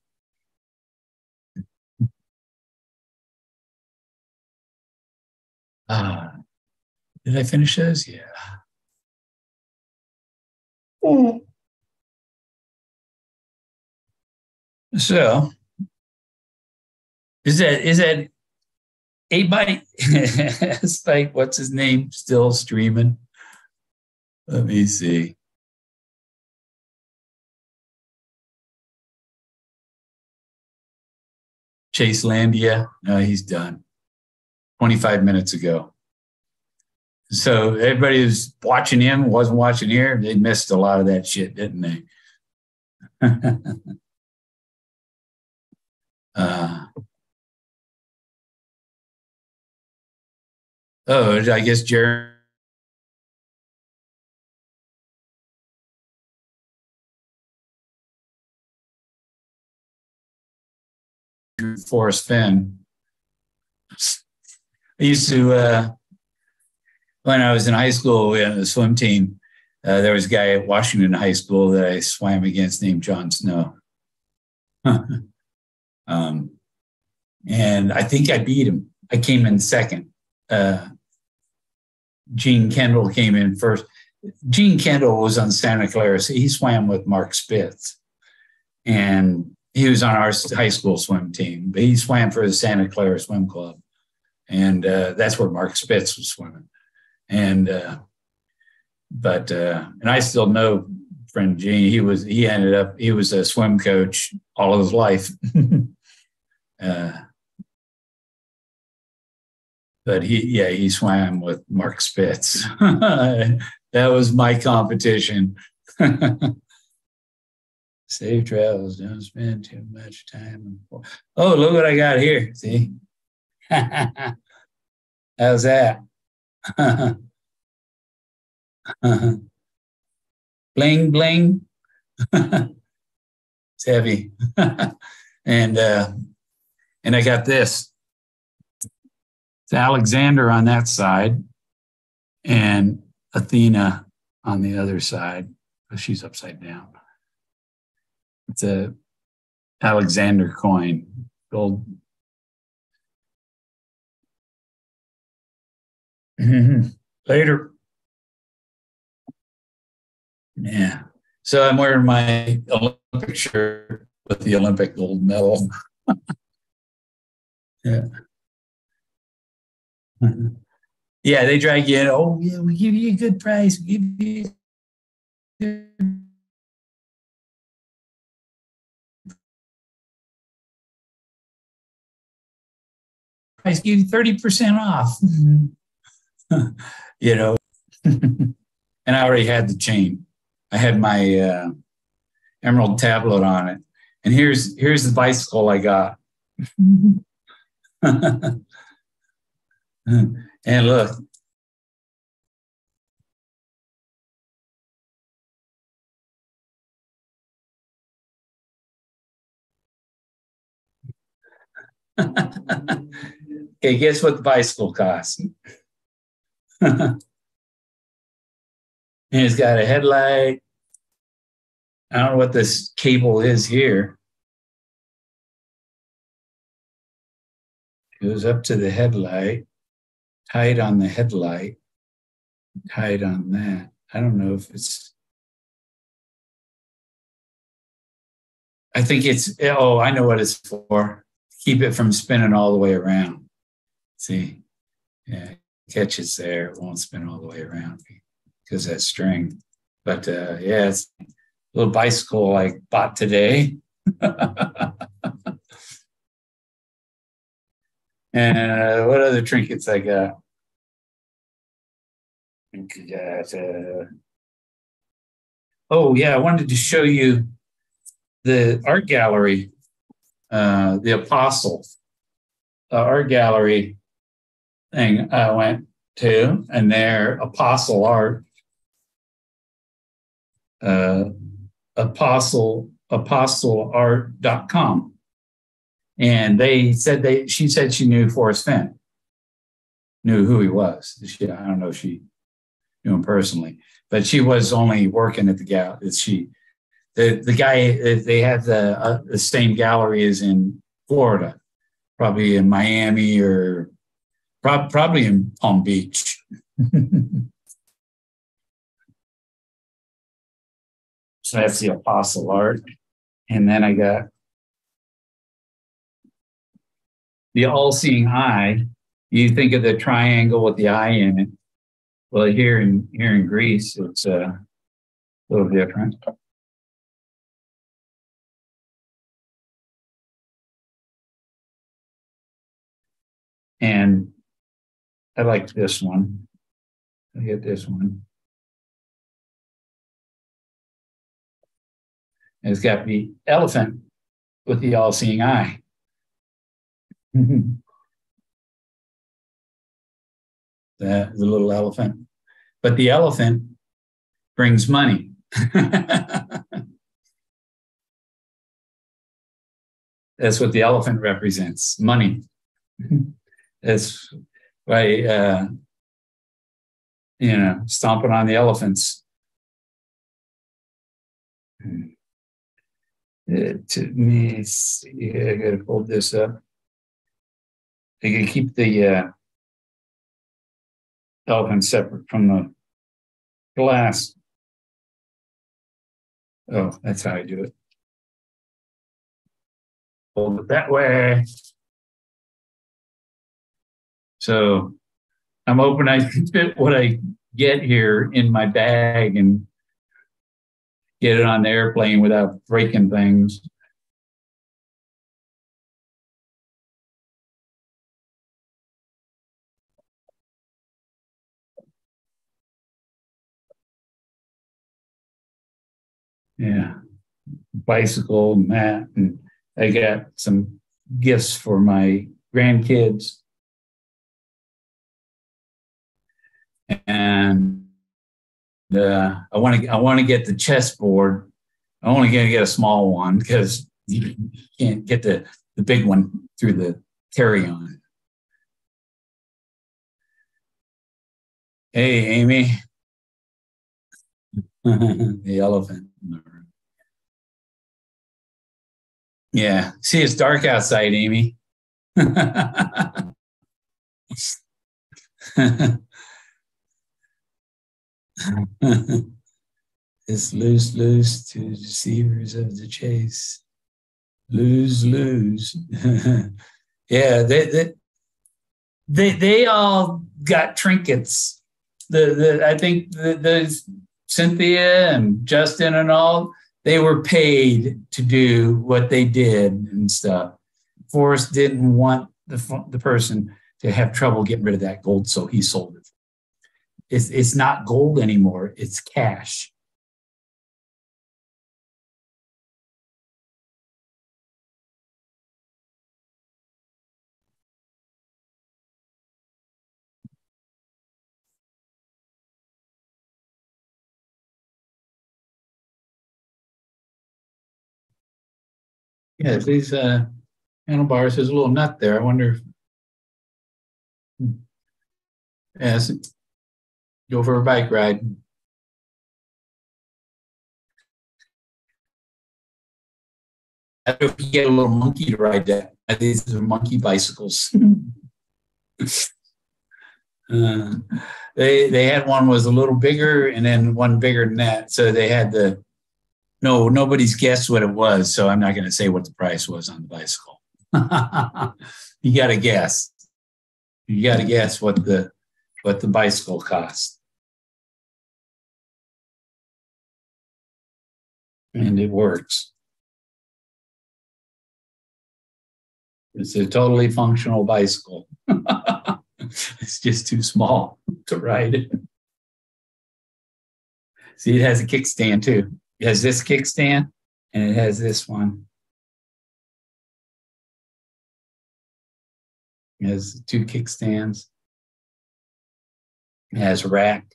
Speaker 1: Did I finish those? Yeah. So is that 8x Spike, what's his name, still streaming? Let me see. Chase Landia, no, he's done 25 minutes ago. So everybody who's watching him wasn't watching here. They missed a lot of that shit, didn't they? I guess Jerry. Forrest Fenn. I used to, when I was in high school, we had a swim team. There was a guy at Washington High School that I swam against named John Snow. And I think I beat him. I came in second. Gene Kendall came in first. Gene Kendall was on Santa Clara. So he swam with Mark Spitz. And he was on our high school swim team, but he swam for the Santa Clara Swim Club. And that's where Mark Spitz was swimming. And I still know friend Gene. He was a swim coach all of his life. But he swam with Mark Spitz. That was my competition. Safe travels, don't spend too much time. Oh, look what I got here. See? How's that? Bling, bling. It's heavy. And I got this. It's Alexander on that side and Athena on the other side. Oh, she's upside down. It's a Alexander coin, gold. Later. Yeah. So I'm wearing my Olympic shirt with the Olympic gold medal. Yeah. Yeah, they drag you in. Oh, yeah, we give you a good price. We give you a good price. Give you 30% off. You know, and I already had the chain. I had my emerald tablet on it. And here's the bicycle I got. And look. Okay, guess what the bicycle costs? And it's got a headlight. I don't know what this cable is here. It goes up to the headlight, tied on the headlight, tied on that. I don't know if it's, I think it's, oh, I know what it's for. Keep it from spinning all the way around. See, yeah, catches there. It won't spin all the way around because that string. But yeah, it's a little bicycle I bought today. And what other trinkets I got? Oh, yeah, I wanted to show you the art gallery, the Apostle art gallery thing I went to, and their Apostle art, apostleart.com. And she said she knew Forrest Fenn, knew who he was. I don't know if she knew him personally, but she was only working at the gallery. The guy, they had the same gallery as in Florida, probably in Miami or probably in Palm Beach. So that's the Apostle art. And then I got the all-seeing eye. You think of the triangle with the eye in it. Well, here in Greece, it's a little different. And I like this one. I get this one. And it's got the elephant with the all-seeing eye. The little elephant. But the elephant brings money. That's what the elephant represents, money. That's why, stomping on the elephants. To me, I got to hold this up. they can keep the elephant separate from the glass. Oh, that's how I do it. Hold it that way. So I'm hoping I can fit what I get here in my bag and get it on the airplane without breaking things. Yeah, bicycle and that, and I got some gifts for my grandkids, and I want to get the chessboard. I'm only going to get a small one because you can't get the big one through the carry-on. Hey, Amy. The elephant. Yeah. See, it's dark outside, Amy. It's lose to deceivers of the chase. Lose. Yeah, they all got trinkets. I think the Cynthia and Justin and all, they were paid to do what they did and stuff. Forrest didn't want the person to have trouble getting rid of that gold, so he sold it. It's not gold anymore, it's cash. Yeah, these handlebars, there's a little nut there. I wonder if, yes, go for a bike ride. I don't know if you get a little monkey to ride that. These are monkey bicycles. They had one was a little bigger and then one bigger than that. So they had nobody's guessed what it was. So I'm not going to say what the price was on the bicycle. You got to guess. You got to guess what the bicycle cost. And it works. It's a totally functional bicycle. It's just too small to ride it. See, it has a kickstand too. It has this kickstand and it has this one. It has two kickstands. It has a rack.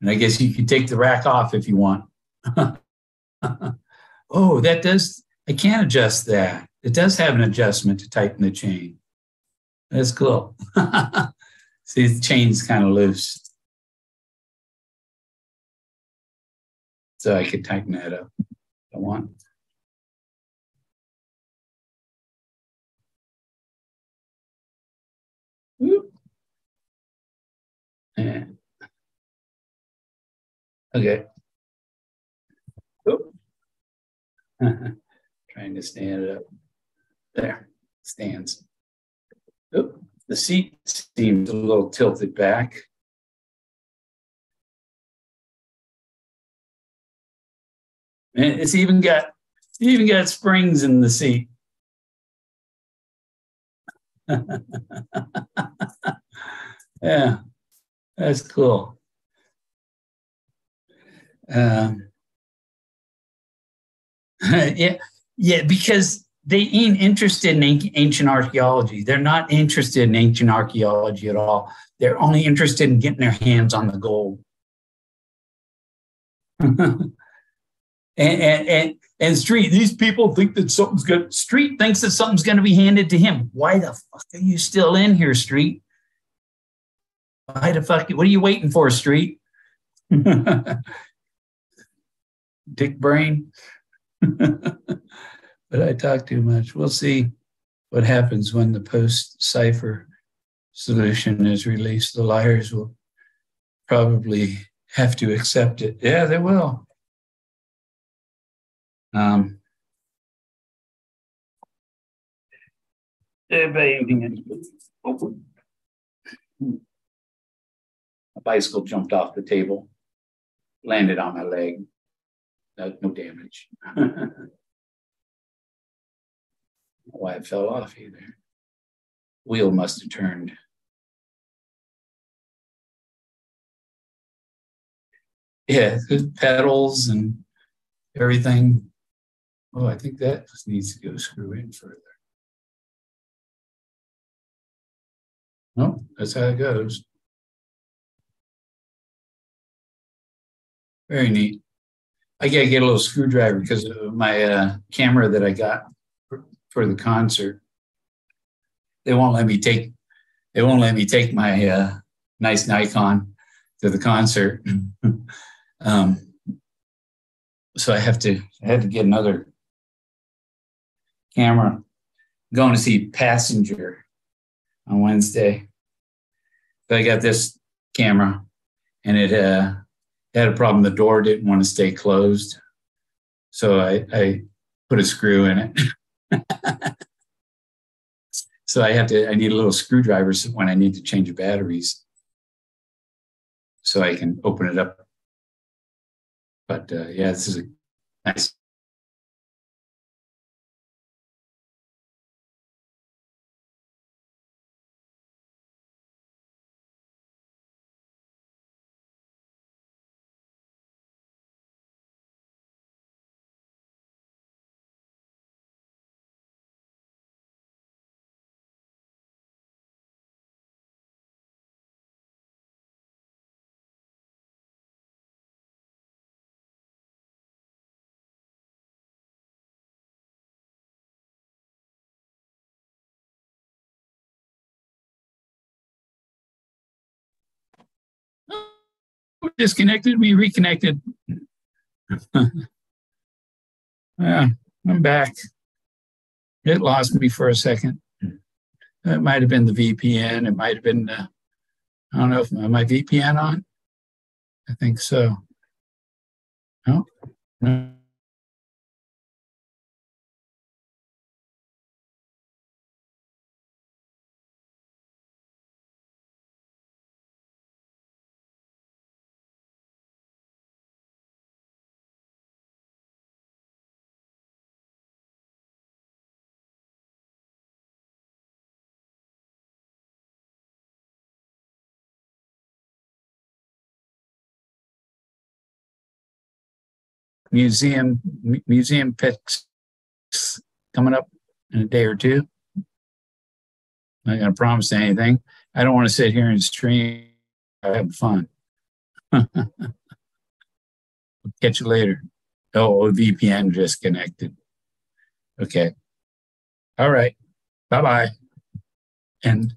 Speaker 1: And I guess you can take the rack off if you want. Oh, that does, I can't adjust that. It does have an adjustment to tighten the chain. That's cool. See, the chain's kind of loose. So I could tighten that up if I want. Whoop. And, okay. Whoop. Trying to stand it up. There, stands. Oop, the seat seems a little tilted back. And it's even got springs in the seat. Yeah, that's cool. Yeah, because they ain't interested in ancient archaeology. They're not interested in ancient archaeology at all. They're only interested in getting their hands on the gold. And Street, these people think that something's good. Street thinks that something's going to be handed to him. Why the fuck are you still in here, Street? Why the fuck? What are you waiting for, Street? Dick brain. But I talk too much. We'll see.
Speaker 2: what happens when the post-cipher solution is released. The liars will probably have to accept it. Yeah, they will. A bicycle jumped off the table, landed on my leg. No damage. Why it fell off either. Wheel must have turned. Yeah, pedals and everything. Oh, I think that just needs to go screw in further. No, that's how it goes. Very neat. I gotta get a little screwdriver because of my camera that I got for the concert. They won't let me take my nice Nikon to the concert. So I had to get another camera. I'm going to see Passenger on Wednesday. So I got this camera, and it had a problem. The door didn't want to stay closed, so I put a screw in it. So I need a little screwdriver when I need to change the batteries, so I can open it up. But yeah, this is a nice. We're disconnected. We reconnected. Yeah, I'm back. It lost me for a second. It might have been the VPN. It might have been, I don't know if my VPN on. I think so. No. Museum pics coming up in a day or two. I'm not going to promise anything. I don't want to sit here and stream. I'm having fun. Catch you later. Oh, VPN disconnected. Okay. All right. Bye-bye. And